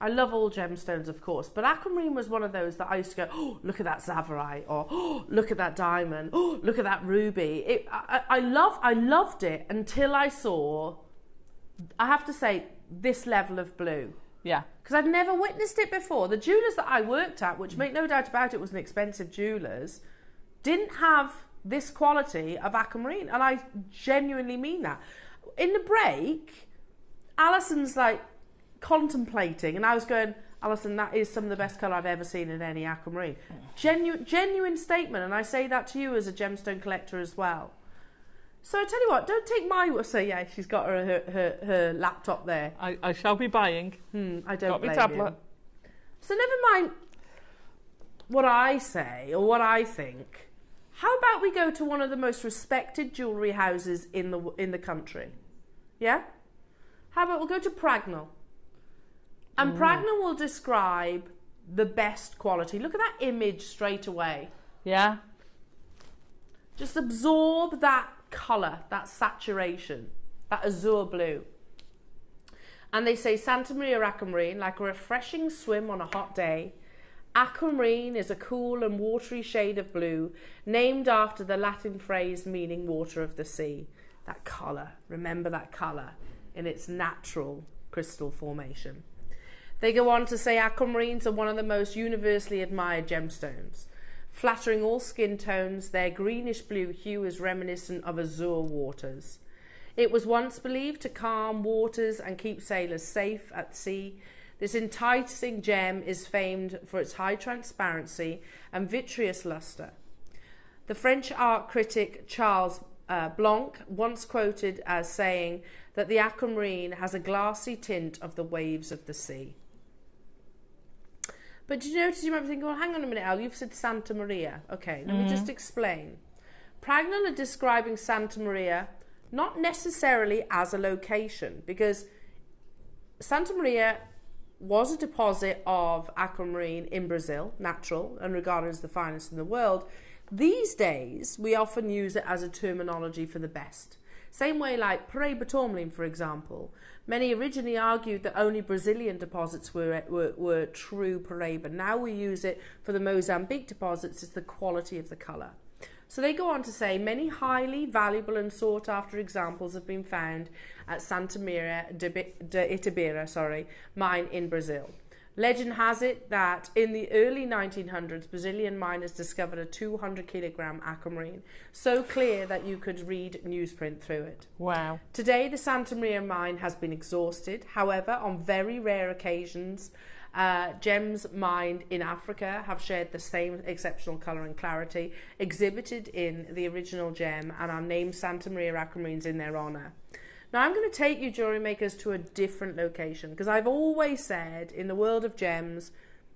love all gemstones, of course, but aquamarine was one of those that I used to go, oh, look at that zavarite, or oh, look at that diamond, oh, look at that ruby. I loved it until I saw, I have to say, this level of blue. Yeah. Because I'd never witnessed it before. The jewellers that I worked at, which make no doubt about it was an expensive jewellers, didn't have this quality of aquamarine. And I genuinely mean that. In the break, Alison's like contemplating, and I was going, Alison, that is some of the best colour I've ever seen in any aquamarine. Genuine statement, and I say that to you as a gemstone collector as well. So I tell you what, don't take my word. So yeah, she's got her laptop there. I shall be buying. I don't blame tablet. you. So never mind what I say or what I think. How about we go to one of the most respected jewellery houses in the country? Yeah? How about we'll go to Pragnal. And Pragnal will describe the best quality. Look at that image straight away. Yeah. Just absorb that colour, that saturation, that azure blue. And they say Santa Maria Aquamarine, like a refreshing swim on a hot day. Aquamarine is a cool and watery shade of blue, named after the Latin phrase meaning water of the sea. That colour, remember that colour in its natural crystal formation. They go on to say aquamarines are one of the most universally admired gemstones. Flattering all skin tones, their greenish blue hue is reminiscent of azure waters. It was once believed to calm waters and keep sailors safe at sea. This enticing gem is famed for its high transparency and vitreous luster. The French art critic Charles Blanc once quoted as saying that the aquamarine has a glassy tint of the waves of the sea. But did you notice, you might be thinking, well, hang on a minute, Al, you've said Santa Maria. Okay, let me just explain. Pragnal are describing Santa Maria not necessarily as a location, because Santa Maria was a deposit of aquamarine in Brazil, natural, and regarded as the finest in the world. These days, we often use it as a terminology for the best. Same way like Paraiba tourmaline, for example. Many originally argued that only Brazilian deposits were true Paraiba. Now we use it for the Mozambique deposits. It's the quality of the colour. So they go on to say many highly valuable and sought after examples have been found at Santa Maria de Itabira, mine in Brazil. Legend has it that in the early 1900s, Brazilian miners discovered a 200 kilogram aquamarine, so clear that you could read newsprint through it. Wow. Today, the Santa Maria mine has been exhausted. However, on very rare occasions, gems mined in Africa have shared the same exceptional colour and clarity, exhibited in the original gem, and are named Santa Maria aquamarines in their honour. Now, I'm going to take you, jewellery makers, to a different location, because I've always said in the world of gems,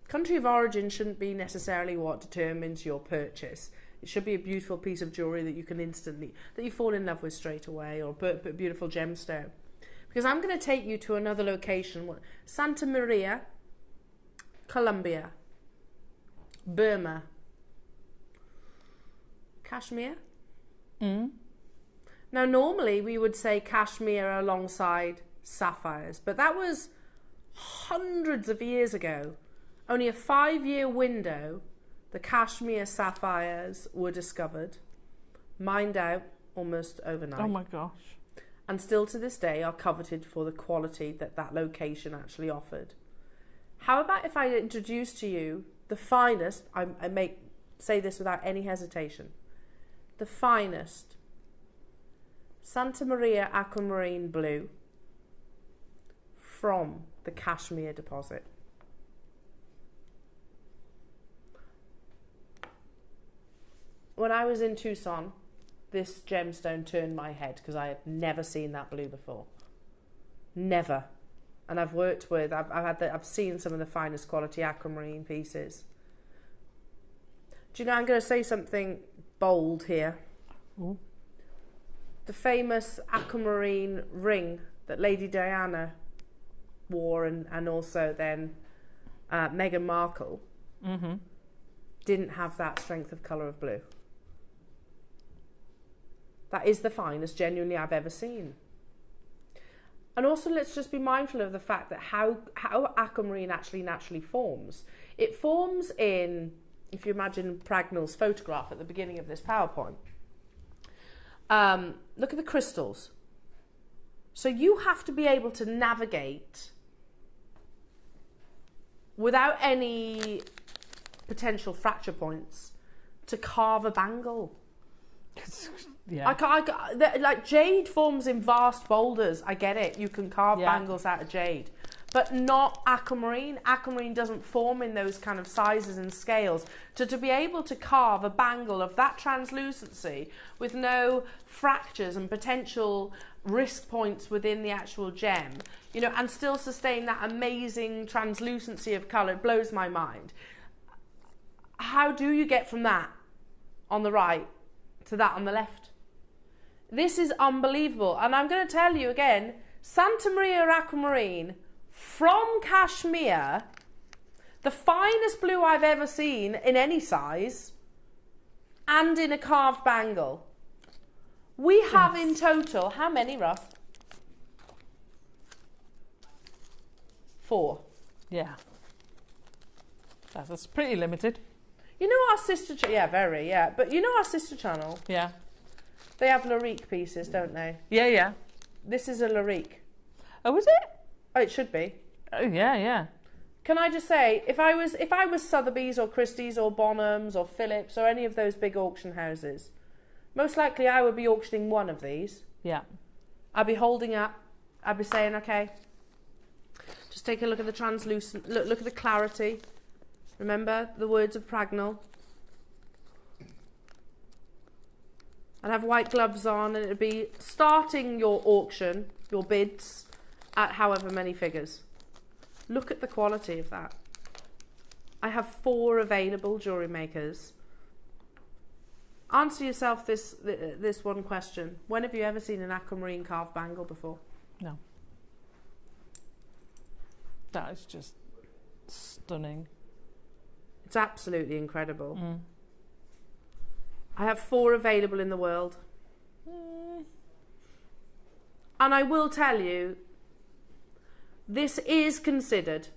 country of origin shouldn't be necessarily what determines your purchase. It should be a beautiful piece of jewellery that you can instantly, that you fall in love with straight away, or a beautiful gemstone. Because I'm going to take you to another location, Santa Maria, Colombia, Burma, Kashmir. Now, normally we would say Kashmir alongside sapphires, but that was hundreds of years ago. Only a 5-year window, the Kashmir sapphires were discovered, mined out almost overnight. Oh my gosh. And still to this day are coveted for the quality that that location actually offered. How about if I introduce to you the finest, I say this without any hesitation, the finest Santa Maria Aquamarine Blue from the Kashmir deposit. When I was in Tucson, this gemstone turned my head because I had never seen that blue before. Never. And I've worked with, I've seen some of the finest quality aquamarine pieces. Do you know, I'm going to say something bold here. Ooh. The famous aquamarine ring that Lady Diana wore and also then Meghan Markle didn't have that strength of colour of blue. That is the finest genuinely I've ever seen. And also let's just be mindful of the fact that how aquamarine actually naturally forms. It forms in, if you imagine Pragnal's photograph at the beginning of this PowerPoint, look at the crystals. So you have to be able to navigate without any potential fracture points to carve a bangle. Yeah. Like jade forms in vast boulders. I get it. You can carve bangles out of jade. But not aquamarine. Aquamarine doesn't form in those kind of sizes and scales. To be able to carve a bangle of that translucency with no fractures and potential risk points within the actual gem, you know, and still sustain that amazing translucency of colour, it blows my mind. How do you get from that on the right to that on the left? This is unbelievable. And I'm going to tell you again, Santa Maria Aquamarine from Kashmir, the finest blue I've ever seen in any size, and in a carved bangle. We have in total, how many, Ruff? 4. Yeah. That's pretty limited. You know our sister but you know our sister channel? Yeah. They have Larique pieces, don't they? Yeah, yeah. This is a Larique. Oh, is it? Oh, it should be. Oh, yeah, yeah. Can I just say, if I was Sotheby's or Christie's or Bonhams or Phillips or any of those big auction houses, most likely I would be auctioning one of these. Yeah. I'd be holding up. I'd be saying, okay, just take a look at the translucent, look at the clarity. Remember the words of Pragnell. I'd have white gloves on, and it'd be starting your auction, your bids, at however many figures. Look at the quality of that. I have 4 available jewellery makers. Answer yourself this one question. When have you ever seen an aquamarine carved bangle before? No. That is just stunning. It's absolutely incredible. Mm. I have 4 available in the world. Mm. And I will tell you, this is considered.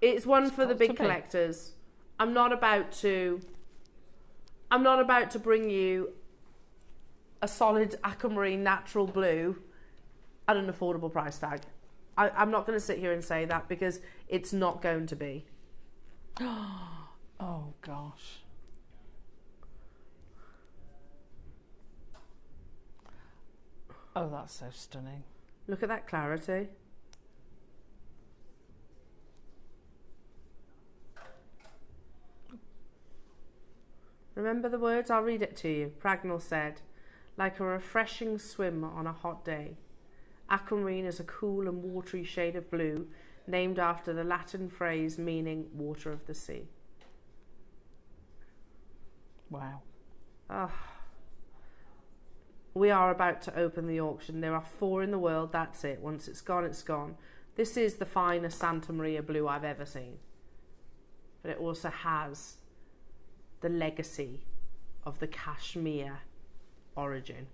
It's one for the big collectors. I'm not about to bring you a solid aquamarine natural blue at an affordable price tag. I'm not going to sit here and say that, because it's not going to be. Oh gosh. Oh, that's so stunning. Look at that clarity. Remember the words? I'll read it to you. Pragnell said, like a refreshing swim on a hot day. Aquamarine is a cool and watery shade of blue, named after the Latin phrase meaning water of the sea. Wow. Oh. We are about to open the auction. There are 4 in the world. That's it. Once it's gone, it's gone. This is the finest Santa Maria blue I've ever seen. But it also has the legacy of the Kashmir origin.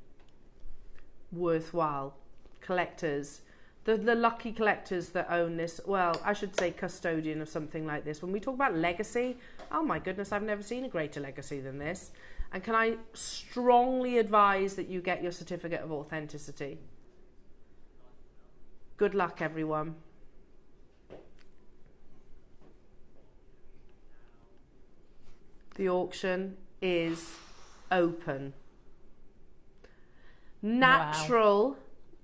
Worthwhile. Collectors, the lucky collectors that own this, well, I should say custodian of something like this. When we talk about legacy, oh my goodness, I've never seen a greater legacy than this. And can I strongly advise that you get your certificate of authenticity? Good luck, everyone. The auction is open. Natural. Wow.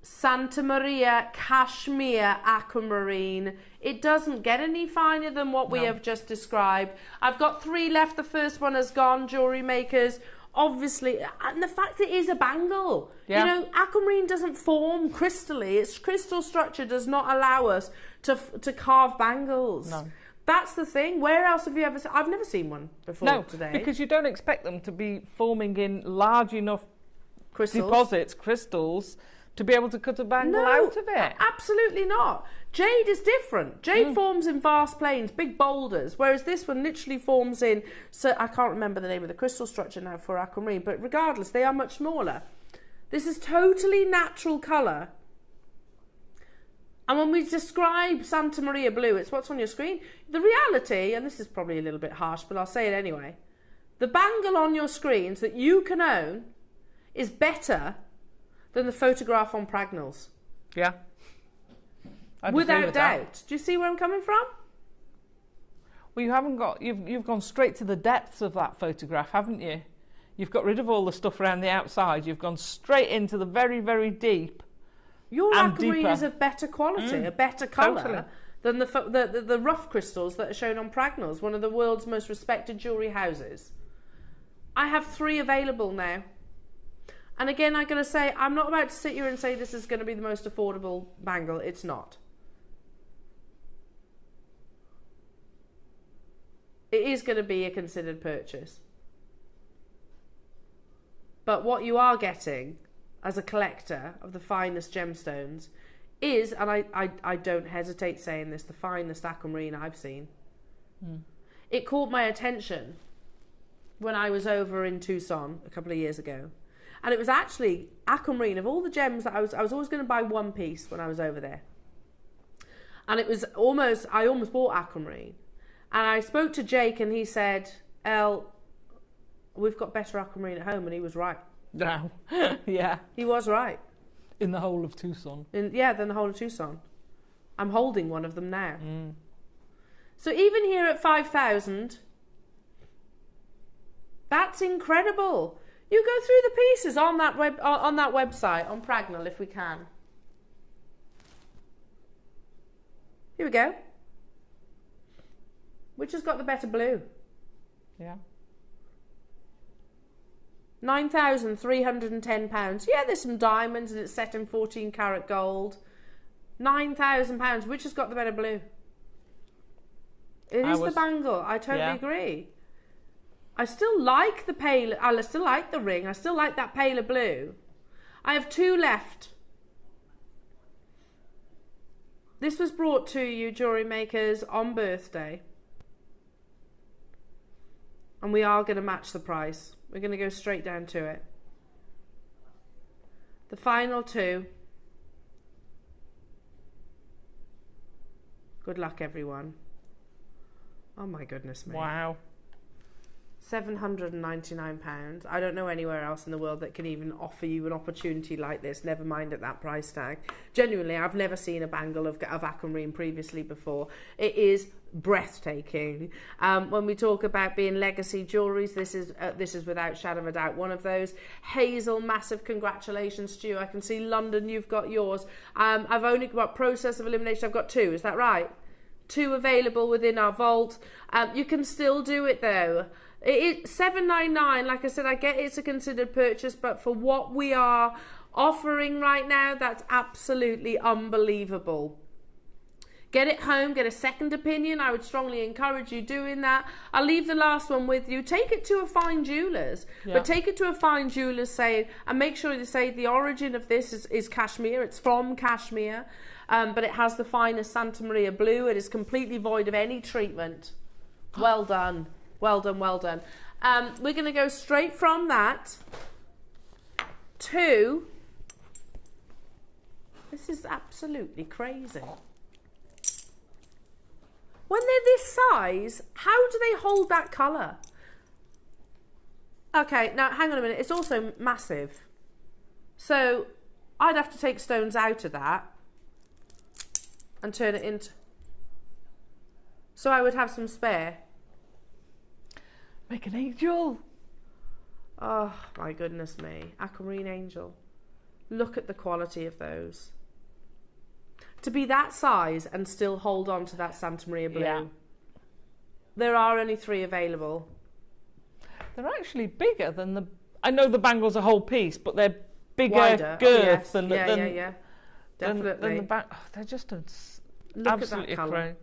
Santa Maria Kashmir Aquamarine. It doesn't get any finer than what we have just described. I've got 3 left. The first one has gone. Jewellery makers, obviously, and the fact it is a bangle. Yeah. You know, aquamarine doesn't form crystally. Its crystal structure does not allow us to carve bangles. No. That's the thing. Where else have you ever seen? I've never seen one before today. Because you don't expect them to be forming in large enough deposits, crystals, to be able to cut a bangle out of it. Absolutely not. Jade is different. Jade forms in vast plains, big boulders, whereas this one literally forms in, so I can't remember the name of the crystal structure now for aquamarine, but regardless, they are much smaller. This is totally natural colour. And when we describe Santa Maria blue, it's what's on your screen. The reality, and this is probably a little bit harsh, but I'll say it anyway, the bangle on your screens that you can own is better than the photograph on Pragnell's. Yeah. Without doubt. Do you see where I'm coming from? Well, you haven't got, you've gone straight to the depths of that photograph, haven't you? You've got rid of all the stuff around the outside. You've gone straight into the very, very deep. Your aquamarine is of better quality, a better colour than the rough crystals that are shown on Pragnell's, one of the world's most respected jewellery houses. I have 3 available now. And again, I'm going to say, I'm not about to sit here and say this is going to be the most affordable bangle. It's not. It is going to be a considered purchase. But what you are getting as a collector of the finest gemstones is, and I don't hesitate saying this, the finest aquamarine I've seen. It caught my attention when I was over in Tucson a couple of years ago. And it was actually aquamarine. Of all the gems that I was always going to buy one piece when I was over there. And it was I almost bought aquamarine. And I spoke to Jake and he said, Elle, we've got better aquamarine at home. And he was right. No. Yeah. He was right. In the whole of Tucson. Than the whole of Tucson. I'm holding one of them now. So even here at 5,000, that's incredible. You go through the pieces on that website, on Pragnell, if we can. Here we go. Which has got the better blue? Yeah. £9,310. Yeah, there's some diamonds and it's set in 14 karat gold. £9,000. Which has got the better blue? It is the bangle. I totally agree. I still like the pale. I still like the ring. I still like that paler blue. I have two left. This was brought to you, jewellery makers, on birthday. And we are going to match the price. We're going to go straight down to it. The final two. Good luck, everyone. Oh my goodness me. Wow. £799. I don't know anywhere else in the world that can even offer you an opportunity like this, never mind at that price tag. Genuinely, I've never seen a bangle of aquamarine previously before. It is breathtaking. When we talk about being legacy jewelleries, this is without shadow of a doubt one of those. Hazel, massive congratulations, Stu. I can see London, you've got yours. I've only got process of elimination, I've got two, is that right? Two available within our vault. You can still do it though. It is $799. Like I said, I get it's a considered purchase, but for what we are offering right now, that's absolutely unbelievable. Get it home, get a second opinion. I would strongly encourage you doing that. I'll leave the last one with you. Take it to a fine jeweller's, but take it to a fine jeweller's, and make sure you say the origin of this is Kashmir. It's from Kashmir, but it has the finest Santa Maria blue. It is completely void of any treatment. Well done. Well done, well done. We're going to go straight from that to... This is absolutely crazy. When they're this size, how do they hold that colour? Okay, now hang on a minute. It's also massive. So I'd have to take stones out of that and turn it into... So I would have some spare. Make an angel. Oh, my goodness me. Aquamarine angel. Look at the quality of those. To be that size and still hold on to that Santa Maria blue. Yeah. There are only 3 available. They're actually bigger than the... I know the bangle's a whole piece, but they're bigger wider. girth than Definitely. Than the they're just Look absolutely at that colour.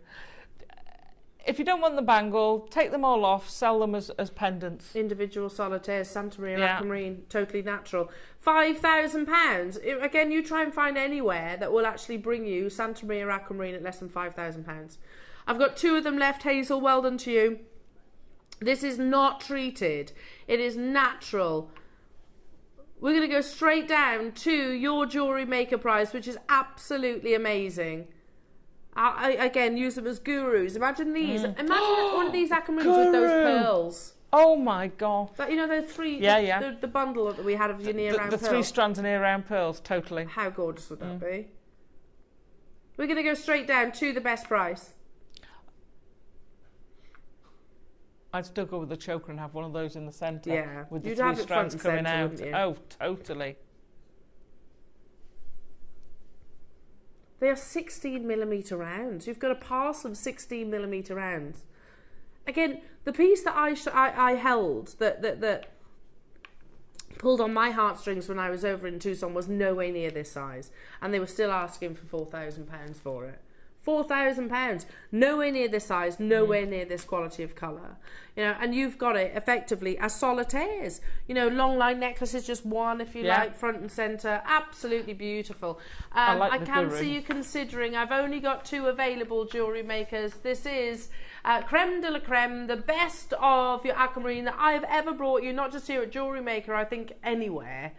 If you don't want the bangle, take them all off, sell them as pendants. Individual solitaires, Santa Maria Aquamarine, totally natural. £5,000. Again, you try and find anywhere that will actually bring you Santa Maria Aquamarine at less than £5,000. I've got 2 of them left, Hazel, well done to you. This is not treated. It is natural. We're going to go straight down to your Jewellery Maker prize, which is absolutely amazing. Again, use them as gurus. Imagine these. Imagine one of these aquamarines with those pearls. Oh my god! But, you know, the 3. The bundle that we had of your near-round pearls. The 3 strands of near-round pearls. Totally. How gorgeous would that be? We're going to go straight down to the best price. I'd still go with the choker and have one of those in the centre. Yeah. With the 3 strands coming out. Oh, totally. They are 16mm rounds. You've got a parcel of 16mm rounds. Again, the piece that I held that pulled on my heartstrings when I was over in Tucson was nowhere near this size, and they were still asking for £4,000 for it. £4,000, nowhere near this size, nowhere near this quality of colour, you know, and you've got it effectively as solitaires, you know, long line necklaces, just one if you like, front and centre, absolutely beautiful. I can see you considering, I've only got 2 available, jewellery makers. This is creme de la creme, the best of your aquamarine that I've ever brought you, not just here at Jewellery Maker, I think anywhere.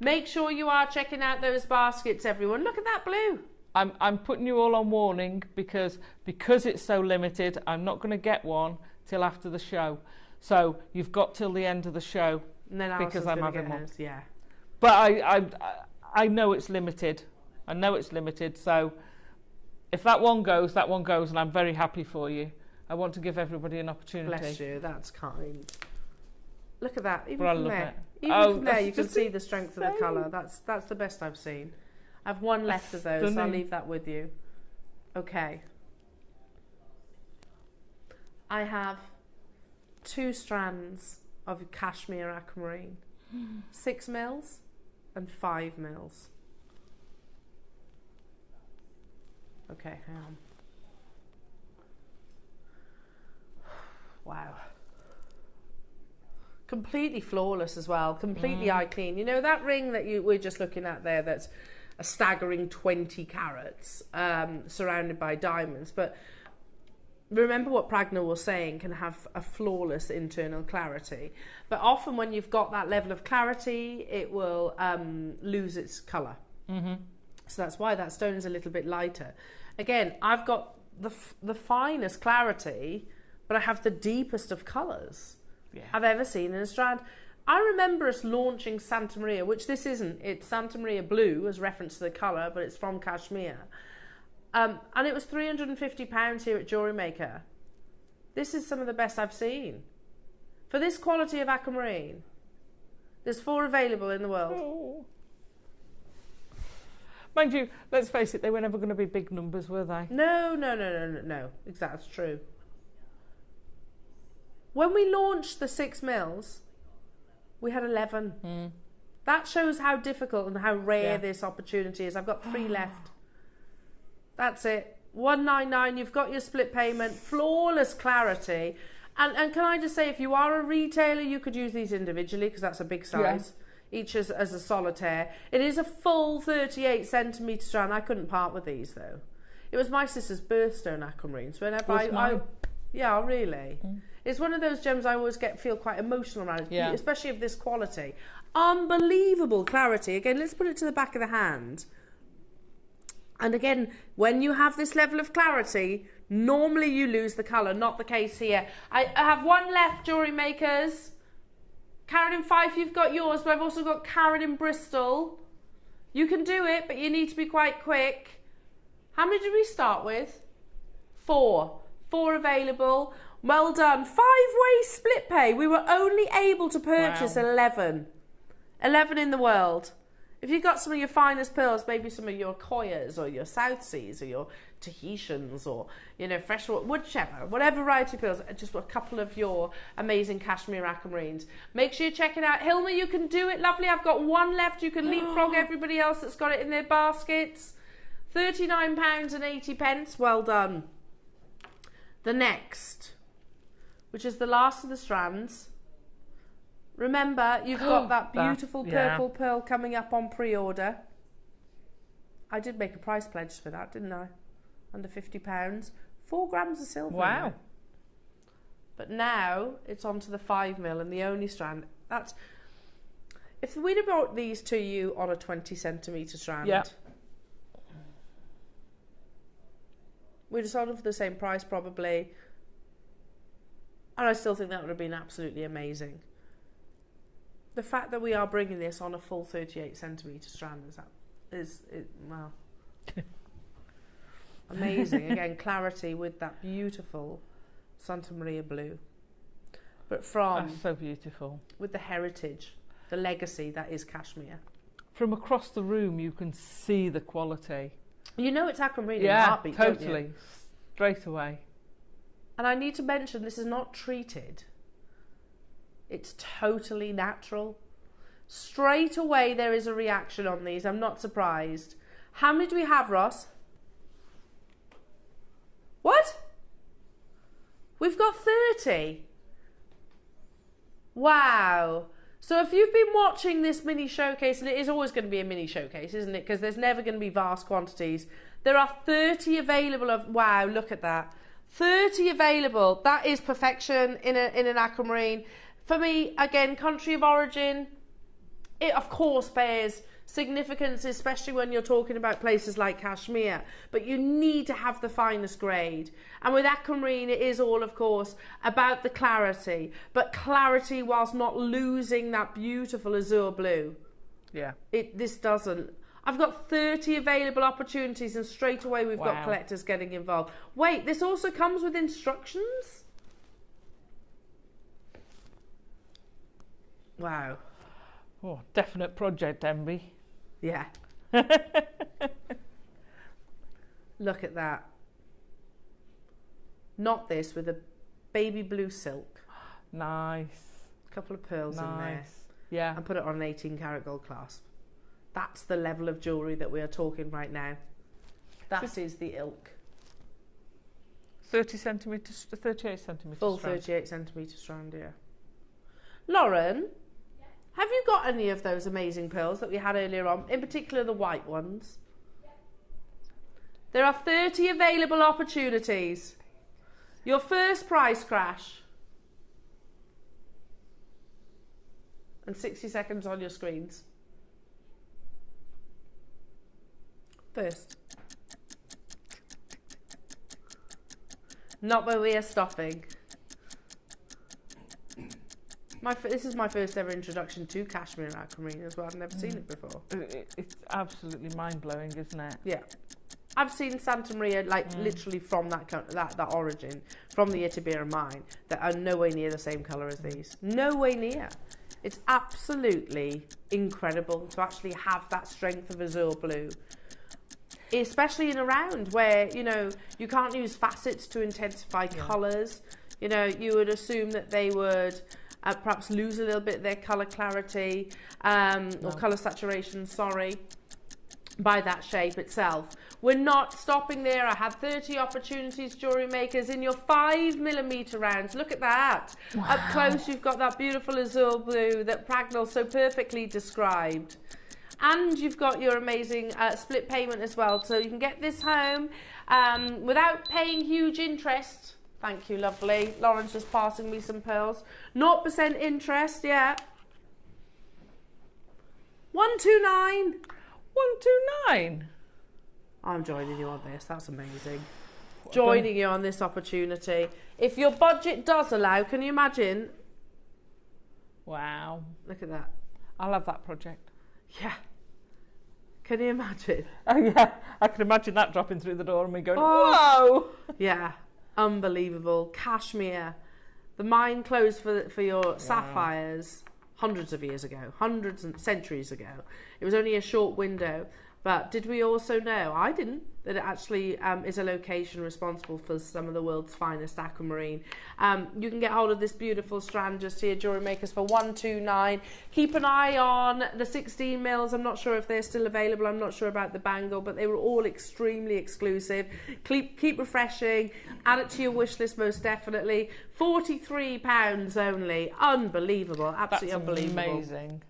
Make sure you are checking out those baskets, everyone. Look at that blue. I'm putting you all on warning because it's so limited. I'm not going to get one till after the show, so you've got till the end of the show, and then because I'm having one. Yeah, but I know it's limited. I know it's limited. So if that one goes, and I'm very happy for you. I want to give everybody an opportunity. Bless you. That's kind. Look at that. Even but from there, you can see the strength of the colour. That's the best I've seen. I've one left of those, so I'll leave that with you. Okay. I have 2 strands of Kashmir aquamarine, 6 mils and 5 mils. Okay, hang on. Wow. Completely flawless as well, completely eye clean. You know that ring that we're just looking at there, that's a staggering 20 carats, surrounded by diamonds. But remember what Pragna was saying, can have a flawless internal clarity. But often when you've got that level of clarity, it will lose its colour. So that's why that stone is a little bit lighter. Again, I've got the finest clarity, but I have the deepest of colours I've ever seen in a strand. I remember us launching Santa Maria, which this isn't. It's Santa Maria Blue as reference to the colour, but it's from Kashmir. And it was £350 here at Jewellery Maker. This is some of the best I've seen. For this quality of aquamarine, there's 4 available in the world. Mind you, let's face it, they were never going to be big numbers, were they? No. Exactly, that's true. When we launched the 6 mils, we had 11. That shows how difficult and how rare this opportunity is. I've got 3 left. That's it. 199. You've got your split payment. Flawless clarity. And can I just say, if you are a retailer, you could use these individually because that's a big size. Each as a solitaire. It is a full 38 centimetre strand. I couldn't part with these though. It was my sister's birthstone aquamarine. So whenever yeah, really. It's one of those gems I always feel quite emotional around, especially of this quality. Unbelievable clarity. Again, let's put it to the back of the hand. And again, when you have this level of clarity, normally you lose the colour. Not the case here. I have 1 left, Jewellery Makers. Karen in Fife, you've got yours, but I've also got Karen in Bristol. You can do it, but you need to be quite quick. How many did we start with? 4. 4 available. Well done. 5-way split pay. We were only able to purchase 11. 11 in the world. If you've got some of your finest pearls, maybe some of your Koyas or your South Seas or your Tahitians or, you know, freshwater, whichever, whatever variety of pearls, just a couple of your amazing Kashmir aquamarines. Make sure you check it out. Hilma, you can do it. Lovely. I've got 1 left. You can leapfrog everybody else that's got it in their baskets. £39.80. Well done. The next, which is the last of the strands. Remember, you've got that beautiful purple pearl coming up on pre-order. I did make a price pledge for that, didn't I? Under £50. 4 grams of silver. Wow. But now it's on to the 5 mil and the only strand. That's, if we'd have brought these to you on a 20 centimetre strand, we'd have sold them for the same price probably. And I still think that would have been absolutely amazing. The fact that we are bringing this on a full 38 centimetre strand is well, amazing. Again, clarity with that beautiful Santa Maria blue. But that's so beautiful. With the heritage, the legacy that is Kashmir. From across the room, you can see the quality. You know it's aquamarine in a heartbeat, totally. Don't you? Straight away. And I need to mention, this is not treated. It's totally natural. Straight away there is a reaction on these. I'm not surprised. How many do we have, Ross? What? We've got 30. Wow. So if you've been watching this mini showcase, and it is always going to be a mini showcase, isn't it? Because there's never going to be vast quantities. There are 30 available of, wow, look at that. 30 available. That is perfection in an aquamarine. For me, again, country of origin, it of course bears significance, especially when you're talking about places like Kashmir, but you need to have the finest grade. And with aquamarine, it is all, of course, about the clarity, but clarity whilst not losing that beautiful azure blue. Yeah. This doesn't. I've got 30 available opportunities, and straight away we've got collectors getting involved. Wait, this also comes with instructions? Wow. Oh, definite project envy. Yeah. Look at that. Not this, with a baby blue silk. Nice. A couple of pearls in there. Yeah. And put it on an 18 karat gold clasp. That's the level of jewellery that we are talking right now. That is the ilk. 30 centimetres, 38 centimetres Full strand. 38 centimetre strand, yeah. Lauren, have you got any of those amazing pearls that we had earlier on, in particular the white ones? There are 30 available opportunities. Your first price crash. And 60 seconds on your screens. First. Not where we are stopping. This is my first ever introduction to Kashmir aquamarine as well. I've never seen it before. It's absolutely mind-blowing, isn't it? Yeah. I've seen Santa Maria, like, literally from that origin, from the Itabira mine, that are nowhere near the same colour as these. Nowhere near. It's absolutely incredible to actually have that strength of azure blue. Especially in a round where, you know, you can't use facets to intensify colours. You know, you would assume that they would perhaps lose a little bit of their colour clarity or colour saturation, by that shape itself. We're not stopping there. I had 30 opportunities, jewellery makers, in your 5mm rounds. Look at that. Wow. Up close, you've got that beautiful azure blue that Pragnell so perfectly described. And you've got your amazing split payment as well. So you can get this home without paying huge interest. Thank you, lovely. Lauren's just passing me some pearls. 0% interest, yeah. 129. 129. I'm joining you on this. That's amazing. Joining you on this opportunity. If your budget does allow, can you imagine? Wow. Look at that. I love that project. Yeah. Can you imagine? Oh, yeah. I can imagine that dropping through the door and me going, whoa! Yeah. Unbelievable. Kashmir. The mine closed for your sapphires hundreds of years ago, hundreds and centuries ago. It was only a short window. But did we also know, I didn't, that it actually is a location responsible for some of the world's finest aquamarine. You can get hold of this beautiful strand just here, Jewellery Makers, for 129. Keep an eye on the 16 mils. I'm not sure if they're still available. I'm not sure about the bangle, but they were all extremely exclusive. Keep refreshing. Add it to your wish list, most definitely. £43 only. Unbelievable. Absolutely unbelievable. Amazing.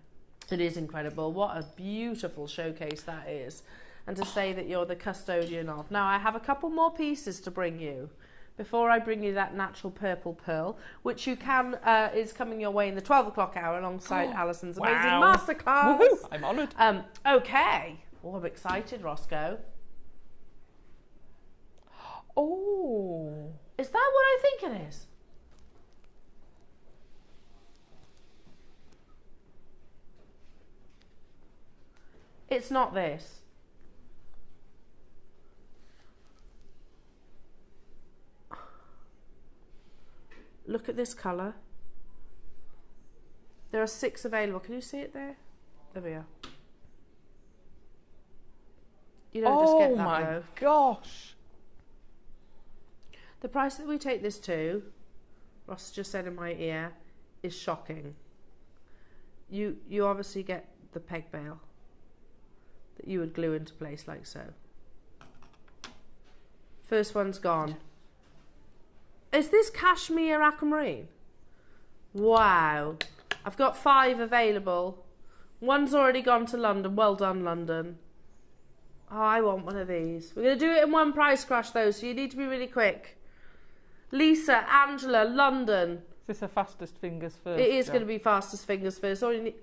It is incredible. What a beautiful showcase that is. And to say that you're the custodian of. Now, I have a couple more pieces to bring you before I bring you that natural purple pearl, which you can, is coming your way in the 12 o'clock hour alongside Alison's amazing masterclass. Woohoo! I'm honoured. Okay. Oh, I'm excited, Roscoe. Oh. Is that what I think it is? It's not this. Look at this colour. There are 6 available. Can you see it there? There we are. You don't just get that, my though. Gosh. The price that we take this to, Ross just said in my ear, is shocking. You obviously get the peg bail that you would glue into place like so. First one's gone. Is this Kashmir Aquamarine? Wow. I've got 5 available. One's already gone to London. Well done, London. Oh, I want one of these. We're going to do it in one price crash, though, so you need to be really quick. Lisa, Angela, London. Is this the fastest fingers first? It is going to be fastest fingers first. All you need,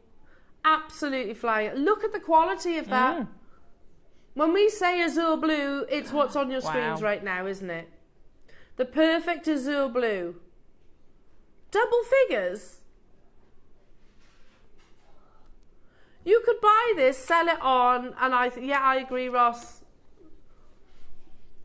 absolutely flying. Look at the quality of that. When we say azure blue, it's what's on your screens right now, isn't it? The perfect azure blue. Double figures. You could buy this, sell it on, and I agree, Ross.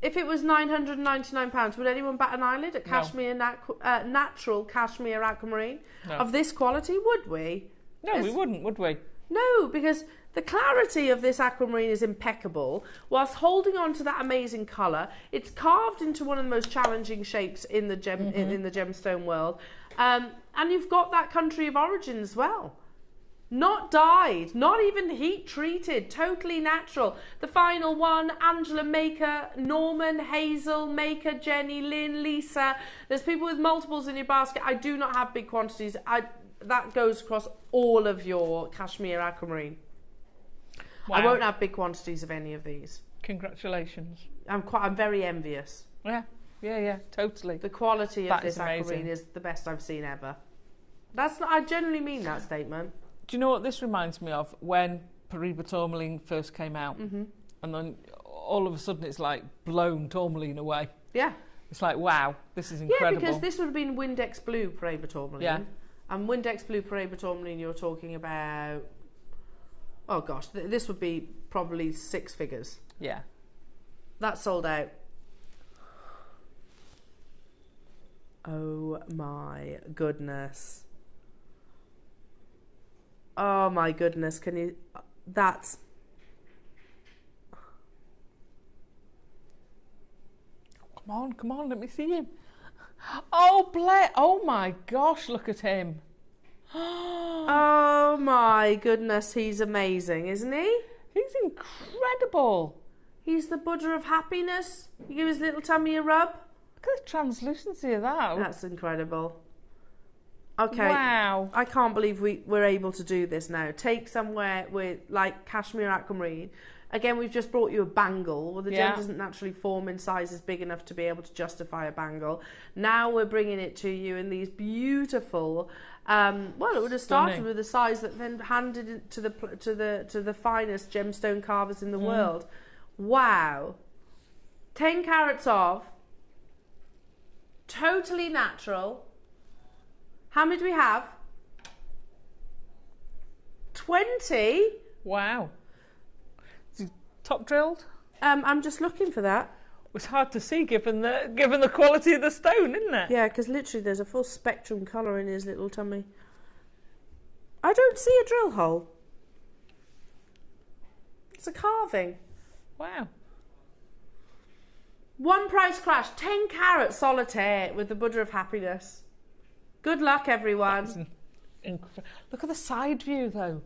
If it was £999, would anyone bat an eyelid at Kashmir natural Kashmir Aquamarine of this quality? Would we? No, we wouldn't, would we? No, because the clarity of this aquamarine is impeccable, whilst holding on to that amazing colour. It's carved into one of the most challenging shapes in the in the gemstone world, and you've got that country of origin as well. Not dyed, not even heat treated, totally natural. The final one, Angela Maker, Norman, Hazel, Maker, Jenny, Lynn, Lisa. There's people with multiples in your basket. I do not have big quantities. That goes across all of your Kashmir Aquamarine. Wow. I won't have big quantities of any of these. Congratulations. I'm very envious. Yeah, totally. The quality of this aquamarine is the best I've seen ever. I generally mean that statement. Do you know what this reminds me of? When Paraiba tourmaline first came out, and then all of a sudden it's like blown tourmaline away. Yeah. It's like, wow, this is incredible. Yeah, because this would have been Windex Blue Paraiba tourmaline. Yeah. And Windex Blue Paraiba tourmaline, you're talking about, oh gosh, this would be probably 6 figures. Yeah. That sold out. Oh my goodness. Oh my goodness, can you, that's, come on, let me see him. Oh, Blair, oh my gosh, look at him. Oh my goodness, he's amazing, isn't he? He's incredible. He's the Buddha of happiness. You give his little tummy a rub. Look at the translucency of that. That's incredible. Okay. Wow. I can't believe we're able to do this now. Take somewhere with like Kashmir Aquamarine. Again, we've just brought you a bangle. Well, the gem doesn't naturally form in sizes big enough to be able to justify a bangle. Now we're bringing it to you in these beautiful. Well, it would have started with a size that then handed it to the finest gemstone carvers in the world. Wow. 10 carats of. Totally natural. How many do we have? 20. Wow. Is it top drilled? I'm just looking for that. It's hard to see given the quality of the stone, isn't it? Yeah, because literally there's a full spectrum colour in his little tummy. I don't see a drill hole. It's a carving. Wow. One price crash, 10 carat solitaire with the Buddha of happiness. Good luck, everyone. Look at the side view, though.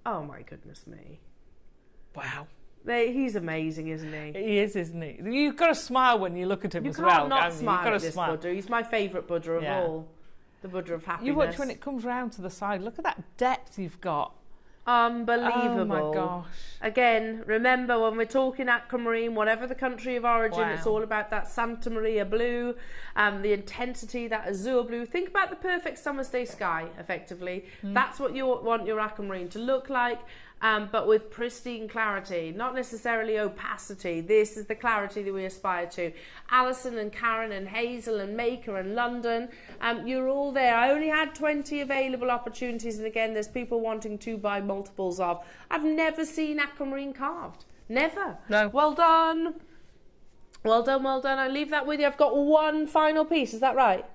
Oh, my goodness me. Wow. He's amazing, isn't he? He is, isn't he? You've got to smile when you look at him as well. You can't not smile at this Buddha. He's my favourite Buddha of all. The Buddha of happiness. You watch when it comes round to the side. Look at that depth you've got. Unbelievable. Oh my gosh. Again, remember when we're talking aquamarine, whatever the country of origin, it's all about that Santa Maria blue, the intensity, that azure blue. Think about the perfect summer's day sky, effectively. That's what you want your aquamarine to look like, but with pristine clarity, not necessarily opacity. This is the clarity that we aspire to. Alison and Karen and Hazel and Maker and London, you're all there. I only had 20 available opportunities, and again, there's people wanting to buy multiples of. I've never seen aquamarine carved. Never. No. Well done. Well done, well done. I leave that with you. I've got one final piece. Is that right?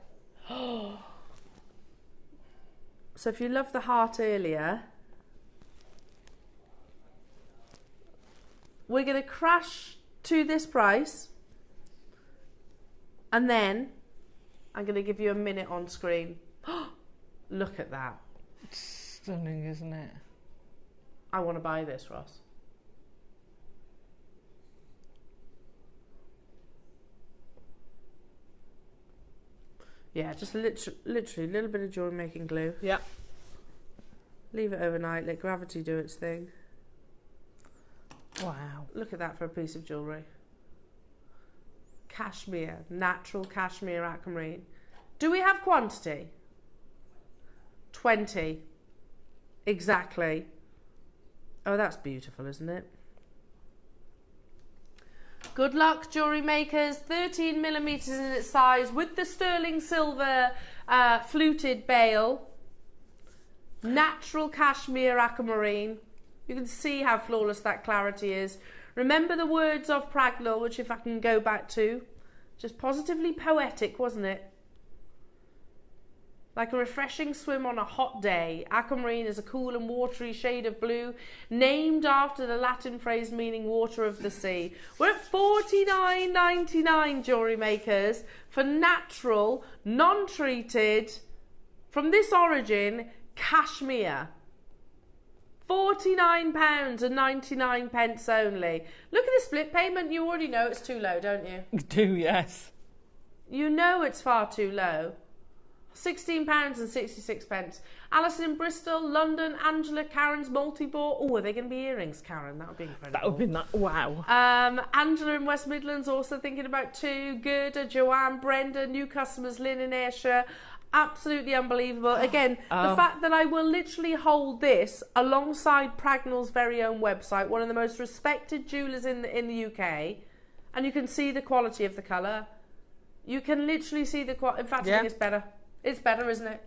So if you loved the heart earlier, we're going to crash to this price, and then I'm going to give you a minute on screen. Look at that. It's stunning, isn't it? I want to buy this, Ross. Yeah, just literally a little bit of jewellery making glue. Yeah. Leave it overnight, let gravity do its thing. Wow. Look at that for a piece of jewellery. Kashmir, natural Kashmir aquamarine. Do we have quantity? 20. Exactly. Oh, that's beautiful, isn't it? Good luck, jewellery makers. 13 millimetres in its size with the sterling silver fluted bail. Natural Kashmir aquamarine. You can see how flawless that clarity is. Remember the words of Pragnell, which if I can go back to, just positively poetic, wasn't it? Like a refreshing swim on a hot day, aquamarine is a cool and watery shade of blue, named after the Latin phrase meaning water of the sea. We're at $49.99, jewellery makers, for natural, non-treated, from this origin, Kashmir. £49.99 only. Look at the split payment. You already know it's too low, don't you? You do, yes. You know it's far too low. £16.66. Alison in Bristol, London, Angela, Karen's multi-bore. Oh, are they going to be earrings, Karen? That would be incredible. That would be wow. Angela in West Midlands also thinking about 2. Gerda, Joanne, Brenda, new customers, Lynn in Ayrshire. Absolutely unbelievable. Again, the fact that I will literally hold this alongside Pragnell's very own website, one of the most respected jewellers in the UK, and you can see the quality of the colour. You can literally see the quality. In fact, I think it's better. It's better, isn't it?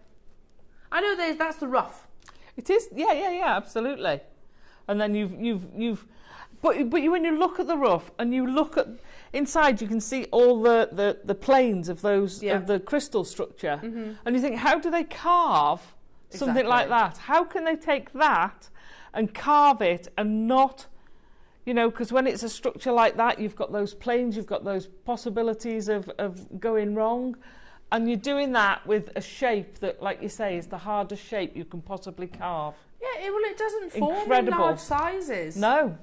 I know that's the rough. It is. Yeah, absolutely. And then but when you look at the rough and you look at inside, you can see all the planes of those of the crystal structure, and you think, how do they carve something like that? How can they take that and carve it and not, because when it's a structure like that, you've got those planes, you've got those possibilities of going wrong. And you're doing that with a shape that, like you say, is the hardest shape you can possibly carve. Yeah, it doesn't form in large sizes. No.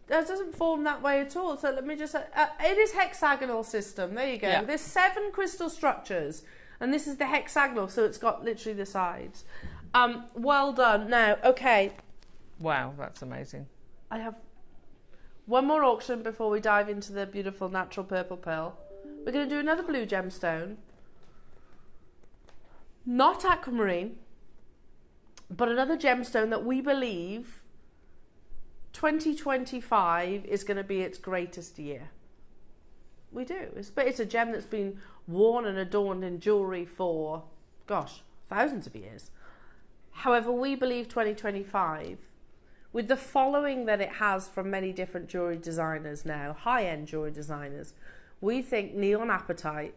It doesn't form that way at all. So let me just... it is hexagonal system. There you go. Yeah. There's 7 crystal structures. And this is the hexagonal, so it's got literally the sides. Well done. Now, okay. Wow, that's amazing. I have one more auction before we dive into the beautiful natural purple pearl. We're going to do another blue gemstone. Not aquamarine, but another gemstone that we believe 2025 is going to be its greatest year. We do. It's a gem that's been worn and adorned in jewellery for, gosh, thousands of years. However, we believe 2025, with the following that it has from many different jewellery designers now, high-end jewellery designers, we think neon apatite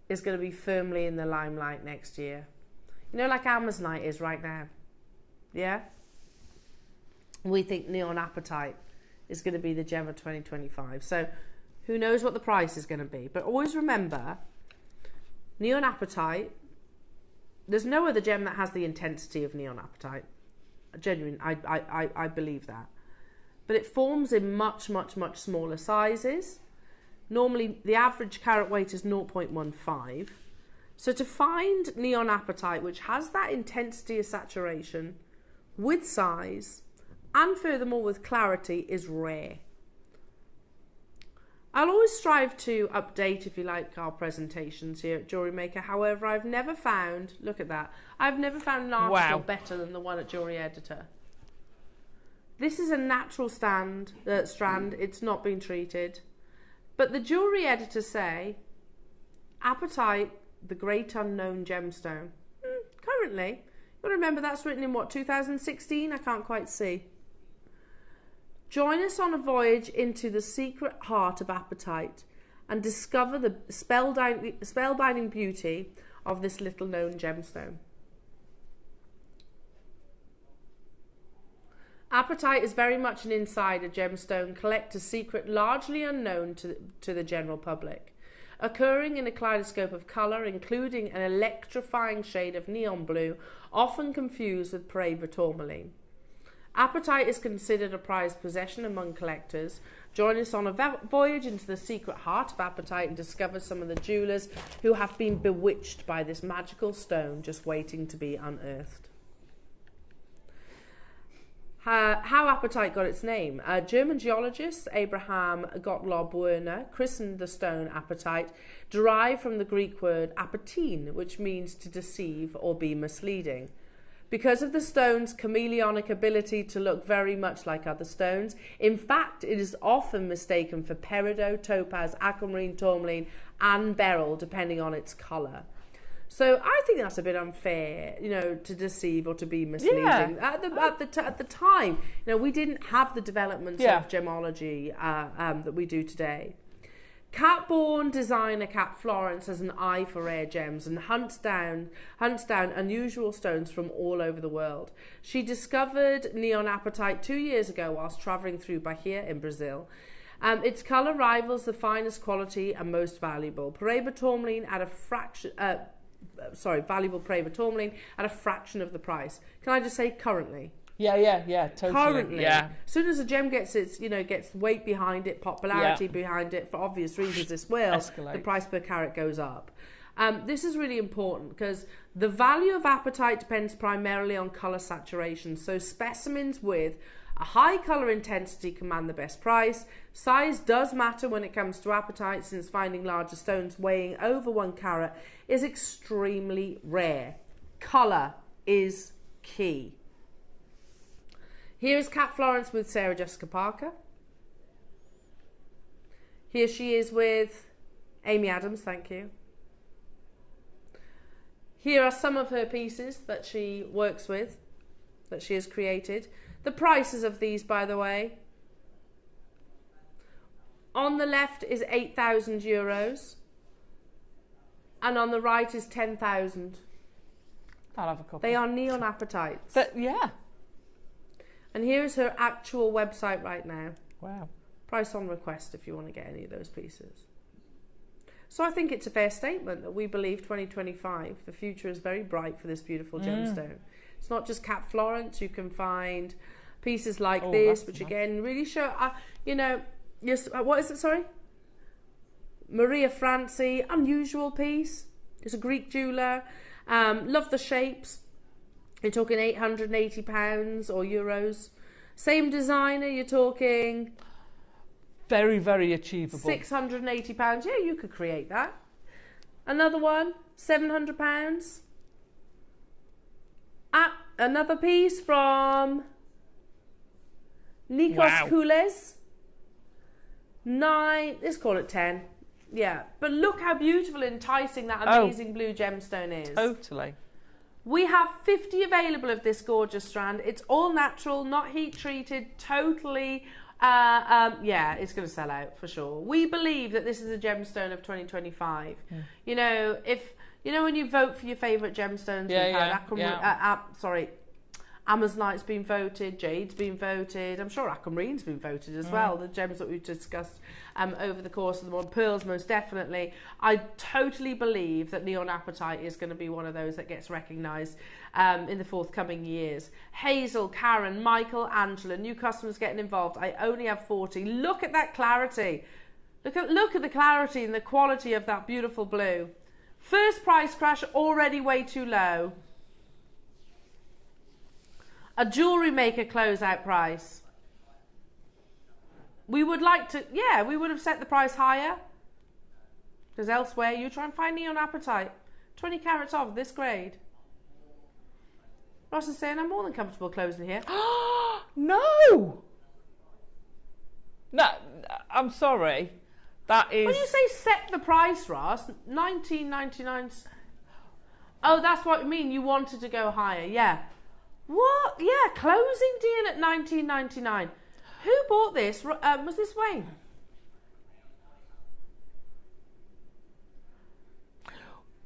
is going to be firmly in the limelight next year. Like Amazonite is right now. Yeah? We think neon apatite is going to be the gem of 2025. So who knows what the price is going to be. But always remember, neon apatite, there's no other gem that has the intensity of neon apatite. Genuine, I believe that. But it forms in much, much, much smaller sizes. Normally, the average carat weight is 0.15. So to find neon apatite, which has that intensity of saturation, with size, and furthermore with clarity, is rare. I'll always strive to update, if you like, our presentations here at JewelleryMaker. However, I've never found, look at that, I've never found an article better than the one at Jewellery Editor. This is a natural strand, it's not been treated. But the Jewellery Editor say, apatite, the great unknown gemstone. Currently, you've got to remember that's written in what, 2016? I can't quite see. Join us on a voyage into the secret heart of apatite and discover the spellbinding beauty of this little known gemstone. Apatite is very much an insider gemstone collector's secret, largely unknown to the general public, occurring in a kaleidoscope of colour, including an electrifying shade of neon blue, often confused with paraiba tourmaline. Apatite is considered a prized possession among collectors. Join us on a voyage into the secret heart of apatite and discover some of the jewellers who have been bewitched by this magical stone just waiting to be unearthed. How apatite got its name. German geologist Abraham Gottlob Werner christened the stone apatite, derived from the Greek word apatine, which means to deceive or be misleading. Because of the stone's chameleonic ability to look very much like other stones, in fact, it is often mistaken for peridot, topaz, aquamarine, tourmaline, and beryl, depending on its colour. So I think that's a bit unfair, you know, to deceive or to be misleading. Yeah. At the time, you know, we didn't have the developments of gemology that we do today. Cat-born designer Cat Florence has an eye for rare gems and hunts down unusual stones from all over the world. She discovered neon apatite 2 years ago whilst travelling through Bahia in Brazil. Its colour rivals the finest quality and most valuable. Paraiba tourmaline at a fraction. Valuable Paraiba tourmaline at a fraction of the price. Can I just say currently? Yeah, totally. Currently, as soon as a gem gets gets weight behind it, popularity behind it, for obvious reasons, this will escalate. The price per carat goes up. This is really important because the value of apatite depends primarily on colour saturation. So specimens with a high colour intensity command the best price. Size does matter when it comes to apatite, since finding larger stones weighing over 1 carat is extremely rare. Colour is key. Here is Cat Florence with Sarah Jessica Parker. Here she is with Amy Adams, thank you. Here are some of her pieces that she works with, that she has created. The prices of these, by the way. On the left is €8,000 and on the right is 10,000. I'll have a couple. They are neon apatites. Yeah. And here is her actual website right now. Wow. Price on request if you want to get any of those pieces. So I think it's a fair statement that we believe 2025, the future is very bright for this beautiful gemstone. It's not just Cat Florence. You can find pieces like this, which again really show, you know, what is it, sorry? Maria Franci, unusual piece. It's a Greek jeweller. Love the shapes. You're talking £880 or euros. Same designer, you're talking... Very, very achievable. £680. Yeah, you could create that. Another one, £700. Another piece from Nikos Koules. Let's call it 10. Yeah, but look how beautiful and enticing that amazing blue gemstone is. Totally. We have 50 available of this gorgeous strand. It's all natural, not heat treated, totally. Yeah, it's going to sell out for sure. We believe that this is a gemstone of 2025. You know, when you vote for your favourite gemstones, Amazonite's been voted, Jade's been voted, I'm sure Aquamarine's been voted as well, the gems that we've discussed over the course of the month, pearls most definitely. I totally believe that neon apatite is going to be one of those that gets recognised in the forthcoming years. Hazel, Karen, Michael, Angela, new customers getting involved. I only have 40. Look at that clarity. Look at the clarity and the quality of that beautiful blue. First price crash, already way too low. A JewelleryMaker closeout price. We would like to, we would have set the price higher. Because elsewhere, you try and find neon apatite. 20 carats off this grade. Ross is saying, I'm more than comfortable closing here. No! No, I'm sorry. That is... When you say set the price, Ross, $19.99. Oh, that's what you mean. You wanted to go higher, yeah. What? Yeah, closing deal at $19.99. Who bought this? Was this Wayne?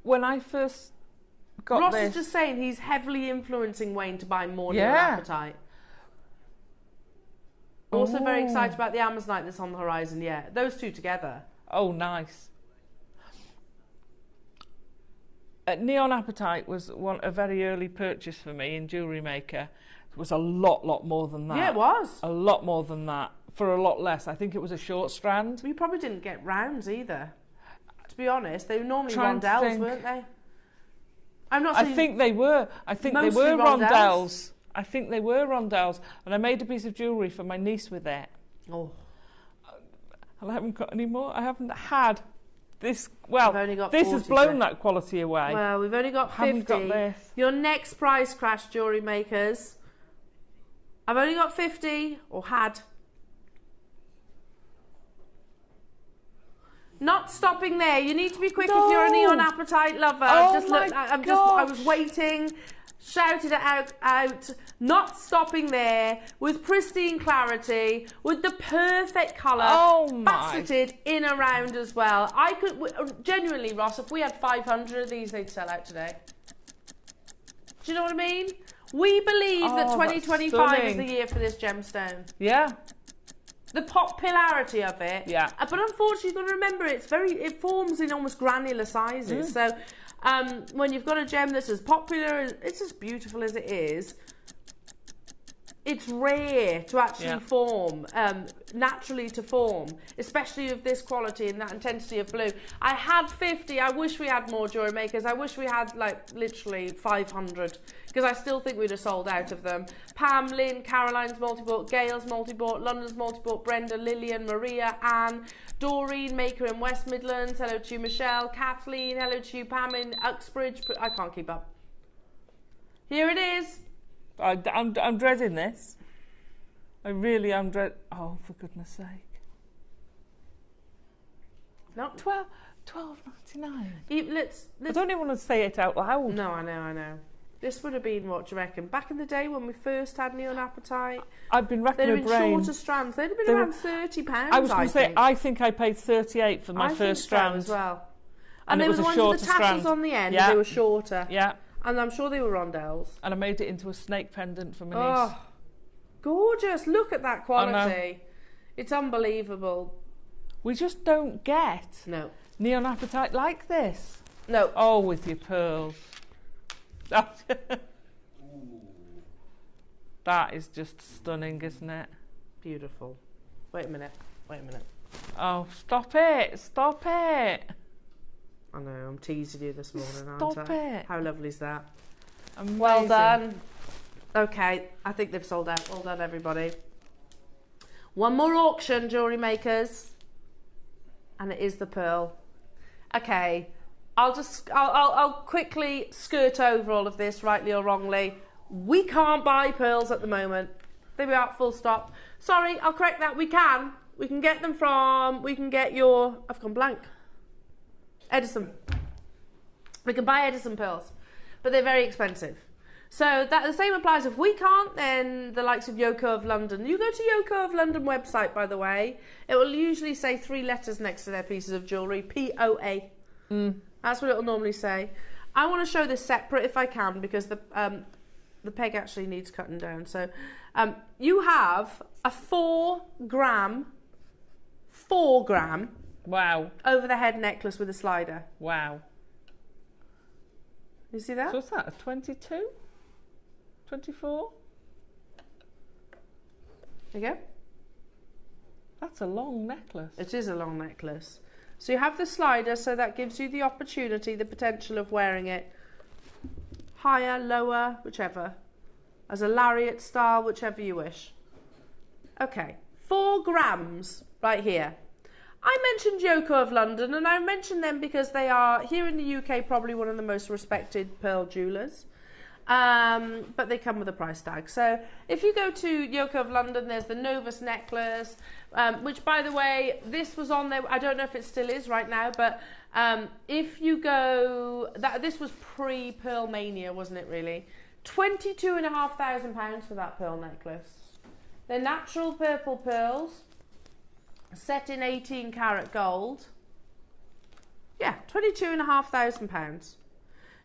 When I first got Ross this... is just saying he's heavily influencing Wayne to buy more neon apatite. Also very excited about the Amazonite that's on the horizon, yeah. Those two together. Oh, nice. Neon apatite was a very early purchase for me in JewelleryMaker. It was a lot more than that. Yeah, it was. A lot more than that for a lot less. I think it was a short strand. We probably didn't get rounds either. To be honest, they were normally rondelles, weren't they? I'm not saying. I think they were. I think they were rondelles. I think they were rondelles, and I made a piece of jewellery for my niece with it. Oh. And I haven't got any more. I haven't had this. Well, I've only got this 40 has blown that quality away. Well, we've only got 50. Haven't got this. Your next price crash, jewellery makers. I've only got 50, or had. Not stopping there. You need to be quick if you're a neon apatite lover. I was waiting. Shouted it out. Not stopping there. With pristine clarity. With the perfect colour. Faceted in around as well. I could genuinely, Ross, if we had 500 of these, they'd sell out today. Do you know what I mean? We believe that 2025 is the year for this gemstone. Yeah. The popularity of it. Yeah. But unfortunately, you've got to remember, it forms in almost granular sizes. So when you've got a gem that's as popular, it's as beautiful as it is, it's rare to actually form, naturally to form, especially of this quality and that intensity of blue. I had 50. I wish we had more jewellery makers. I wish we had like literally 500 because I still think we'd have sold out of them. Pam, Lynn, Caroline's multi-bought, Gail's multi-bought, London's multi-bought, Brenda, Lillian, Maria, Anne, Doreen, Maker in West Midlands, hello to you, Michelle, Kathleen, hello to you, Pam in Uxbridge. I can't keep up. Here it is. I'm dreading this. I really am oh, for goodness sake. No. $12.99. Let's I don't even want to say it out loud. No, I know. This would have been, what do you reckon? Back in the day when we first had neon apatite, I've been racking my brain. They'd have been shorter strands. They'd have been around £30. I was going to say, I think I paid 38 for my first strand as well. And they it was were the a ones with the shorter tassels strand on the end. Yeah. They were shorter. Yeah. And I'm sure they were rondelles. And I made it into a snake pendant for my niece. Oh, gorgeous. Look at that quality. It's unbelievable. We just don't get neon apatite like this. No. Oh, with your pearls. That is just stunning, isn't it? Beautiful. Wait a minute. Oh, stop it. I know, I'm teasing you this morning, Stop aren't I? it. How lovely is that? Amazing. Well done. Okay, I think they've sold out. Well done, everybody. One more auction, jewellery makers. And it is the pearl. Okay, I'll quickly skirt over all of this, rightly or wrongly. We can't buy pearls at the moment. There we are, full stop. Sorry, I'll correct that. We can. We can get them from, I've gone blank. Edison. We can buy Edison pearls, but they're very expensive. So the same applies. If we can't, then the likes of Yoko of London. You go to Yoko of London website, by the way. It will usually say 3 letters next to their pieces of jewellery. POA. That's what it will normally say. I want to show this separate if I can because the peg actually needs cutting down. So you have a 4 gram. Wow. Over the head necklace with a slider. Wow. You see that? So what's that, a 22? 24? There you go. That's a long necklace. It is a long necklace. So you have the slider, so that gives you the opportunity, the potential of wearing it higher, lower, whichever. As a lariat style, whichever you wish. Okay, 4 grams right here. I mentioned Yoko of London, and I mentioned them because they are, here in the UK, probably one of the most respected pearl jewellers. But they come with a price tag. So if you go to Yoko of London, there's the Novus necklace, which, by the way, this was on there. I don't know if it still is right now, but if you go, this was pre-Pearl Mania, wasn't it, really? £22,500 for that pearl necklace. They're natural purple pearls. Set in 18 karat gold. Yeah, £22,500.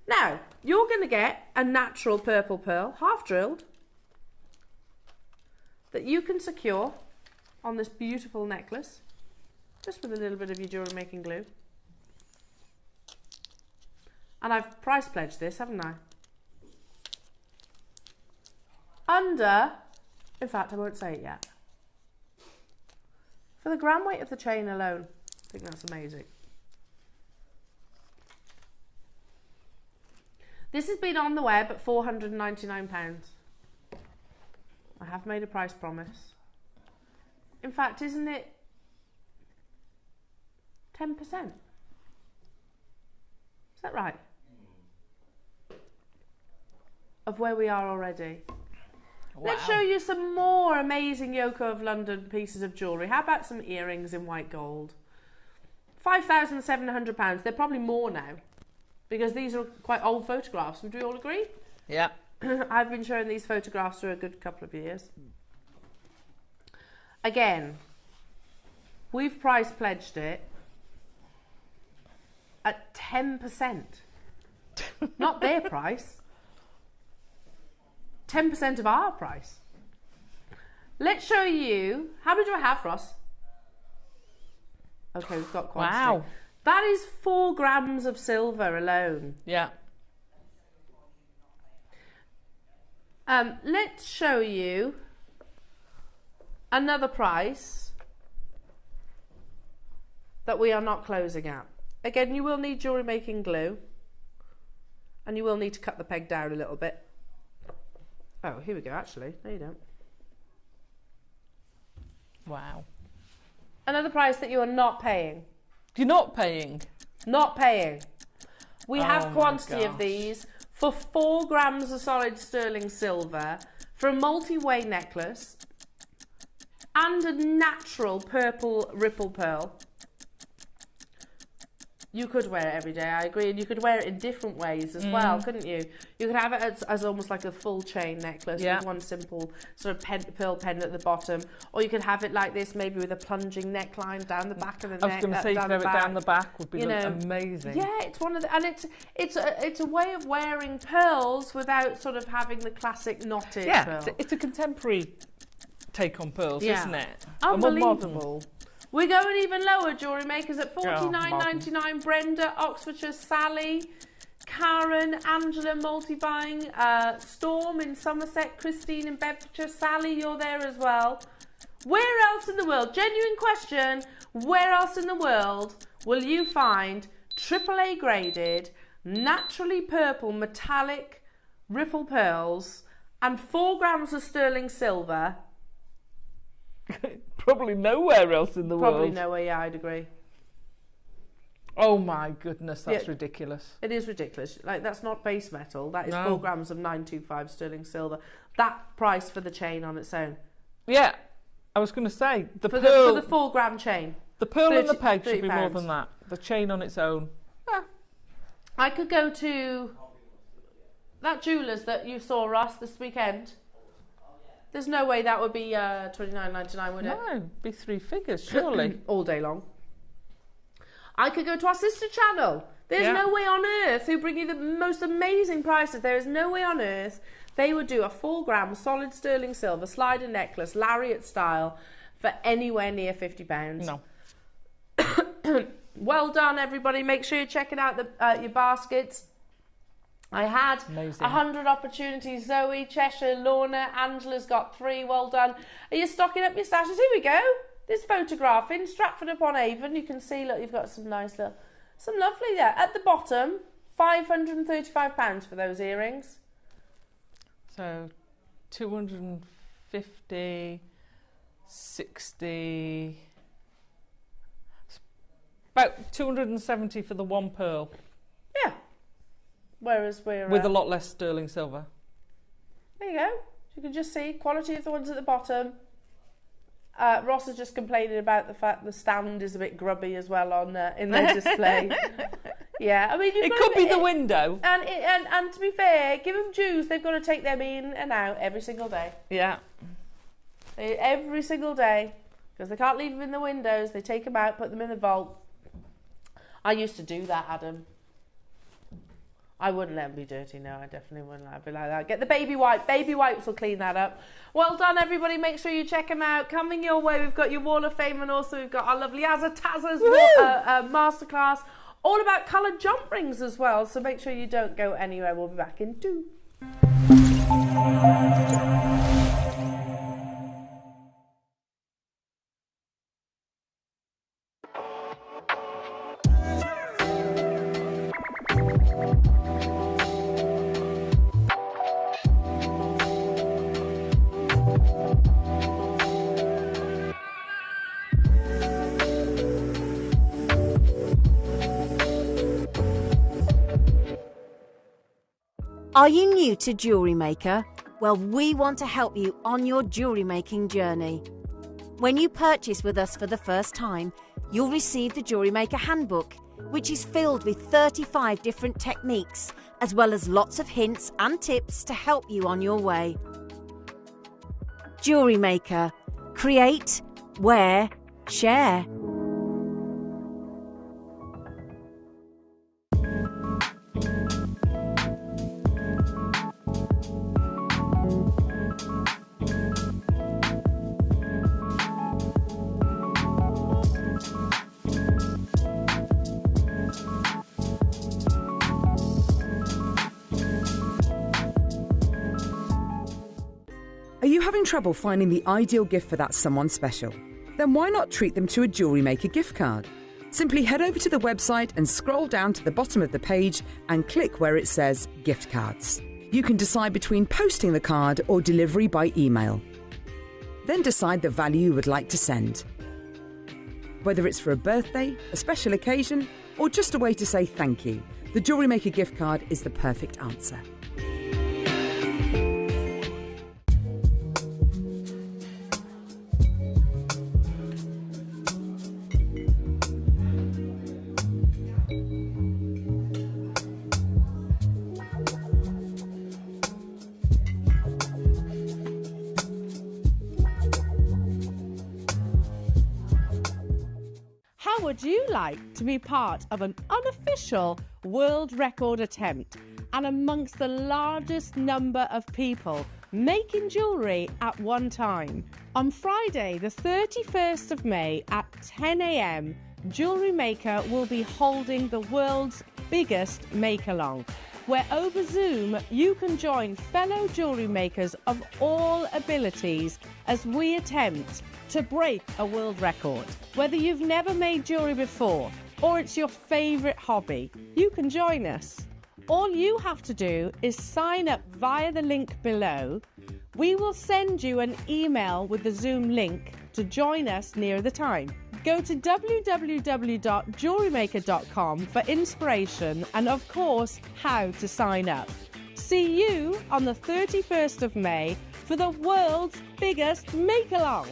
Now, you're going to get a natural purple pearl, half drilled, that you can secure on this beautiful necklace, just with a little bit of your jewellery making glue. And I've price pledged this, haven't I? under, in fact, I won't say it yet. For the gram weight of the chain alone, I think that's amazing. This has been on the web at £499. I have made a price promise. In fact, isn't it 10%? Is that right? Of where we are already. Wow. Let's show you some more amazing Yoko of London pieces of jewellery. How about some earrings in white gold? £5,700. They're probably more now because these are quite old photographs. Would we all agree? Yeah. I've been showing these photographs for a good couple of years. Again, we've price pledged it at 10%. Not their price. 10% of our price. Let's show you. How many do I have, Ross? Okay, we've got quantity. Wow. That is 4 grams of silver alone. Yeah. Let's show you another price that we are not closing at. Again, you will need jewellery making glue and you will need to cut the peg down a little bit. Oh, here we go, actually. No, you don't. Wow. Another price that you are not paying. You're not paying? Not paying. We have quantity of these for 4 grams of solid sterling silver for a multi-way necklace and a natural purple ripple pearl. You could wear it every day, I agree, and you could wear it in different ways as well, couldn't you? You could have it as almost like a full chain necklace with one simple sort of pearl pendant at the bottom, or you could have it like this, maybe with a plunging neckline down the back of the neck. I was going to say, have it down the back would be amazing. Yeah, it's one of the, and it's a way of wearing pearls without sort of having the classic knotted pearl. It's a contemporary take on pearls, isn't it? Unbelievable. We're going even lower, jewellery makers, at $49.99. Brenda, Oxfordshire, Sally, Karen, Angela, multi-buying, Storm in Somerset, Christine in Bedfordshire, Sally, you're there as well. Where else in the world, genuine question, where else in the world will you find AAA graded, naturally purple, metallic ripple pearls and 4 grams of sterling silver? Probably nowhere else in the world. Probably nowhere, yeah, I'd agree. Oh my goodness, that's ridiculous. It is ridiculous. Like, that's not base metal. That is 4 grams of 925 sterling silver. That price for the chain on its own. Yeah, I was going to say for the 4 gram chain. The pearl and the peg should be more than that. The chain on its own. Yeah. I could go to that jeweller's that you saw, Ross, this weekend. There's no way that would be $29.99, would it? No, it'd be 3 figures, surely. All day long. I could go to our sister channel. There's no way on earth who bring you the most amazing prices. There is no way on earth they would do a 4 gram solid sterling silver slider necklace, lariat style, for anywhere near £50. No. Well done, everybody. Make sure you're checking out your baskets. I had 100 opportunities. Zoe, Cheshire, Lorna, Angela's got 3. Well done. Are you stocking up your stashes? Here we go. This photograph in Stratford-upon-Avon. You can see, look, you've got some nice little, some lovely there. At the bottom, £535 for those earrings. So, 250, 60, about 270 for the 1 pearl. Yeah. Whereas we're... with a lot less sterling silver. There you go. You can just see quality of the ones at the bottom. Ross is just complaining about the fact the stand is a bit grubby as well on in their display. Yeah, I mean... It could be the window. And to be fair, give them dues. They've got to take them in and out every single day. Yeah. Every single day. Because they can't leave them in the windows. They take them out, put them in the vault. I used to do that, Adam. I wouldn't let them be dirty, no, I definitely wouldn't let it be like that. Get the baby wipe. Baby wipes will clean that up. Well done, everybody. Make sure you check them out. Coming your way, we've got your Wall of Fame, and also we've got our lovely Azataza's masterclass. All about coloured jump rings as well, so make sure you don't go anywhere. We'll be back in 2. Are you new to Jewellery Maker? Well, we want to help you on your jewellery making journey. When you purchase with us for the first time, you'll receive the Jewellery Maker Handbook, which is filled with 35 different techniques, as well as lots of hints and tips to help you on your way. Jewellery Maker. Create, wear, share. Are you having trouble finding the ideal gift for that someone special? Then why not treat them to a Jewellery Maker gift card? Simply head over to the website and scroll down to the bottom of the page and click where it says Gift Cards. You can decide between posting the card or delivery by email. Then decide the value you would like to send. Whether it's for a birthday, a special occasion, or just a way to say thank you, the Jewellery Maker gift card is the perfect answer. How would you like to be part of an unofficial world record attempt and amongst the largest number of people making jewellery at one time? On Friday, the 31st of May at 10 a.m, Jewellery Maker will be holding the world's biggest make-along, where over Zoom you can join fellow jewellery makers of all abilities as we attempt to break a world record. Whether you've never made jewellery before or it's your favourite hobby, you can join us. All you have to do is sign up via the link below. We will send you an email with the Zoom link to join us near the time. Go to www.jewellerymaker.com for inspiration and, of course, how to sign up. See you on the 31st of May for the world's biggest make-along.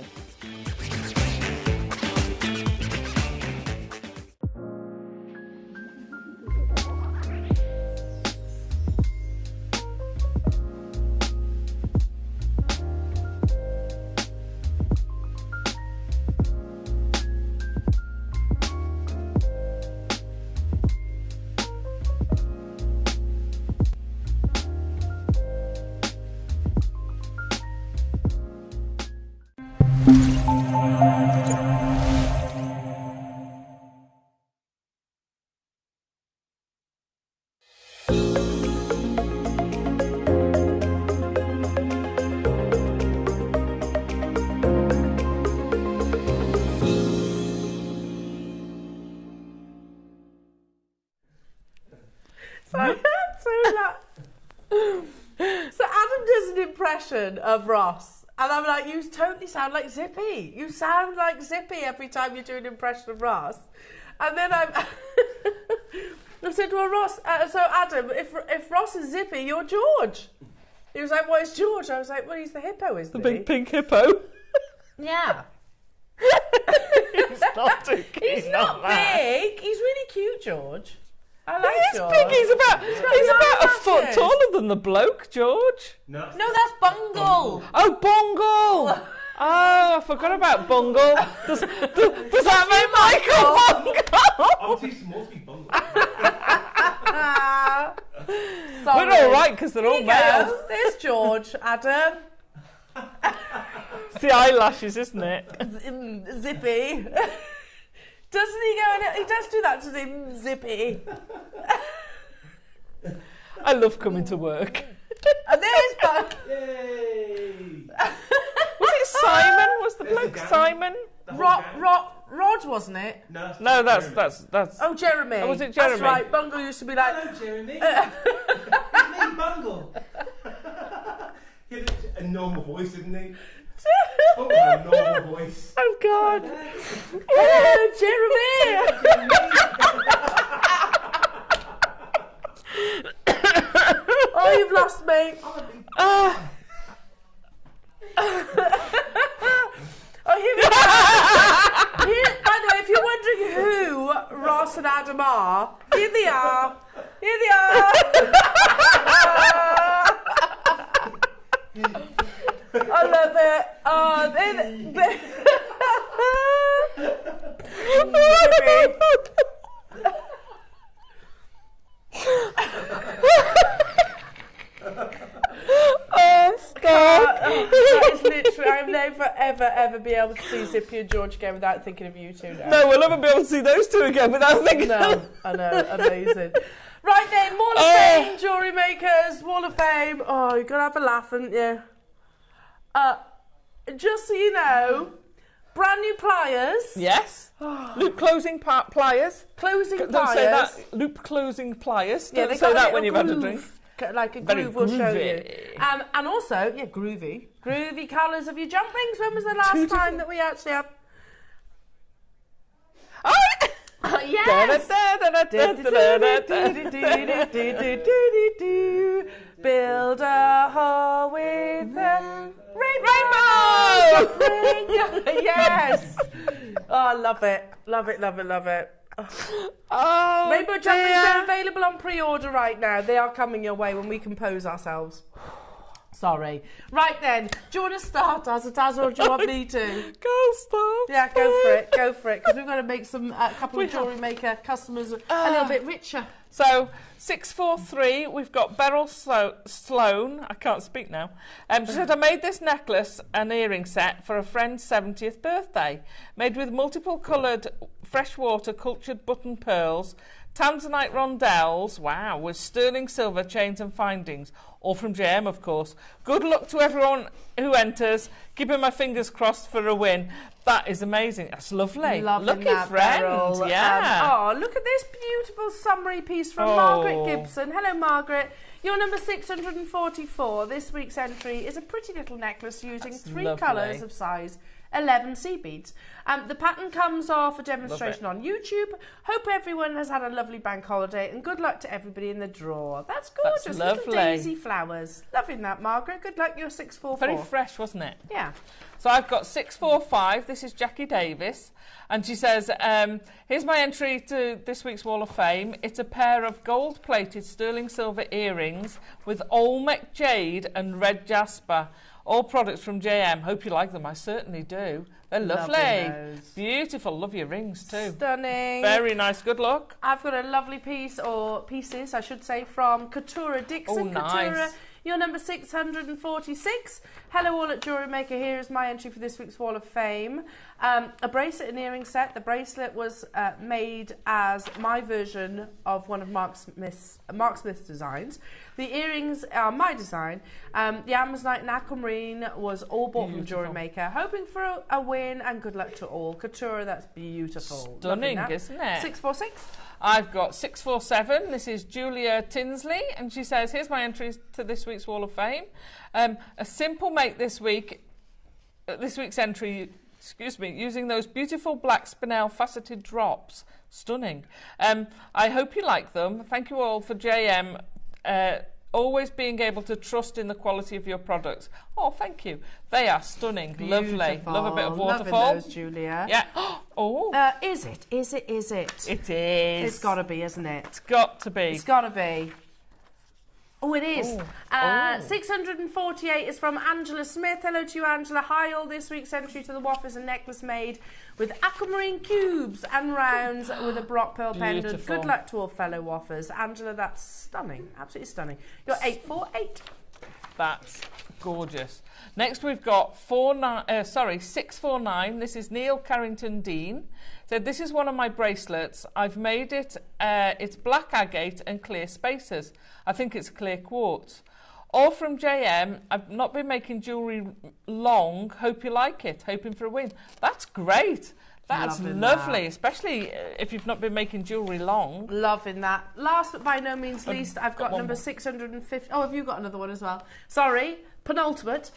So Adam does an impression of Ross, and I'm like, you totally sound like Zippy. You sound like Zippy every time you do an impression of Ross. And then I said, well, Ross, so Adam, if Ross is Zippy, you're George. He was like, what is George? I was like, well, he's the hippo, isn't he? The big pink hippo. Yeah. He's not too keen. He's not big. He's really cute, George. I like He's George. big. He's about a foot taller than the bloke, George. No, that's Bungle. Oh, Bungle. Oh, I forgot about Bungle. Does that make Michael Bungle? I'm too small to be Bungle. We're all right because they're all male. There's George, Adam. It's the eyelashes, isn't it? Zippy. Doesn't he go? He does do that to him, Zippy. I love coming to work. And there's Bungle. Yay! Was it Simon? Was the bloke Simon? Rod, wasn't it? No, that's. Oh, Jeremy. Oh, was it Jeremy? That's right. Bungle used to be like. Hello, Jeremy. It's me, Bungle. He had a normal voice, didn't he? Oh, a normal voice. Oh God. Hello, Jeremy. Oh, you've lost me. Oh, here we go. By the way, if you're wondering who Ross and Adam are, here they are. Here they are. I love it. Oh, that is literally, I'll never, ever be able to see Zippy and George again without thinking of you two now. No, we'll never be able to see those two again without thinking. No, I know, amazing. Right then, Wall of Fame, Jewellery Makers, Wall of Fame. Oh, you've got to have a laugh, haven't you? Just so you know, brand new pliers. Yes. Loop closing pliers. Closing Don't pliers. say that. Loop closing pliers. Yeah, Don't say that when you've had a drink. Like a Very groove will show you. groovy. And also, yeah, groovy. Groovy colours of your jump rings. When was the last time that we actually have... Oh, yes! Build a hole with a rainbow! Yes! Oh, I love it. Love it, love it, love it. Oh, Rainbow jump rings are available on pre-order right now. They are coming your way when we compose ourselves. Sorry. Right then, do you want to start, Azataz, or do you want me to? Go start. Yeah, go for it. Go for it. Because we've got to make a couple of Jewellery Maker customers a little bit richer. So, 643, we've got Beryl Sloan. I can't speak now. She said, I made this necklace and earring set for a friend's 70th birthday, made with multiple coloured freshwater cultured button pearls, tanzanite rondelles, wow, with sterling silver chains and findings, all from JM, of course. Good luck to everyone who enters. Keeping my fingers crossed for a win. That is amazing. That's lovely. Lucky friend. Beryl. Yeah. Oh, look at this beautiful summary piece from Margaret Gibson. Hello, Margaret. You're number 644. This week's entry is a pretty little necklace using three colours of size 11 sea beads. The pattern comes off a demonstration on YouTube. Hope everyone has had a lovely bank holiday and good luck to everybody in the draw. That's gorgeous. That's little daisy flowers. Loving that, Margaret. Good luck. You're 644. Very fresh, wasn't it? Yeah. So I've got 645. This is Jackie Davis. And she says, here's my entry to this week's Wall of Fame. It's a pair of gold-plated sterling silver earrings with Olmec jade and red jasper. All products from JM. Hope you like them. I certainly do. They're lovely. Beautiful. Love your rings too. Stunning. Very nice. Good luck. I've got a lovely piece, or pieces, I should say, from Katura Dixon. Oh, nice. Katura, you're number 646. Hello all at Jewellery Maker. Here is my entry for this week's Wall of Fame. A bracelet and earring set. The bracelet was made as my version of one of Mark Smith's designs. The earrings are my design. The Amazonite and Aquamarine was all bought from Jewellery Maker. Hoping for a win and good luck to all. Katura, that's beautiful. Stunning, isn't it? 646. I've got 647. This is Julia Tinsley, and she says, here's my entries to this week's Wall of Fame. A simple make this week's entry, using those beautiful black spinel faceted drops. Stunning. I hope you like them. Thank you all for JM. Always being able to trust in the quality of your products. Oh, thank you. They are stunning. Beautiful. Lovely. Love a bit of waterfall. Loving those, Julia. Yeah. Oh. Is it? Is it? Is it? It is. It's got to be, isn't it? It's got to be. It's got to be. Oh, it is. 648 is from Angela Smith. Hello to you, Angela. Hi, all. This week's entry to the waffles and necklace made with aquamarine cubes and rounds with a Brock Pearl pendant. Good luck to all fellow waffers. Angela, that's stunning. Absolutely stunning. You're 848. That's gorgeous. Next, we've got 649. This is Neil Carrington Dean. So this is one of my bracelets. I've made it, it's black agate and clear spacers. I think it's clear quartz. All from JM. I've not been making jewellery long. Hope you like it. Hoping for a win. That's great. That's lovely, especially if you've not been making jewellery long. Loving that. Last but by no means least, I've got number 650. Oh, have you got another one as well? Sorry, penultimate.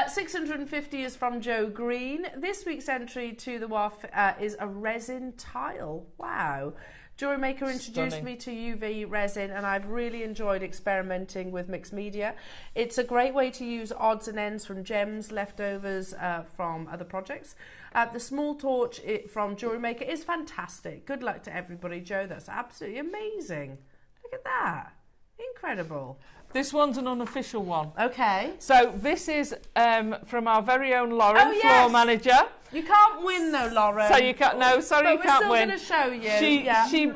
650 is from Joe Green. This week's entry to the WAF is a resin tile. Wow. JewelleryMaker introduced me to UV resin, and I've really enjoyed experimenting with mixed media. It's a great way to use odds and ends from gems, leftovers from other projects. The small torch from JewelleryMaker is fantastic. Good luck to everybody, Joe. That's absolutely amazing. Look at that. Incredible. This one's an unofficial one. Okay. So this is from our very own Lauren, floor manager. You can't win though, Lauren. So you can't. No, sorry, you can't win. But we're still going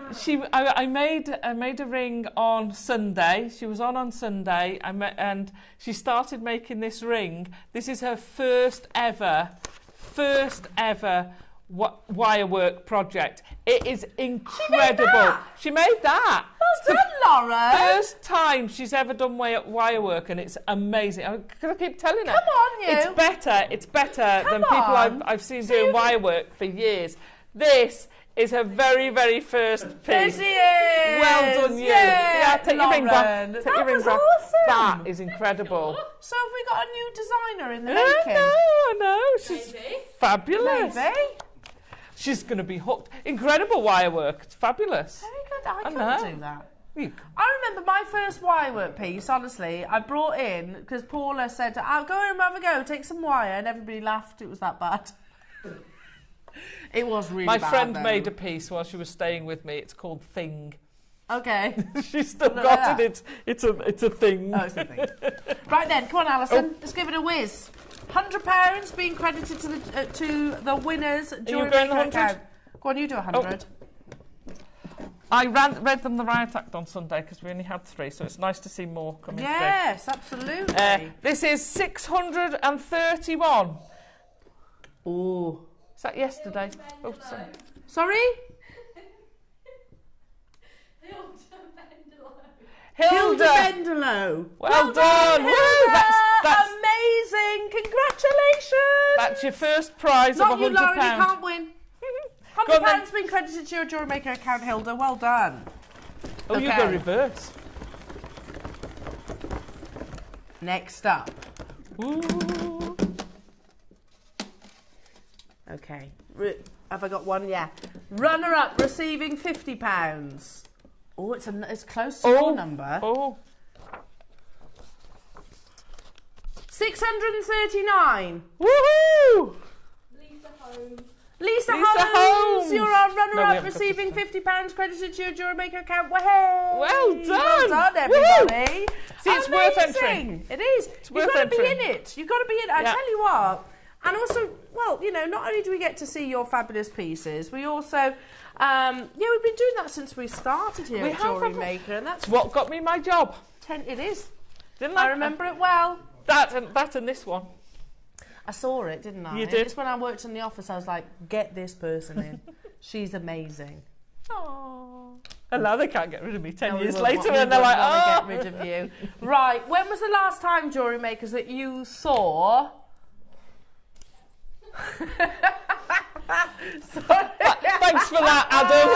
to show you. I made a ring on Sunday. She was on Sunday. And she started making this ring. This is her first ever wire work project. It is incredible. She made that. Well done, Laura. First time she's ever done wire work, and it's amazing. I'm gonna keep telling her. Come on, you. It's better than people I've seen doing wire work for years. This is her very, very first piece. There she is. Well done, you. Yeah, take your ring back. Take your ring back. Awesome. That is incredible. So have we got a new designer in the making? No. She's fabulous. Maybe. She's going to be hooked. Incredible wire work. It's fabulous. Very good. I can't do that. You. I remember my first wire work piece, honestly, I brought in, because Paula said, I'll go and have a go, take some wire, and everybody laughed it was that bad. It was really bad. My friend made a piece while she was staying with me. It's called Thing. Okay. She's still got it. It's a thing. Oh, it's a thing. Right then, come on, Alison. Let's give it a whiz. £100 being credited to the winners. Are you going 100? Go on, you do 100. I read them the Riot Act on Sunday because we only had 3, so it's nice to see more coming through. Yes, absolutely. This is 631. Oh. Is that yesterday? Oh, sorry. Sorry? Hilda Bendelow. Well done. Hilda. Woo, that's amazing. Congratulations. That's your first prize Not of £100. You, Lauren, you can't win. £100 been credited to your JewelleryMaker account, Hilda. Well done. Oh, you go reverse. Next up. Ooh. Okay. Have I got one? Yeah. Runner-up receiving £50. Oh, it's close to your number. Oh. 639. Woohoo! Lisa Holmes. You're our runner-up receiving £50 credited to your JewelleryMaker account. Well done. Well done, everybody. Woo. See, it's worth entering. It is. You've got to be in it. You've got to be in it. I tell you what. And also, well, you know, not only do we get to see your fabulous pieces, we also, we've been doing that since we started here at JewelleryMaker, and that's what got me my job. It is. Didn't I remember it well. That and this one. I saw it, didn't I? You did. Just when I worked in the office, I was like, get this person in. She's amazing. Aww. And now they can't get rid of me 10 years later, and they're like, oh, get rid of you. Right. When was the last time, JewelleryMakers, that you saw? Thanks for that, Adam.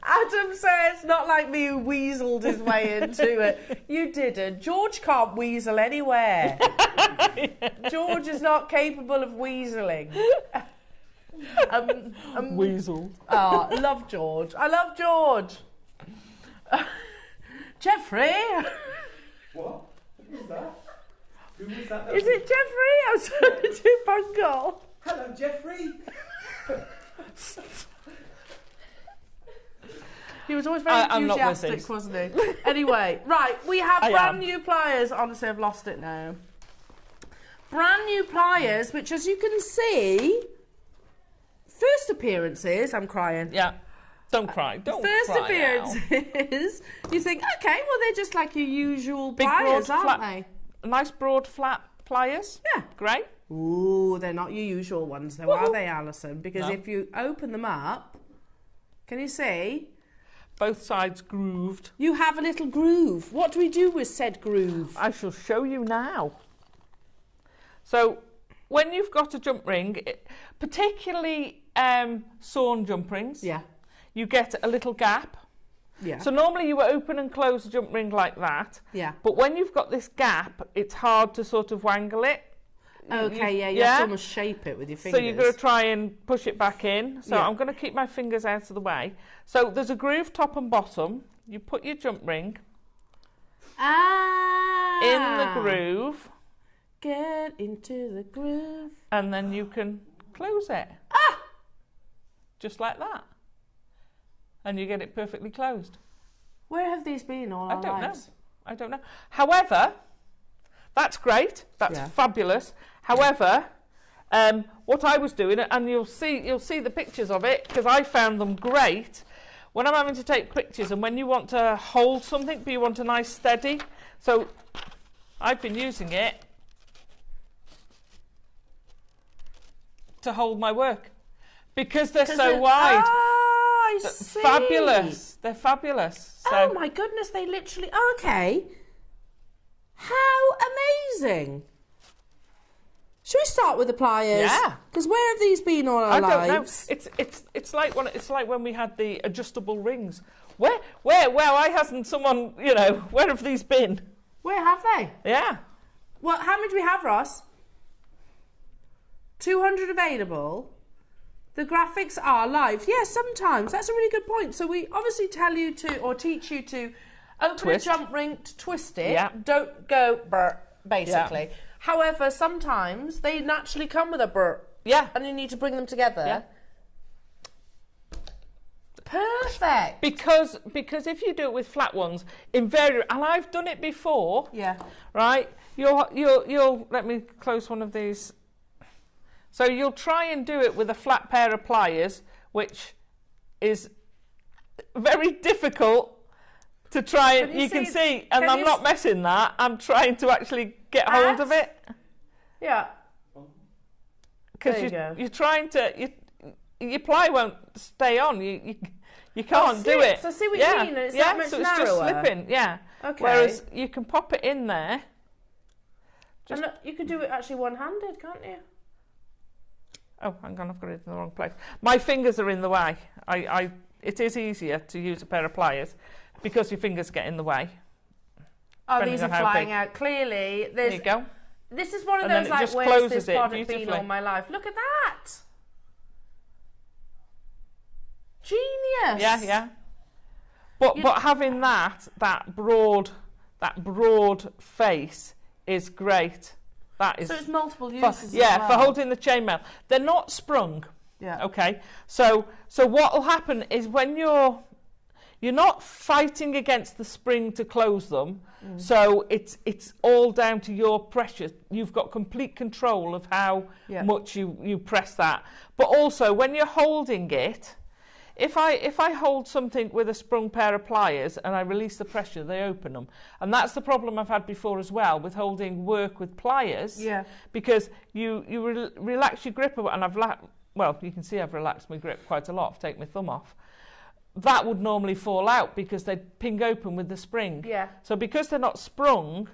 Adam says, not like me who weaseled his way into it. You didn't. George can't weasel anywhere. George is not capable of weaseling. Weasel. Oh, I love George. I love George. Jeffrey. What? Who was that? Who was that? Is it Jeffrey? I was trying to do bangle. Hello, Jeffrey. He was always very enthusiastic, wasn't he? Anyway, right, we have brand new pliers. Honestly, I've lost it now. Brand new pliers, which, as you can see, first appearances. I'm crying. Yeah. Don't cry. Don't cry. First appearances. You think, okay, well, they're just like your usual big pliers, broad, aren't they? Nice, broad, flat pliers. Yeah. Great. Ooh, they're not your usual ones, though, are they, Alison? Because if you open them up, can you see? both sides grooved. You have a little groove. What do we do with said groove? I shall show you now. So when you've got a jump ring, particularly sewn jump rings, you get a little gap. Yeah. So normally you open and close a jump ring like that. Yeah. But when you've got this gap, it's hard to sort of wangle it. Okay, you have to almost shape it with your fingers. So you've got to try and push it back in. So I'm going to keep my fingers out of the way. So there's a groove top and bottom. You put your jump ring in the groove. Get into the groove. And then you can close it. Just like that. And you get it perfectly closed. Where have these been all our lives? I don't know. However, that's great. That's fabulous. However, what I was doing, and you'll see the pictures of it because I found them great. When I'm having to take pictures, and when you want to hold something, but you want a nice steady. So I've been using it to hold my work because they're so wide. I see. Fabulous. They're fabulous. So. Oh my goodness, they literally... Oh, okay. How amazing. Should we start with the pliers? Yeah. Because where have these been all our lives? I don't know. It's like when we had the adjustable rings. Where why hasn't someone, where have these been? Where have they? Yeah. Well, how many do we have, Ross? 200 available. The graphics are live. Yeah, sometimes. That's a really good point. So we obviously tell you to, or teach you to open a jump ring, to twist it. Yeah. Don't go burr, basically. Yeah. However, sometimes they naturally come with a burr. Yeah. And you need to bring them together. Yeah. Perfect. Because if you do it with flat ones, invariably, and I've done it before. Yeah. Right? You'll let me close one of these. So you'll try and do it with a flat pair of pliers, which is very difficult to try. And you can see, and I'm not messing that. I'm trying to actually get hold of it. Yeah. Because you're trying to. Your ply won't stay on. You can't do it. So see what you mean? It's that much so it's narrower. just slipping. Yeah. Okay. Whereas you can pop it in there. And look, you can do it actually one-handed, can't you? Oh, hang on, I've got it in the wrong place. My fingers are in the way. It is easier to use a pair of pliers because your fingers get in the way. Oh, these are flying out. Clearly, there you go. This is one of those, like, where's this product been all my life? Look at that. Genius. Yeah. But having that broad face is great. That is so it's multiple uses. For holding the chainmail. They're not sprung. Yeah. Okay. So what will happen is when you're not fighting against the spring to close them. So it's all down to your pressure. You've got complete control of how much you press that. But also when you're holding it, if I hold something with a sprung pair of pliers and I release the pressure, they open them. And that's the problem I've had before as well with holding work with pliers. Yeah. Because you relax your grip, and you can see I've relaxed my grip quite a lot. I've taken my thumb off. That would normally fall out because they'd ping open with the spring. Yeah. So because they're not sprung,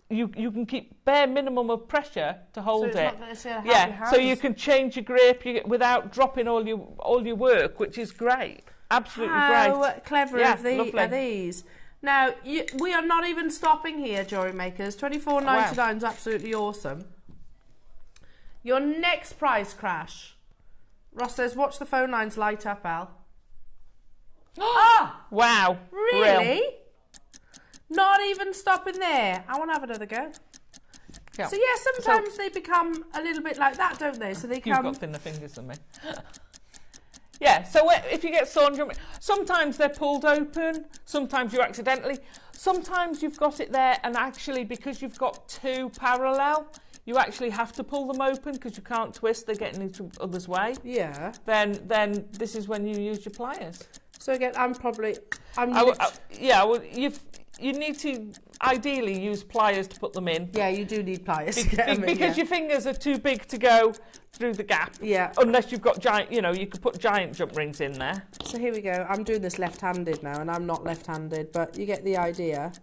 you can keep bare minimum of pressure to hold it. Not going to so you can change your grip without dropping all your work, which is great. Absolutely great. How clever are these? Now, we are not even stopping here, jewellery makers. $24.99 is absolutely awesome. Your next price crash. Ross says, watch the phone lines light up, Al. Wow. Really? Real. Not even stopping there. I want to have another go. Yeah. So sometimes they become a little bit like that, don't they? So they You've got thinner fingers than me. Yeah, so if you get sewn jump, sometimes they're pulled open, sometimes you accidentally, sometimes you've got it there and actually because you've got two parallel, you actually have to pull them open because you can't twist, they're getting into other's way. Yeah. Then this is when you use your pliers. So again, you need to ideally use pliers to put them in. Yeah, you do need pliers. Because your fingers are too big to go through the gap. Yeah. Unless you've got giant, you know, you could put giant jump rings in there. So here we go. I'm doing this left-handed now, and I'm not left-handed, but you get the idea.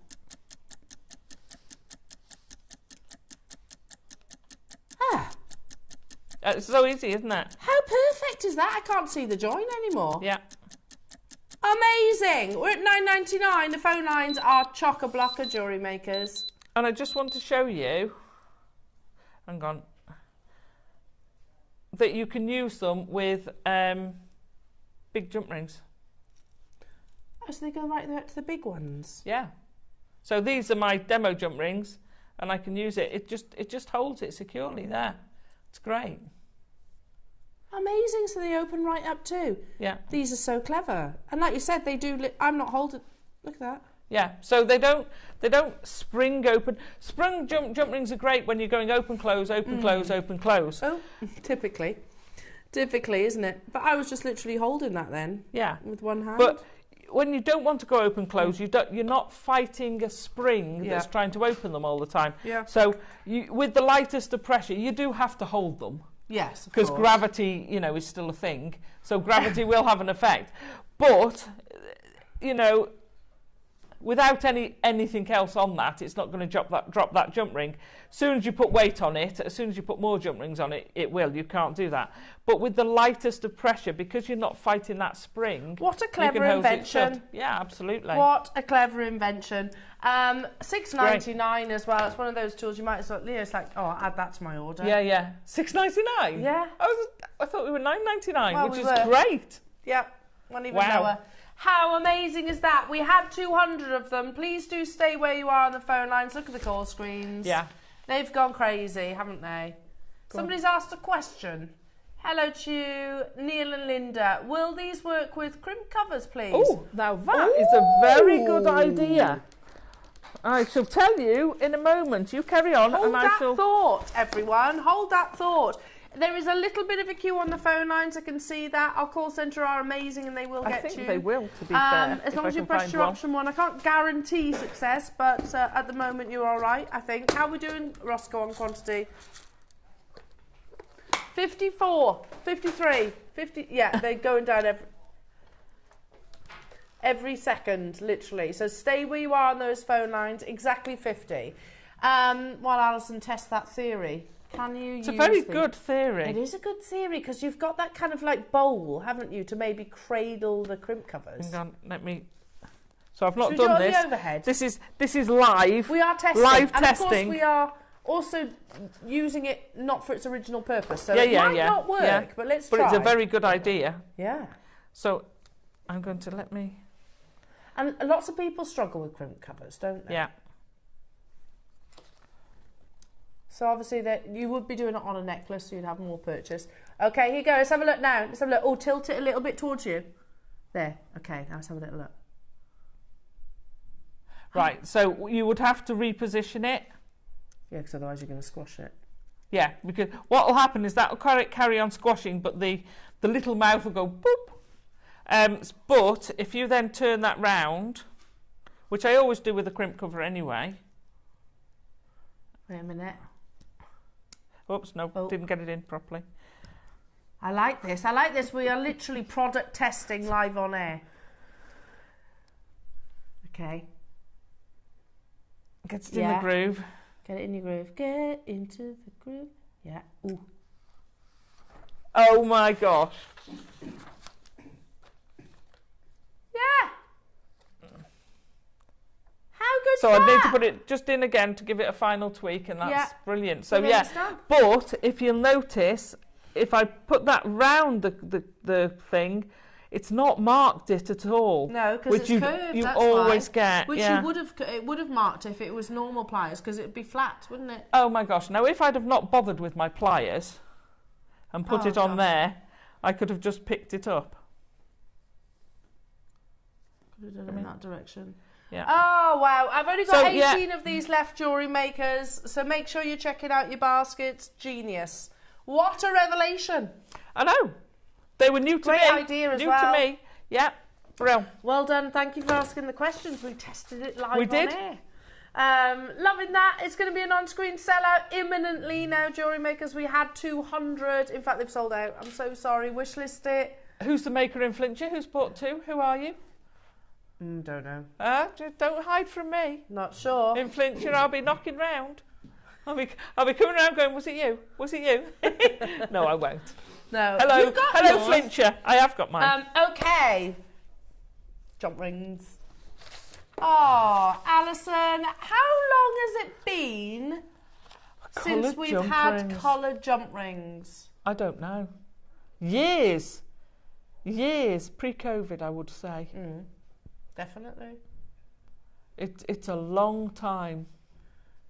Ah. It's so easy, isn't it? How perfect is that? I can't see the join anymore. Yeah. Amazing. We're at $9.99. The phone lines are chock-a-block jewellery makers. And I just want to show you, hang on, that you can use them with big jump rings. Oh, so they go right there to the big ones? Yeah. So these are my demo jump rings, and I can use it. It just holds it securely there. It's great. Amazing. So they open right up too. Yeah. These are so clever. And like you said, they do. I'm not holding. Look at that. Yeah. So they don't spring open. Sprung jump rings are great when you're going open close, open close, open close. Oh, typically, isn't it? But I was just literally holding that then. Yeah. With one hand. But when you don't want to go open close, you're not fighting a spring that's trying to open them all the time. Yeah. So with the lightest of pressure, you do have to hold them. Yes, because gravity, you know, is still a thing. So gravity will have an effect. But, you know, without anything else on that, it's not going to drop that jump ring. As soon as you put weight on it, as soon as you put more jump rings on it, it will. You can't do that. But with the lightest of pressure, because you're not fighting that spring... What a clever invention. Yeah, absolutely. What a clever invention. $6.99 as well. It's one of those tools you might as well... You know, it's like, oh, I'll add that to my order. Yeah, yeah. $6.99? Yeah. I thought we were $9.99, well, which is great. Yep. Not even lower. How amazing is that? We had 200 of them. Please do stay where you are on the phone lines. Look at the call screens. Yeah. They've gone crazy, haven't they? Somebody's asked a question. Hello to you, Neil and Linda. Will these work with crimp covers, please? Oh, now that is a very good idea. I shall tell you in a moment. You carry on. Hold that thought, everyone. Hold that thought. There is a little bit of a queue on the phone lines. I can see that. Our call centre are amazing and they will get you. I think they will, to be fair. As long as you press your option 1. I can't guarantee success, but at the moment you're all right, I think. How are we doing, Roscoe, on quantity? 54, 53, 50. Yeah, they're going down every second, literally. So stay where you are on those phone lines. Exactly 50. While Alison tests that theory. Can you use It's a very good theory. It is a good theory because you've got that kind of like bowl, haven't you, to maybe cradle the crimp covers. Hang on, let me... So I've not done this. The overhead? This is live. We are testing. Live and testing. Of course we are also using it not for its original purpose. So it might not work, but let's try. But it's a very good idea. Yeah. So I'm going to let me... And lots of people struggle with crimp covers, don't they? Yeah. So obviously that you would be doing it on a necklace, so you'd have more purchase. Okay, here you go. Let's have a look now. Let's have a look. Oh, tilt it a little bit towards you. There. Okay, now let's have a little look. Right, so you would have to reposition it. Yeah, because otherwise you're going to squash it. Yeah, because what will happen is that will carry on squashing, but the little mouth will go boop. But if you then turn that round, which I always do with a crimp cover anyway. Wait a minute. Oops, no, didn't get it in properly. I like this. I like this. We are literally product testing live on air. Okay. Get it in the groove. Get it in your groove. Get into the groove. Yeah. Ooh. Oh my gosh. Yeah. How good So I need to put it just in again to give it a final tweak, and that's brilliant. So but if you'll notice, if I put that round the thing, it's not marked it at all. No, because it's curved. You that's always why. get. Which it would have marked if it was normal pliers, because it'd be flat, wouldn't it? Oh my gosh! Now, if I'd have not bothered with my pliers and put it on there, I could have just picked it up. Could have done it in that direction. Yeah. Oh wow! I've only got 18 of these left, jewellery makers. So make sure you're checking out your baskets. Genius! What a revelation! I know. They were new to me. Great idea as well. New to me. Yeah. Well, well done. Thank you for asking the questions. We tested it live we did. on air. Loving that. It's going to be an on-screen sellout imminently now, Jewellery Makers. We had 200. In fact, they've sold out. I'm so sorry. Wishlist it. Who's the maker in Flintshire? Who's bought 2? Who are you? Don't know. Just don't hide from me. Not sure. In Flintshire, I'll be knocking round. I'll be coming around going, was it you? Was it you? No, I won't. No. Hello, Flintshire. I have got mine. Okay. Jump rings. Oh, Alison, how long has it been since we've had coloured jump rings? I don't know. Years. Pre-COVID, I would say. Definitely. It's a long time.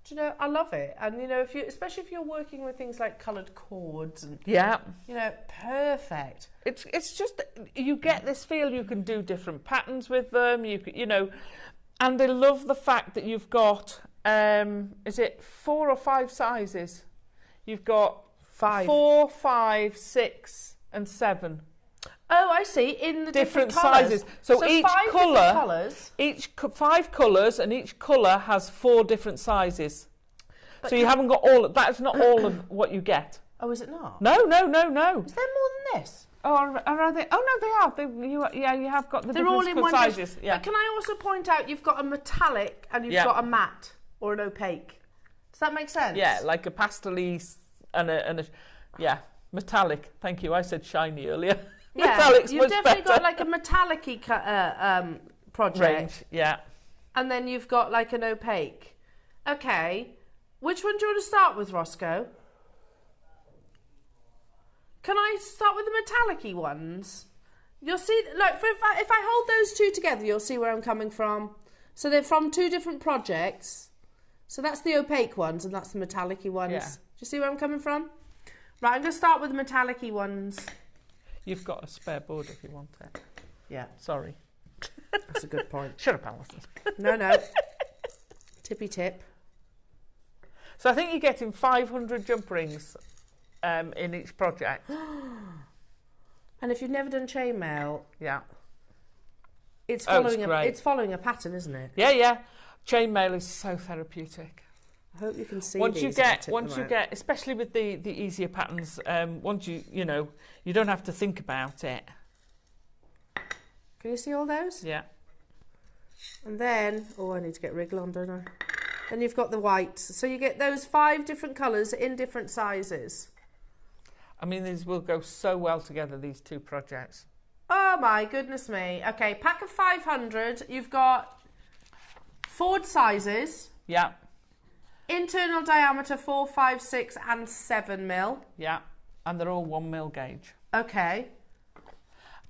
Do you know, I love it. And, you know, especially if you're working with things like coloured cords and, yeah, you know, perfect. It's just, you get this feel you can do different patterns with them, you know, and they love the fact that you've got, is it 4 or 5 sizes? You've got 5. 4, 5, 6 and 7. Oh, I see. In the different sizes. So each 5 colour, colours. 5 colours, and each colour has 4 different sizes. But so you haven't got all. That's not all of what you get. Oh, is it not? No. Is there more than this? Oh, are they? Oh no, they are. You have got the They're all different in one sizes. Yeah. But can I also point out you've got a metallic and you've got a matte or an opaque? Does that make sense? Yeah, like a pastel-y and a metallic. Thank you. I said shiny earlier. Yeah, Metallic's you've much definitely better. got like a metallic-y project. Range, yeah. And then you've got like an opaque. Okay. Which one do you want to start with, Roscoe? Can I start with the metallic-y ones? You'll see, like, if I hold those two together, you'll see where I'm coming from. So they're from 2 different projects. So that's the opaque ones and that's the metallic-y ones. Yeah. Do you see where I'm coming from? Right, I'm going to start with the metallic-y ones. You've got a spare board if you want it. Yeah. Sorry. That's a good point. Shut up, Alison. No. Tippy tip. So I think you're getting 500 jump rings in each project. And if you've never done chainmail, Yeah. it's great. it's following a pattern, isn't it? Yeah. Chainmail is so therapeutic. I hope you can see Once these. you get, especially with the easier patterns, once you know, you don't have to think about it. Can you see all those? Yeah. And then, I need to get wriggle on, don't I? Then you've got the whites. So you get those 5 different colours in different sizes. I mean, these will go so well together, these 2 projects. Oh my goodness me. Okay, pack of 500. You've got 4 sizes. Yeah. Internal diameter 4, 5, 6 and 7 mil. Yeah. And they're all 1 mil gauge. Okay.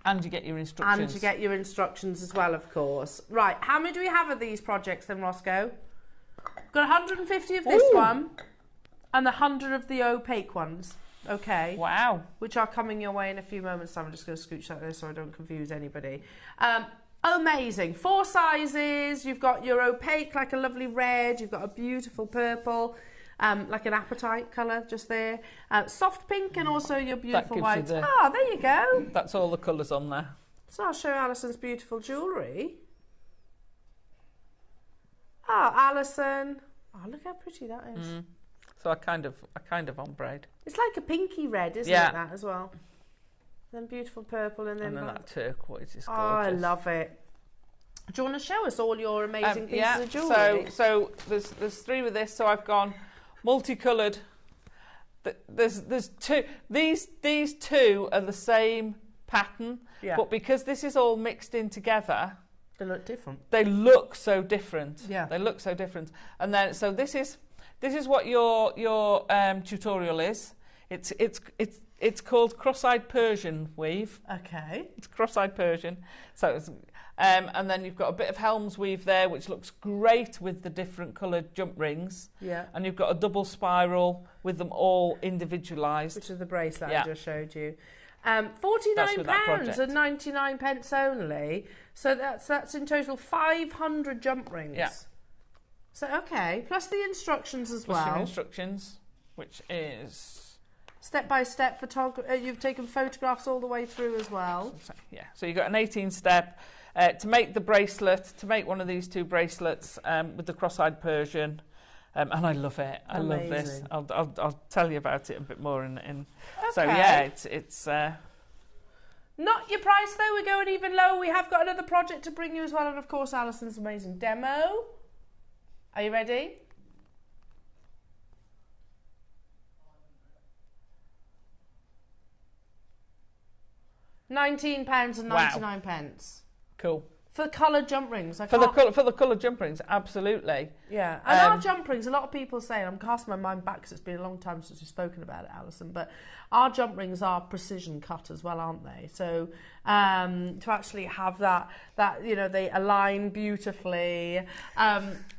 And you get your instructions. And you get your instructions as well, of course. Right, how many do we have of these projects then, Roscoe? We've got 150 of this one and 100 of the opaque ones. Okay. Wow. Which are coming your way in a few moments. I'm just going to scooch like this so I don't confuse anybody. Amazing. 4 sizes. You've got your opaque, like a lovely red. You've got a beautiful purple, like an apatite colour just there. Soft pink and also your beautiful white. There you go. That's all the colours on there. So I'll show Alison's beautiful jewellery. Oh, Alison. Oh, look how pretty that is. So I kind of ombre'd. It's like a pinky red, isn't it, that as well? Then beautiful purple and then that turquoise is gorgeous. Oh, I love it. Do you want to show us all your amazing pieces of jewellery? So there's 3 with this. So I've gone multicoloured. There's 2. These 2 are the same pattern, but because this is all mixed in together, they look different. They look so different. Yeah, they look so different. And then so this is what your tutorial is. It's called cross-eyed Persian weave. Okay. It's cross-eyed Persian. So it's, and then you've got a bit of Helms weave there, which looks great with the different coloured jump rings. Yeah. And you've got a double spiral with them all individualised. Which is the bracelet I just showed you. £49 and 99 pence only. So that's in total 500 jump rings. Yeah. So okay, plus the instructions as plus well. Your instructions, which is step-by-step photography. You've taken photographs all the way through as well. So you've got an 18-step to make the bracelet, to make one of these 2 bracelets with the cross-eyed Persian. And I love it. I love this. I'll tell you about it a bit more in. Okay. So yeah, it's. Not your price though. We're going even lower. We have got another project to bring you as well, and of course Alison's amazing demo. Are you ready? £19.99. Wow. Cool. For coloured jump rings. For the coloured jump rings, absolutely. Yeah. And our jump rings, a lot of people say, and I'm casting my mind back because it's been a long time since we've spoken about it, Alison, but our jump rings are precision cut as well, aren't they? So to actually have that you know, they align beautifully,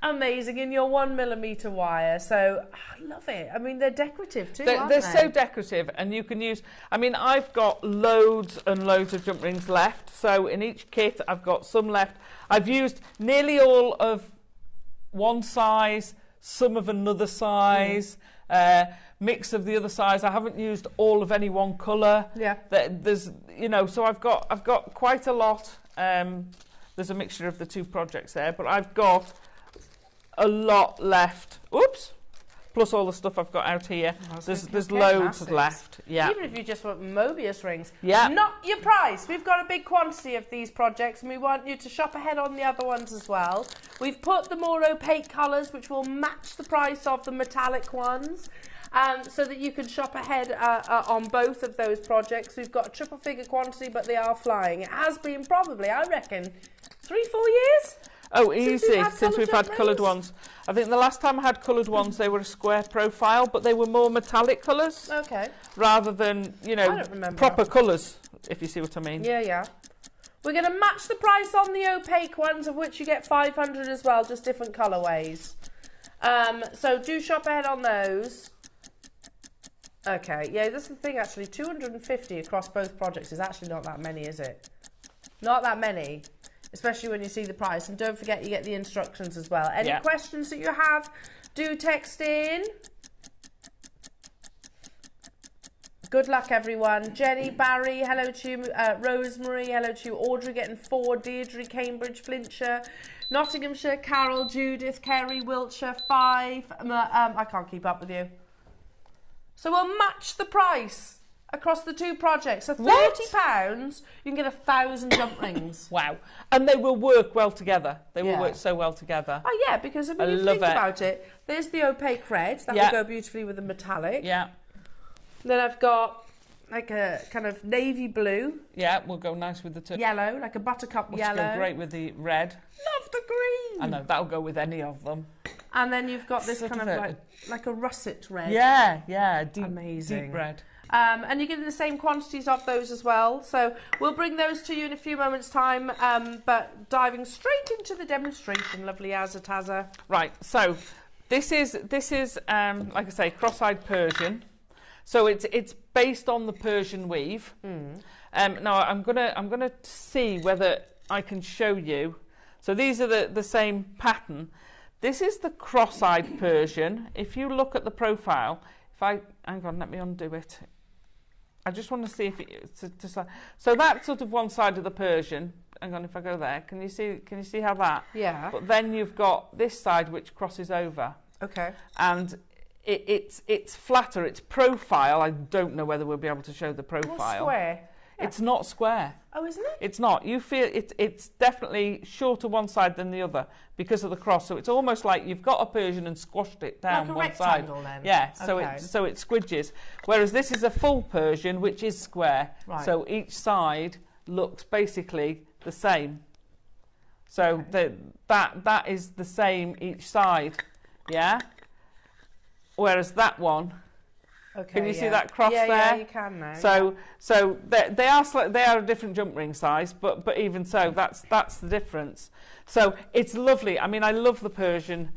amazing in your 1mm wire. So I love it. I mean, they're decorative too, aren't they? They're so decorative, and you can use, I mean, I've got loads and loads of jump rings left. So in each kit, I've got some left. I've used nearly all of one size, some of another size, mix of the other size. I haven't used all of any one colour. Yeah. There's, you know, so I've got quite a lot. There's a mixture of the 2 projects there, but I've got a lot left. Oops. Plus all the stuff I've got out here. There's loads left. Yeah. Even if you just want Mobius rings. Yeah. Not your price. We've got a big quantity of these projects, and we want you to shop ahead on the other ones as well. We've put the more opaque colours, which will match the price of the metallic ones. So that you can shop ahead on both of those projects. We've got a 3-figure quantity, but they are flying. It has been probably, I reckon, 3-4 years? Oh, easy, since we've had coloured ones. I think the last time I had coloured ones, they were a square profile, but they were more metallic colours. Okay. Rather than, you know, proper colours, if you see what I mean. Yeah, yeah. We're going to match the price on the opaque ones, of which you get 500 as well, just different colourways. So do shop ahead on those. Okay, yeah, that's the thing actually, 250 across both projects is actually not that many, is it? Not that many, especially when you see the price. And don't forget you get the instructions as well. Any questions that you have, do text in. Good luck, everyone. Jenny, Barry, hello to you. Rosemary, hello to you. Audrey getting 4. Deirdre, Cambridge, Flintshire. Nottinghamshire, Carol, Judith, Kerry, Wiltshire, 5. I can't keep up with you. So we'll match the price across the 2 projects. So £30, you can get 1,000 jump rings. Wow. And they will work well together. They will work so well together. Oh, yeah, because I mean, if you think about it, there's the opaque red. That will go beautifully with the metallic. Yeah. Then I've got like a kind of navy blue. Yeah, will go nice with the 2. Yellow, like a buttercup yellow. Which go great with the red. Love the green. I know, that'll go with any of them. And then you've got this kind of like a russet red. Yeah, deep, amazing. Deep red. And you're getting the same quantities of those as well. So we'll bring those to you in a few moments' time. But diving straight into the demonstration, lovely Azataza. Right, so this is like I say, cross-eyed Persian. So it's based on the Persian weave. Now I'm gonna see whether I can show you. So these are the same pattern. This is the cross-eyed Persian. If you look at the profile, hang on, let me undo it. I just want to see if it's so that's sort of one side of the Persian. Hang on, if I go there, can you see how that? Yeah. But then you've got this side which crosses over. Okay. And it's flatter. It's profile. I don't know whether we'll be able to show the profile. What's square? Yeah. It's not square. Oh, isn't it? It's not. You feel it's definitely shorter one side than the other because of the cross. So it's almost like you've got a Persian and squashed it down like a one side. Then. Yeah. Okay. So it squidges. Whereas this is a full Persian, which is square. Right. So each side looks basically the same. So that is the same each side. Yeah. Whereas that one. Okay, can you see that cross there? Yeah, you can now. So they are a different jump ring size, but even so, that's the difference. So it's lovely. I mean, I love the Persian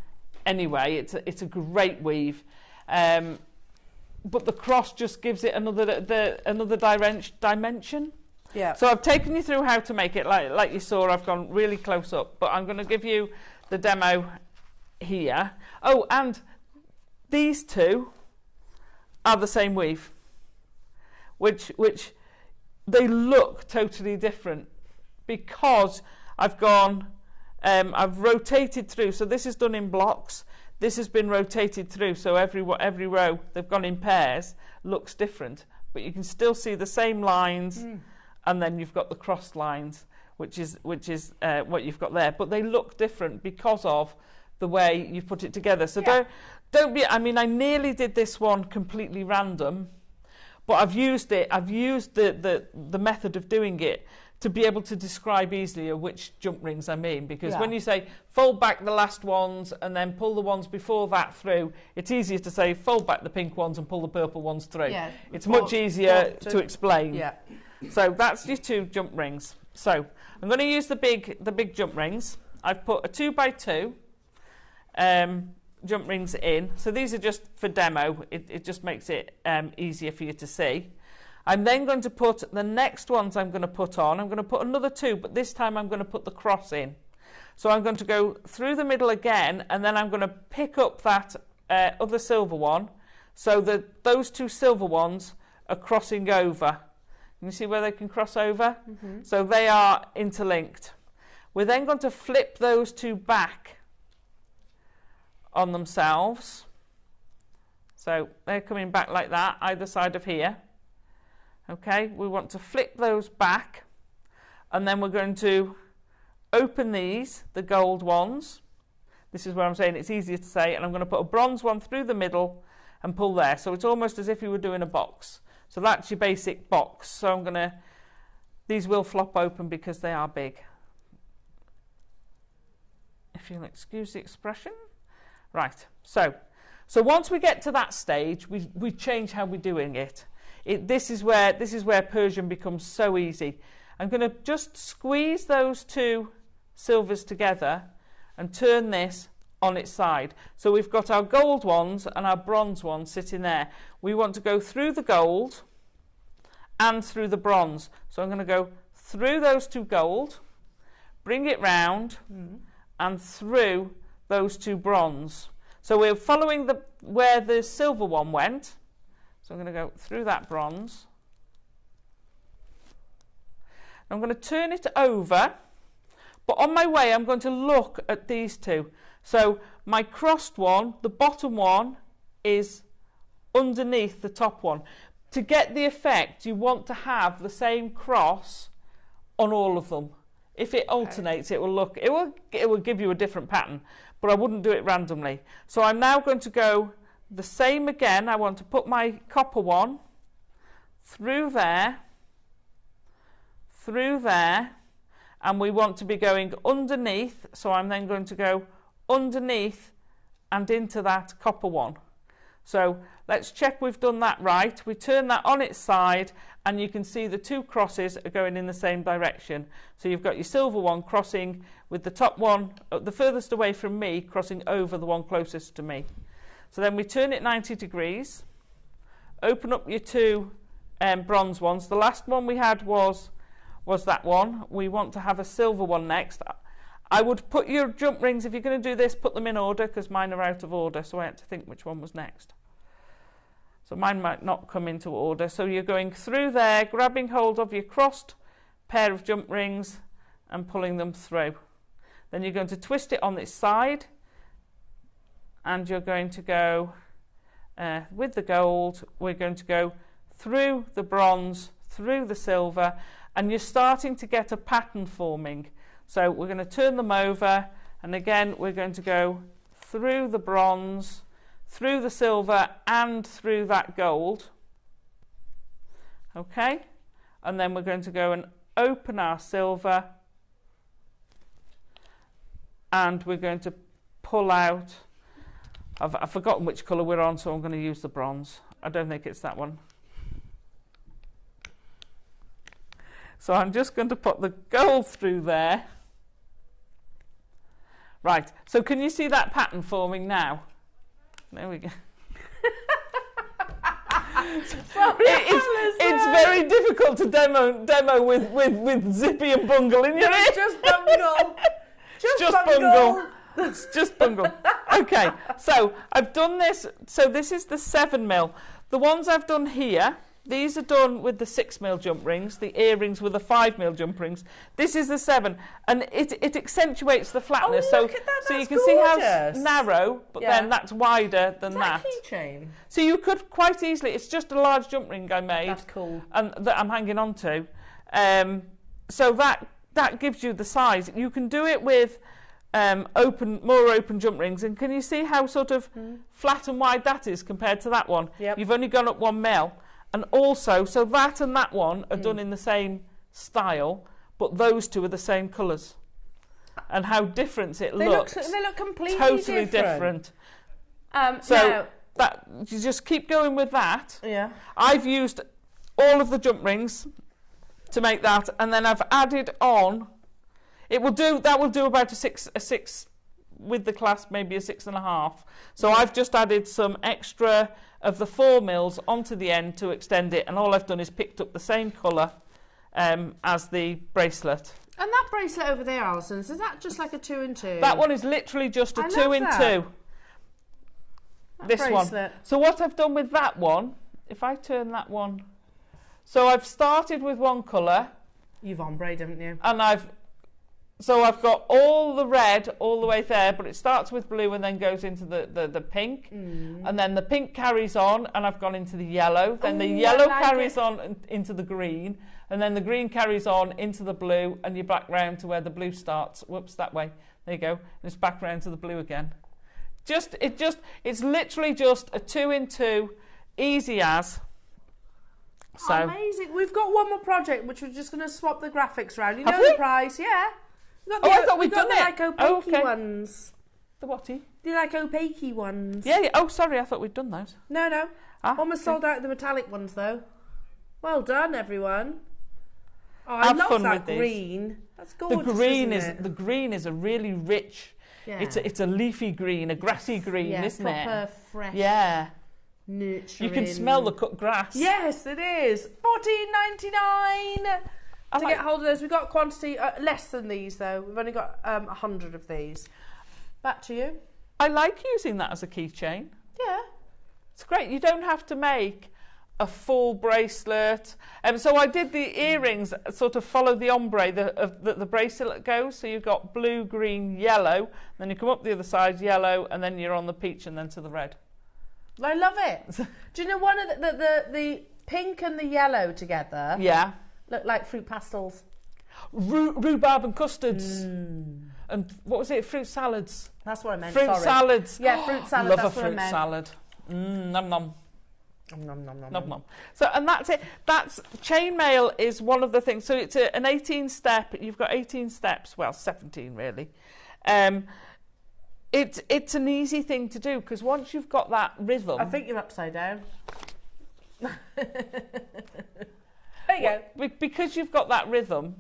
anyway. It's a great weave, but the cross just gives it another dimension. Yeah. So I've taken you through how to make it. Like you saw, I've gone really close up, but I'm going to give you the demo here. Oh, and these 2 are the same weave, which they look totally different because I've gone, I've rotated through. So this is done in blocks. This has been rotated through. So every row, they've gone in pairs, looks different. But you can still see the same lines, and then you've got the crossed lines, which is what you've got there. But they look different because of the way you've put it together. So don't be, I mean, I nearly did this one completely random, but I've used the method of doing it to be able to describe easily which jump rings I mean, because when you say fold back the last ones and then pull the ones before that through, it's easier to say fold back the pink ones and pull the purple ones through. Yeah, it's much easier to explain. Yeah. So that's your 2 jump rings. So I'm going to use the big jump rings. I've put a 2x2 jump rings in. So these are just for demo. It just makes it easier for you to see. I'm then going to put the next ones I'm going to put on. I'm going to put another 2, but this time I'm going to put the cross in. So I'm going to go through the middle again, and then I'm going to pick up that other silver one, so that those 2 silver ones are crossing over. Can you see where they can cross over? So they are interlinked. We're then going to flip those 2 back on themselves. So they're coming back like that, either side of here. Okay, we want to flip those back, and then we're going to open these, the gold ones. This is where I'm saying it's easier to say, and I'm going to put a bronze one through the middle and pull there. So it's almost as if you were doing a box. So that's your basic box. So these will flop open because they are big, if you'll excuse the expression. Right, so once we get to that stage, we change how we're doing it. This is where Persian becomes so easy. I'm going to just squeeze those 2 silvers together and turn this on its side. So we've got our gold ones and our bronze ones sitting there. We want to go through the gold and through the bronze. So I'm going to go through those 2 gold, bring it round, and through those 2 bronze. So we're following where the silver one went. So I'm going to go through that bronze. I'm going to turn it over, but on my way I'm going to look at these 2. So my crossed one, the bottom one, is underneath the top one. To get the effect, you want to have the same cross on all of them. If it alternates, it will give you a different pattern, but I wouldn't do it randomly. So I'm now going to go the same again. I want to put my copper one through there, and we want to be going underneath. So I'm then going to go underneath and into that copper one. So let's check we've done that right. We turn that on its side, and you can see the 2 crosses are going in the same direction. So you've got your silver one crossing with the top one, the furthest away from me, crossing over the one closest to me. So then we turn it 90 degrees, open up your 2 bronze ones. The last one we had was that one. We want to have a silver one next. I would put your jump rings, if you're going to do this, put them in order, because mine are out of order, so I had to think which one was next. So mine might not come into order. So you're going through there, grabbing hold of your crossed pair of jump rings and pulling them through. Then you're going to twist it on its side, and you're going to go with the gold, we're going to go through the bronze, through the silver, and you're starting to get a pattern forming. So we're going to turn them over, and again we're going to go through the bronze, through the silver, and through that gold. Okay, and then we're going to go and open our silver, and we're going to pull out. I've forgotten which colour we're on, so I'm going to use the bronze. I don't think it's that one. So I'm just going to put the gold through there. Right, so can you see that pattern forming now? There we go. Sorry, it's very difficult to demo with Zippy and Bungle in your ear. It's just Bungle. Just Bungle. It's just Bungle. Okay, so I've done this. So this is the 7mm. The ones I've done here These are done with the 6mm jump rings. The earrings with the 5mm jump rings. This is the 7, and it accentuates the flatness. Oh, look at that, so you that's can see how gorgeous. narrow, but then that's wider than that. Is that a keychain? So you could quite easily. It's just a large jump ring I made. That's cool. And that I'm hanging on to. So that gives you the size. You can do it with more open jump rings, and can you see how sort of flat and wide that is compared to that one? Yep. You've only gone up 1mm. And also, so that and that one are done in the same style, but those two are the same colours. And how different it looks. They look completely totally different. So that you just keep going with that. Yeah. I've used all of the jump rings to make that, and then I've added on. That will do about a six with the clasp, maybe a 6.5. So I've just added some extra of the 4mm onto the end to extend it, and all I've done is picked up the same colour as the bracelet. And that bracelet over there, Alison, is that just like a 2 in 2? That one is literally just a 2 in 2. This bracelet. One. So what I've done with that one, if I turn that one, so I've started with one colour. You've ombre, haven't you? And I've got all the red all the way there, but it starts with blue and then goes into the pink. And then the pink carries on, and I've gone into the yellow. Then the yellow carries on into the green, and then the green carries on into the blue, and you're back round to where the blue starts. Whoops, that way. There you go. And it's back round to the blue again. It's literally just a 2 in 2, easy as. So amazing. We've got one more project, which we're just going to swap the graphics around. You know the price, yeah. I thought we'd done it. Like opaque ones. The whaty? Do you like opaque ones? Yeah. Oh, sorry, I thought we'd done those. No. Almost sold out the metallic ones, though. Well done, everyone. Oh, I love that green. That's gorgeous. The green is a really rich. Yeah. It's a leafy green, a grassy green, isn't it? Proper fresh. Yeah. Nurturing. You can smell the cut grass. Yes, it is. $14.99 to get hold of those. We've got quantity less than these, though. We've only got 100 of these. Back to you. I like using that as a keychain. Yeah. It's great. You don't have to make a full bracelet. So I did the earrings sort of follow the ombre the bracelet goes. So you've got blue, green, yellow. Then you come up the other side, yellow, and then you're on the peach and then to the red. I love it. Do you know one of the pink and the yellow together? Yeah. Look like fruit pastels. Rhubarb and custards. And what was it? Fruit salads. That's what I meant. Fruit salads. Yeah, fruit salad. Love a fruit salad. Nom nom. Nom nom nom nom nom. So, and that's it. That's chainmail is one of the things. So it's an 18-step. You've got 18 steps. Well, 17 really. It's an easy thing to do because once you've got that rhythm. I think you're upside down. There you go. Because you've got that rhythm.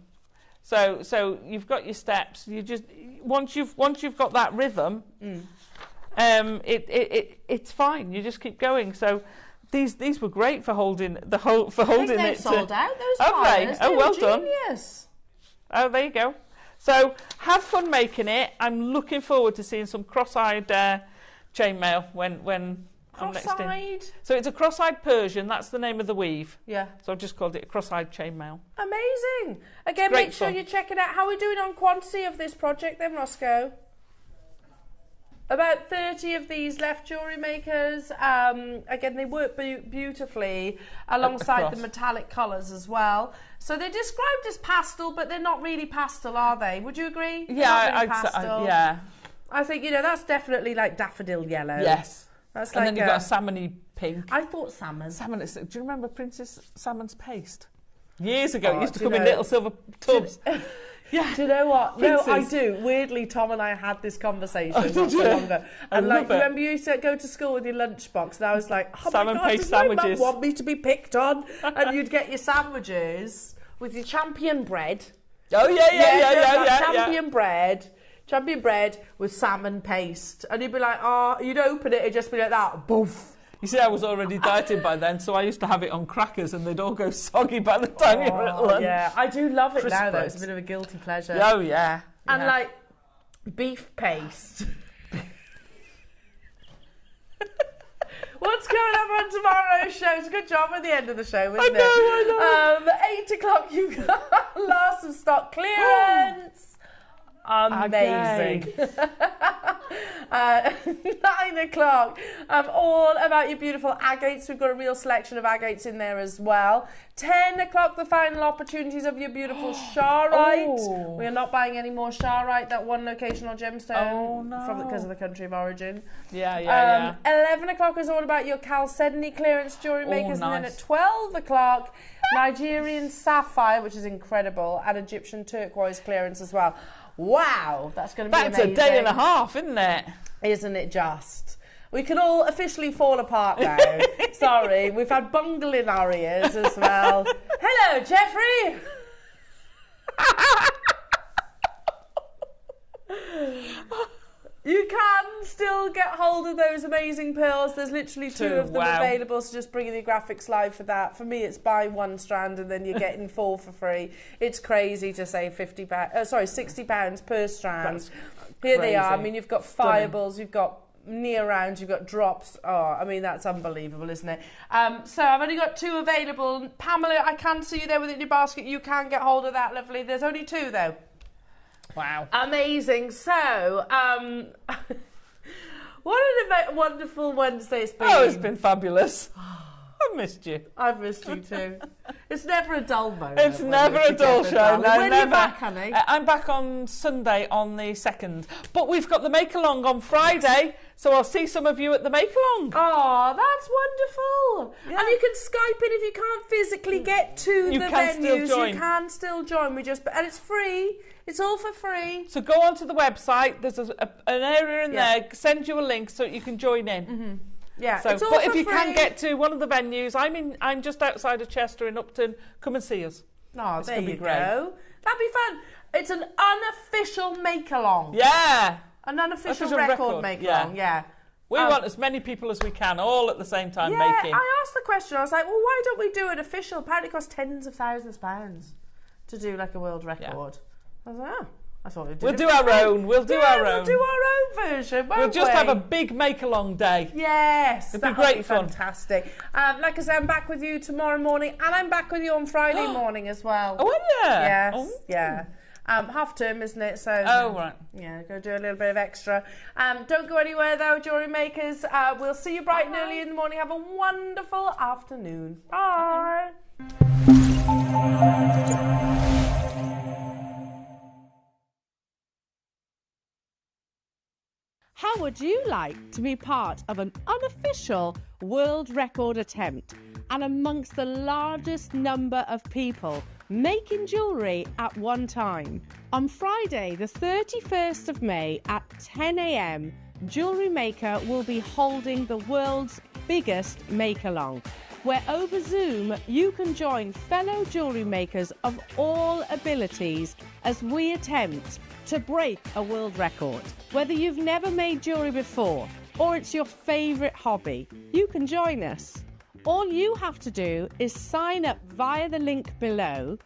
So you've got your steps. You just once you've got that rhythm, it's fine. You just keep going. So these were great for holding the whole holding it. Sold out those pliers. Oh, well genius. Done. Oh, there you go. So have fun making it. I'm looking forward to seeing some cross-eyed chainmail when I'm next in. So it's a cross-eyed Persian. That's the name of the weave. Yeah. So I've just called it a cross-eyed chainmail. Amazing. Again, make sure you check it out. How are we doing on quantity of this project then, Roscoe? About 30 of these left, jewellery makers. Again, they work beautifully alongside the metallic colours as well. So they're described as pastel, but they're not really pastel, are they? Would you agree? Yeah, really yeah. I think, that's definitely like daffodil yellow. Yes. That's and then you've got a salmony pink. I thought salmon. Salmon. Do you remember Princess Salmon's paste? Years ago, it used to come in little silver tubs. Yeah. Do you know what? Princess. No, I do. Weirdly, Tom and I had this conversation not so long ago. And remember you used to go to school with your lunchbox, and I was like, oh salmon my God, does my mum want me to be picked on? And you'd get your sandwiches with your champion bread. Oh, yeah. Champion bread with salmon paste. And you'd be like, you'd open it, it'd just be like that. Boof. You see, I was already dieting by then, so I used to have it on crackers and they'd all go soggy by the time you were at lunch. Yeah, I do love it now, though. It's a bit of a guilty pleasure. Oh, yeah. And, like, beef paste. What's coming up on tomorrow's show. It's a good job at the end of the show, isn't it? I know. 8 o'clock, you've got lots of stock clearance. Amazing. 9 o'clock, all about your beautiful agates. We've got a real selection of agates in there as well. 10 o'clock, the final opportunities of your beautiful Sharite. We are not buying any more Sharite, that one locational gemstone because of the country of origin. 11 o'clock is all about your chalcedony clearance jewellery makers. And then at 12 o'clock, Nigerian sapphire, which is incredible, and Egyptian turquoise clearance as well. Wow, that's going to be amazing. That's a day and a half, isn't it? Isn't it just? We can all officially fall apart now. Sorry, we've had bungle in our ears as well. Hello, Jeffrey. You can still get hold of those amazing pearls. There's literally 2 of them available, so just bring the graphics live for that. For me, it's buy 1 strand and then you're getting 4 for free. It's crazy to save £60 per strand. Here they are. I mean, you've got fireballs, you've got near rounds, you've got drops. Oh, I mean, that's unbelievable, isn't it? So I've only got 2 available. Pamela, I can see you there with it in your basket. You can get hold of that, lovely. There's only 2 though. Wow. Amazing. So, what a wonderful Wednesday it's been. Oh, it's been fabulous. I've missed you. I've missed you too. It's never a dull moment. It's never a dull show. No, when never. Are you back, honey? I'm back on Sunday on the 2nd. But we've got the make-along on Friday, so I'll see some of you at the make-along. Oh, that's wonderful. Yeah. And you can Skype in if you can't physically get to the venues. You can still join. And it's free. It's all for free. So go onto the website. There's an area in there. Send you a link so you can join in. Mm-hmm. Yeah, so, it's all but for if you free. can get to one of the venues, I'm just outside of Chester in Upton. Come and see us. Oh, there you go. That'd be fun. It's an unofficial make-along. Yeah. An unofficial record make-along, yeah. We want as many people as we can, all at the same time making. Yeah, I asked the question. I was like, well, why don't we do an official? Apparently it costs tens of thousands of pounds to do like a world record. Yeah. I was like, oh. I thought we'd do We'll do our own. We'll do our own. We'll do our own version, won't We'll just have a big make-along day. Yes. It'll be great fun. Fantastic. Like I said, I'm back with you tomorrow morning, and I'm back with you on Friday morning as well. Oh, are you? Yes. Oh. Yeah. Half term, isn't it? So. Oh, right. Yeah, go do a little bit of extra. Don't go anywhere, though, jewellery makers. We'll see you bright and early in the morning. Have a wonderful afternoon. Bye. How would you like to be part of an unofficial world record attempt and amongst the largest number of people making jewellery at one time? On Friday, the 31st of May at 10 a.m, JewelleryMaker will be holding the world's biggest make-along, where over Zoom you can join fellow jewellery makers of all abilities as we attempt to break a world record. Whether you've never made jewellery before or it's your favourite hobby, you can join us. All you have to do is sign up via the link below.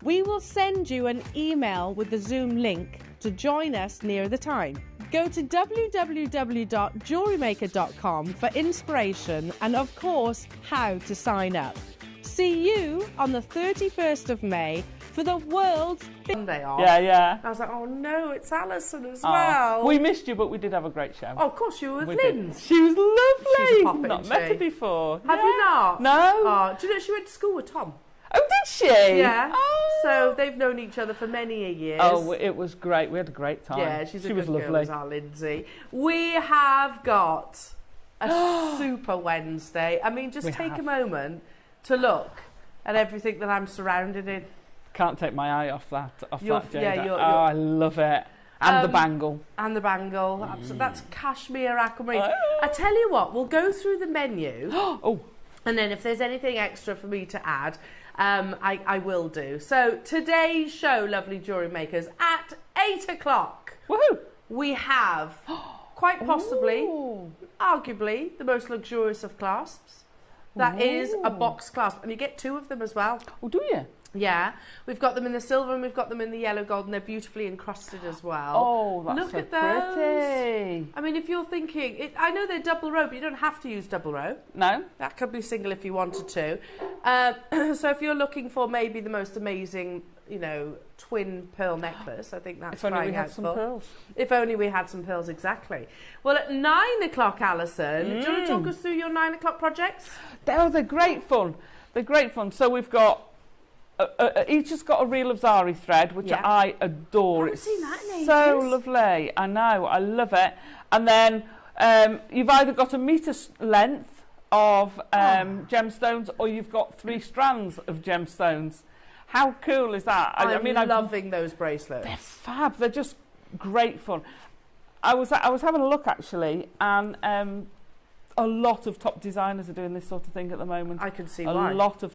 We will send you an email with the Zoom link to join us near the time. Go to www.jewellerymaker.com for inspiration and, of course, how to sign up. See you on the 31st of May for the world's big day off. Yeah. I was like, oh no, it's Alison as well. We missed you, but we did have a great show. Oh, of course, you were with Linz. She was lovely. She's a poppin', Not met her before. Have you not? No. Oh, do you know she went to school with Tom? Oh, did she? Yeah. Oh. So they've known each other for many a years. Oh, it was great. We had a great time. Yeah, she was good lovely. Girl, as our Lindsay. We have got a super Wednesday. I mean, just take a moment to look at everything that I'm surrounded in. Can't take my eye off that, Jade. Yeah, I love it. And the bangle. And the bangle. That's Kashmir Aquamarine. I tell you what, we'll go through the menu. And then if there's anything extra for me to add, I will do. So today's show, lovely jewellery makers, at 8 o'clock, we have quite possibly, arguably, the most luxurious of clasps. That is a box clasp, and you get 2 of them as well. Oh, do you? Yeah, we've got them in the silver and we've got them in the yellow gold, and they're beautifully encrusted as well. Oh, that's Look so at those. pretty. I mean, if you're thinking, I know they're double row, but you don't have to use double row. No. That could be single if you wanted to. So if you're looking for maybe the most amazing, you know, twin pearl necklace, I think that's If only we had some pearls. If only we had some pearls, exactly. Well, at 9 o'clock, Alison, do you want to talk us through your 9 o'clock projects? Oh, they're great fun. They're great fun. So we've got, each has got a reel of Sari thread, which I adore. I've seen that in so ages. lovely. I know, I love it. And then you've either got a metre length of gemstones, or you've got 3 strands of gemstones. How cool is that? I'm loving those bracelets. They're fab. They're just great fun. I was having a look actually, and a lot of top designers are doing this sort of thing at the moment. I can see why. A lot of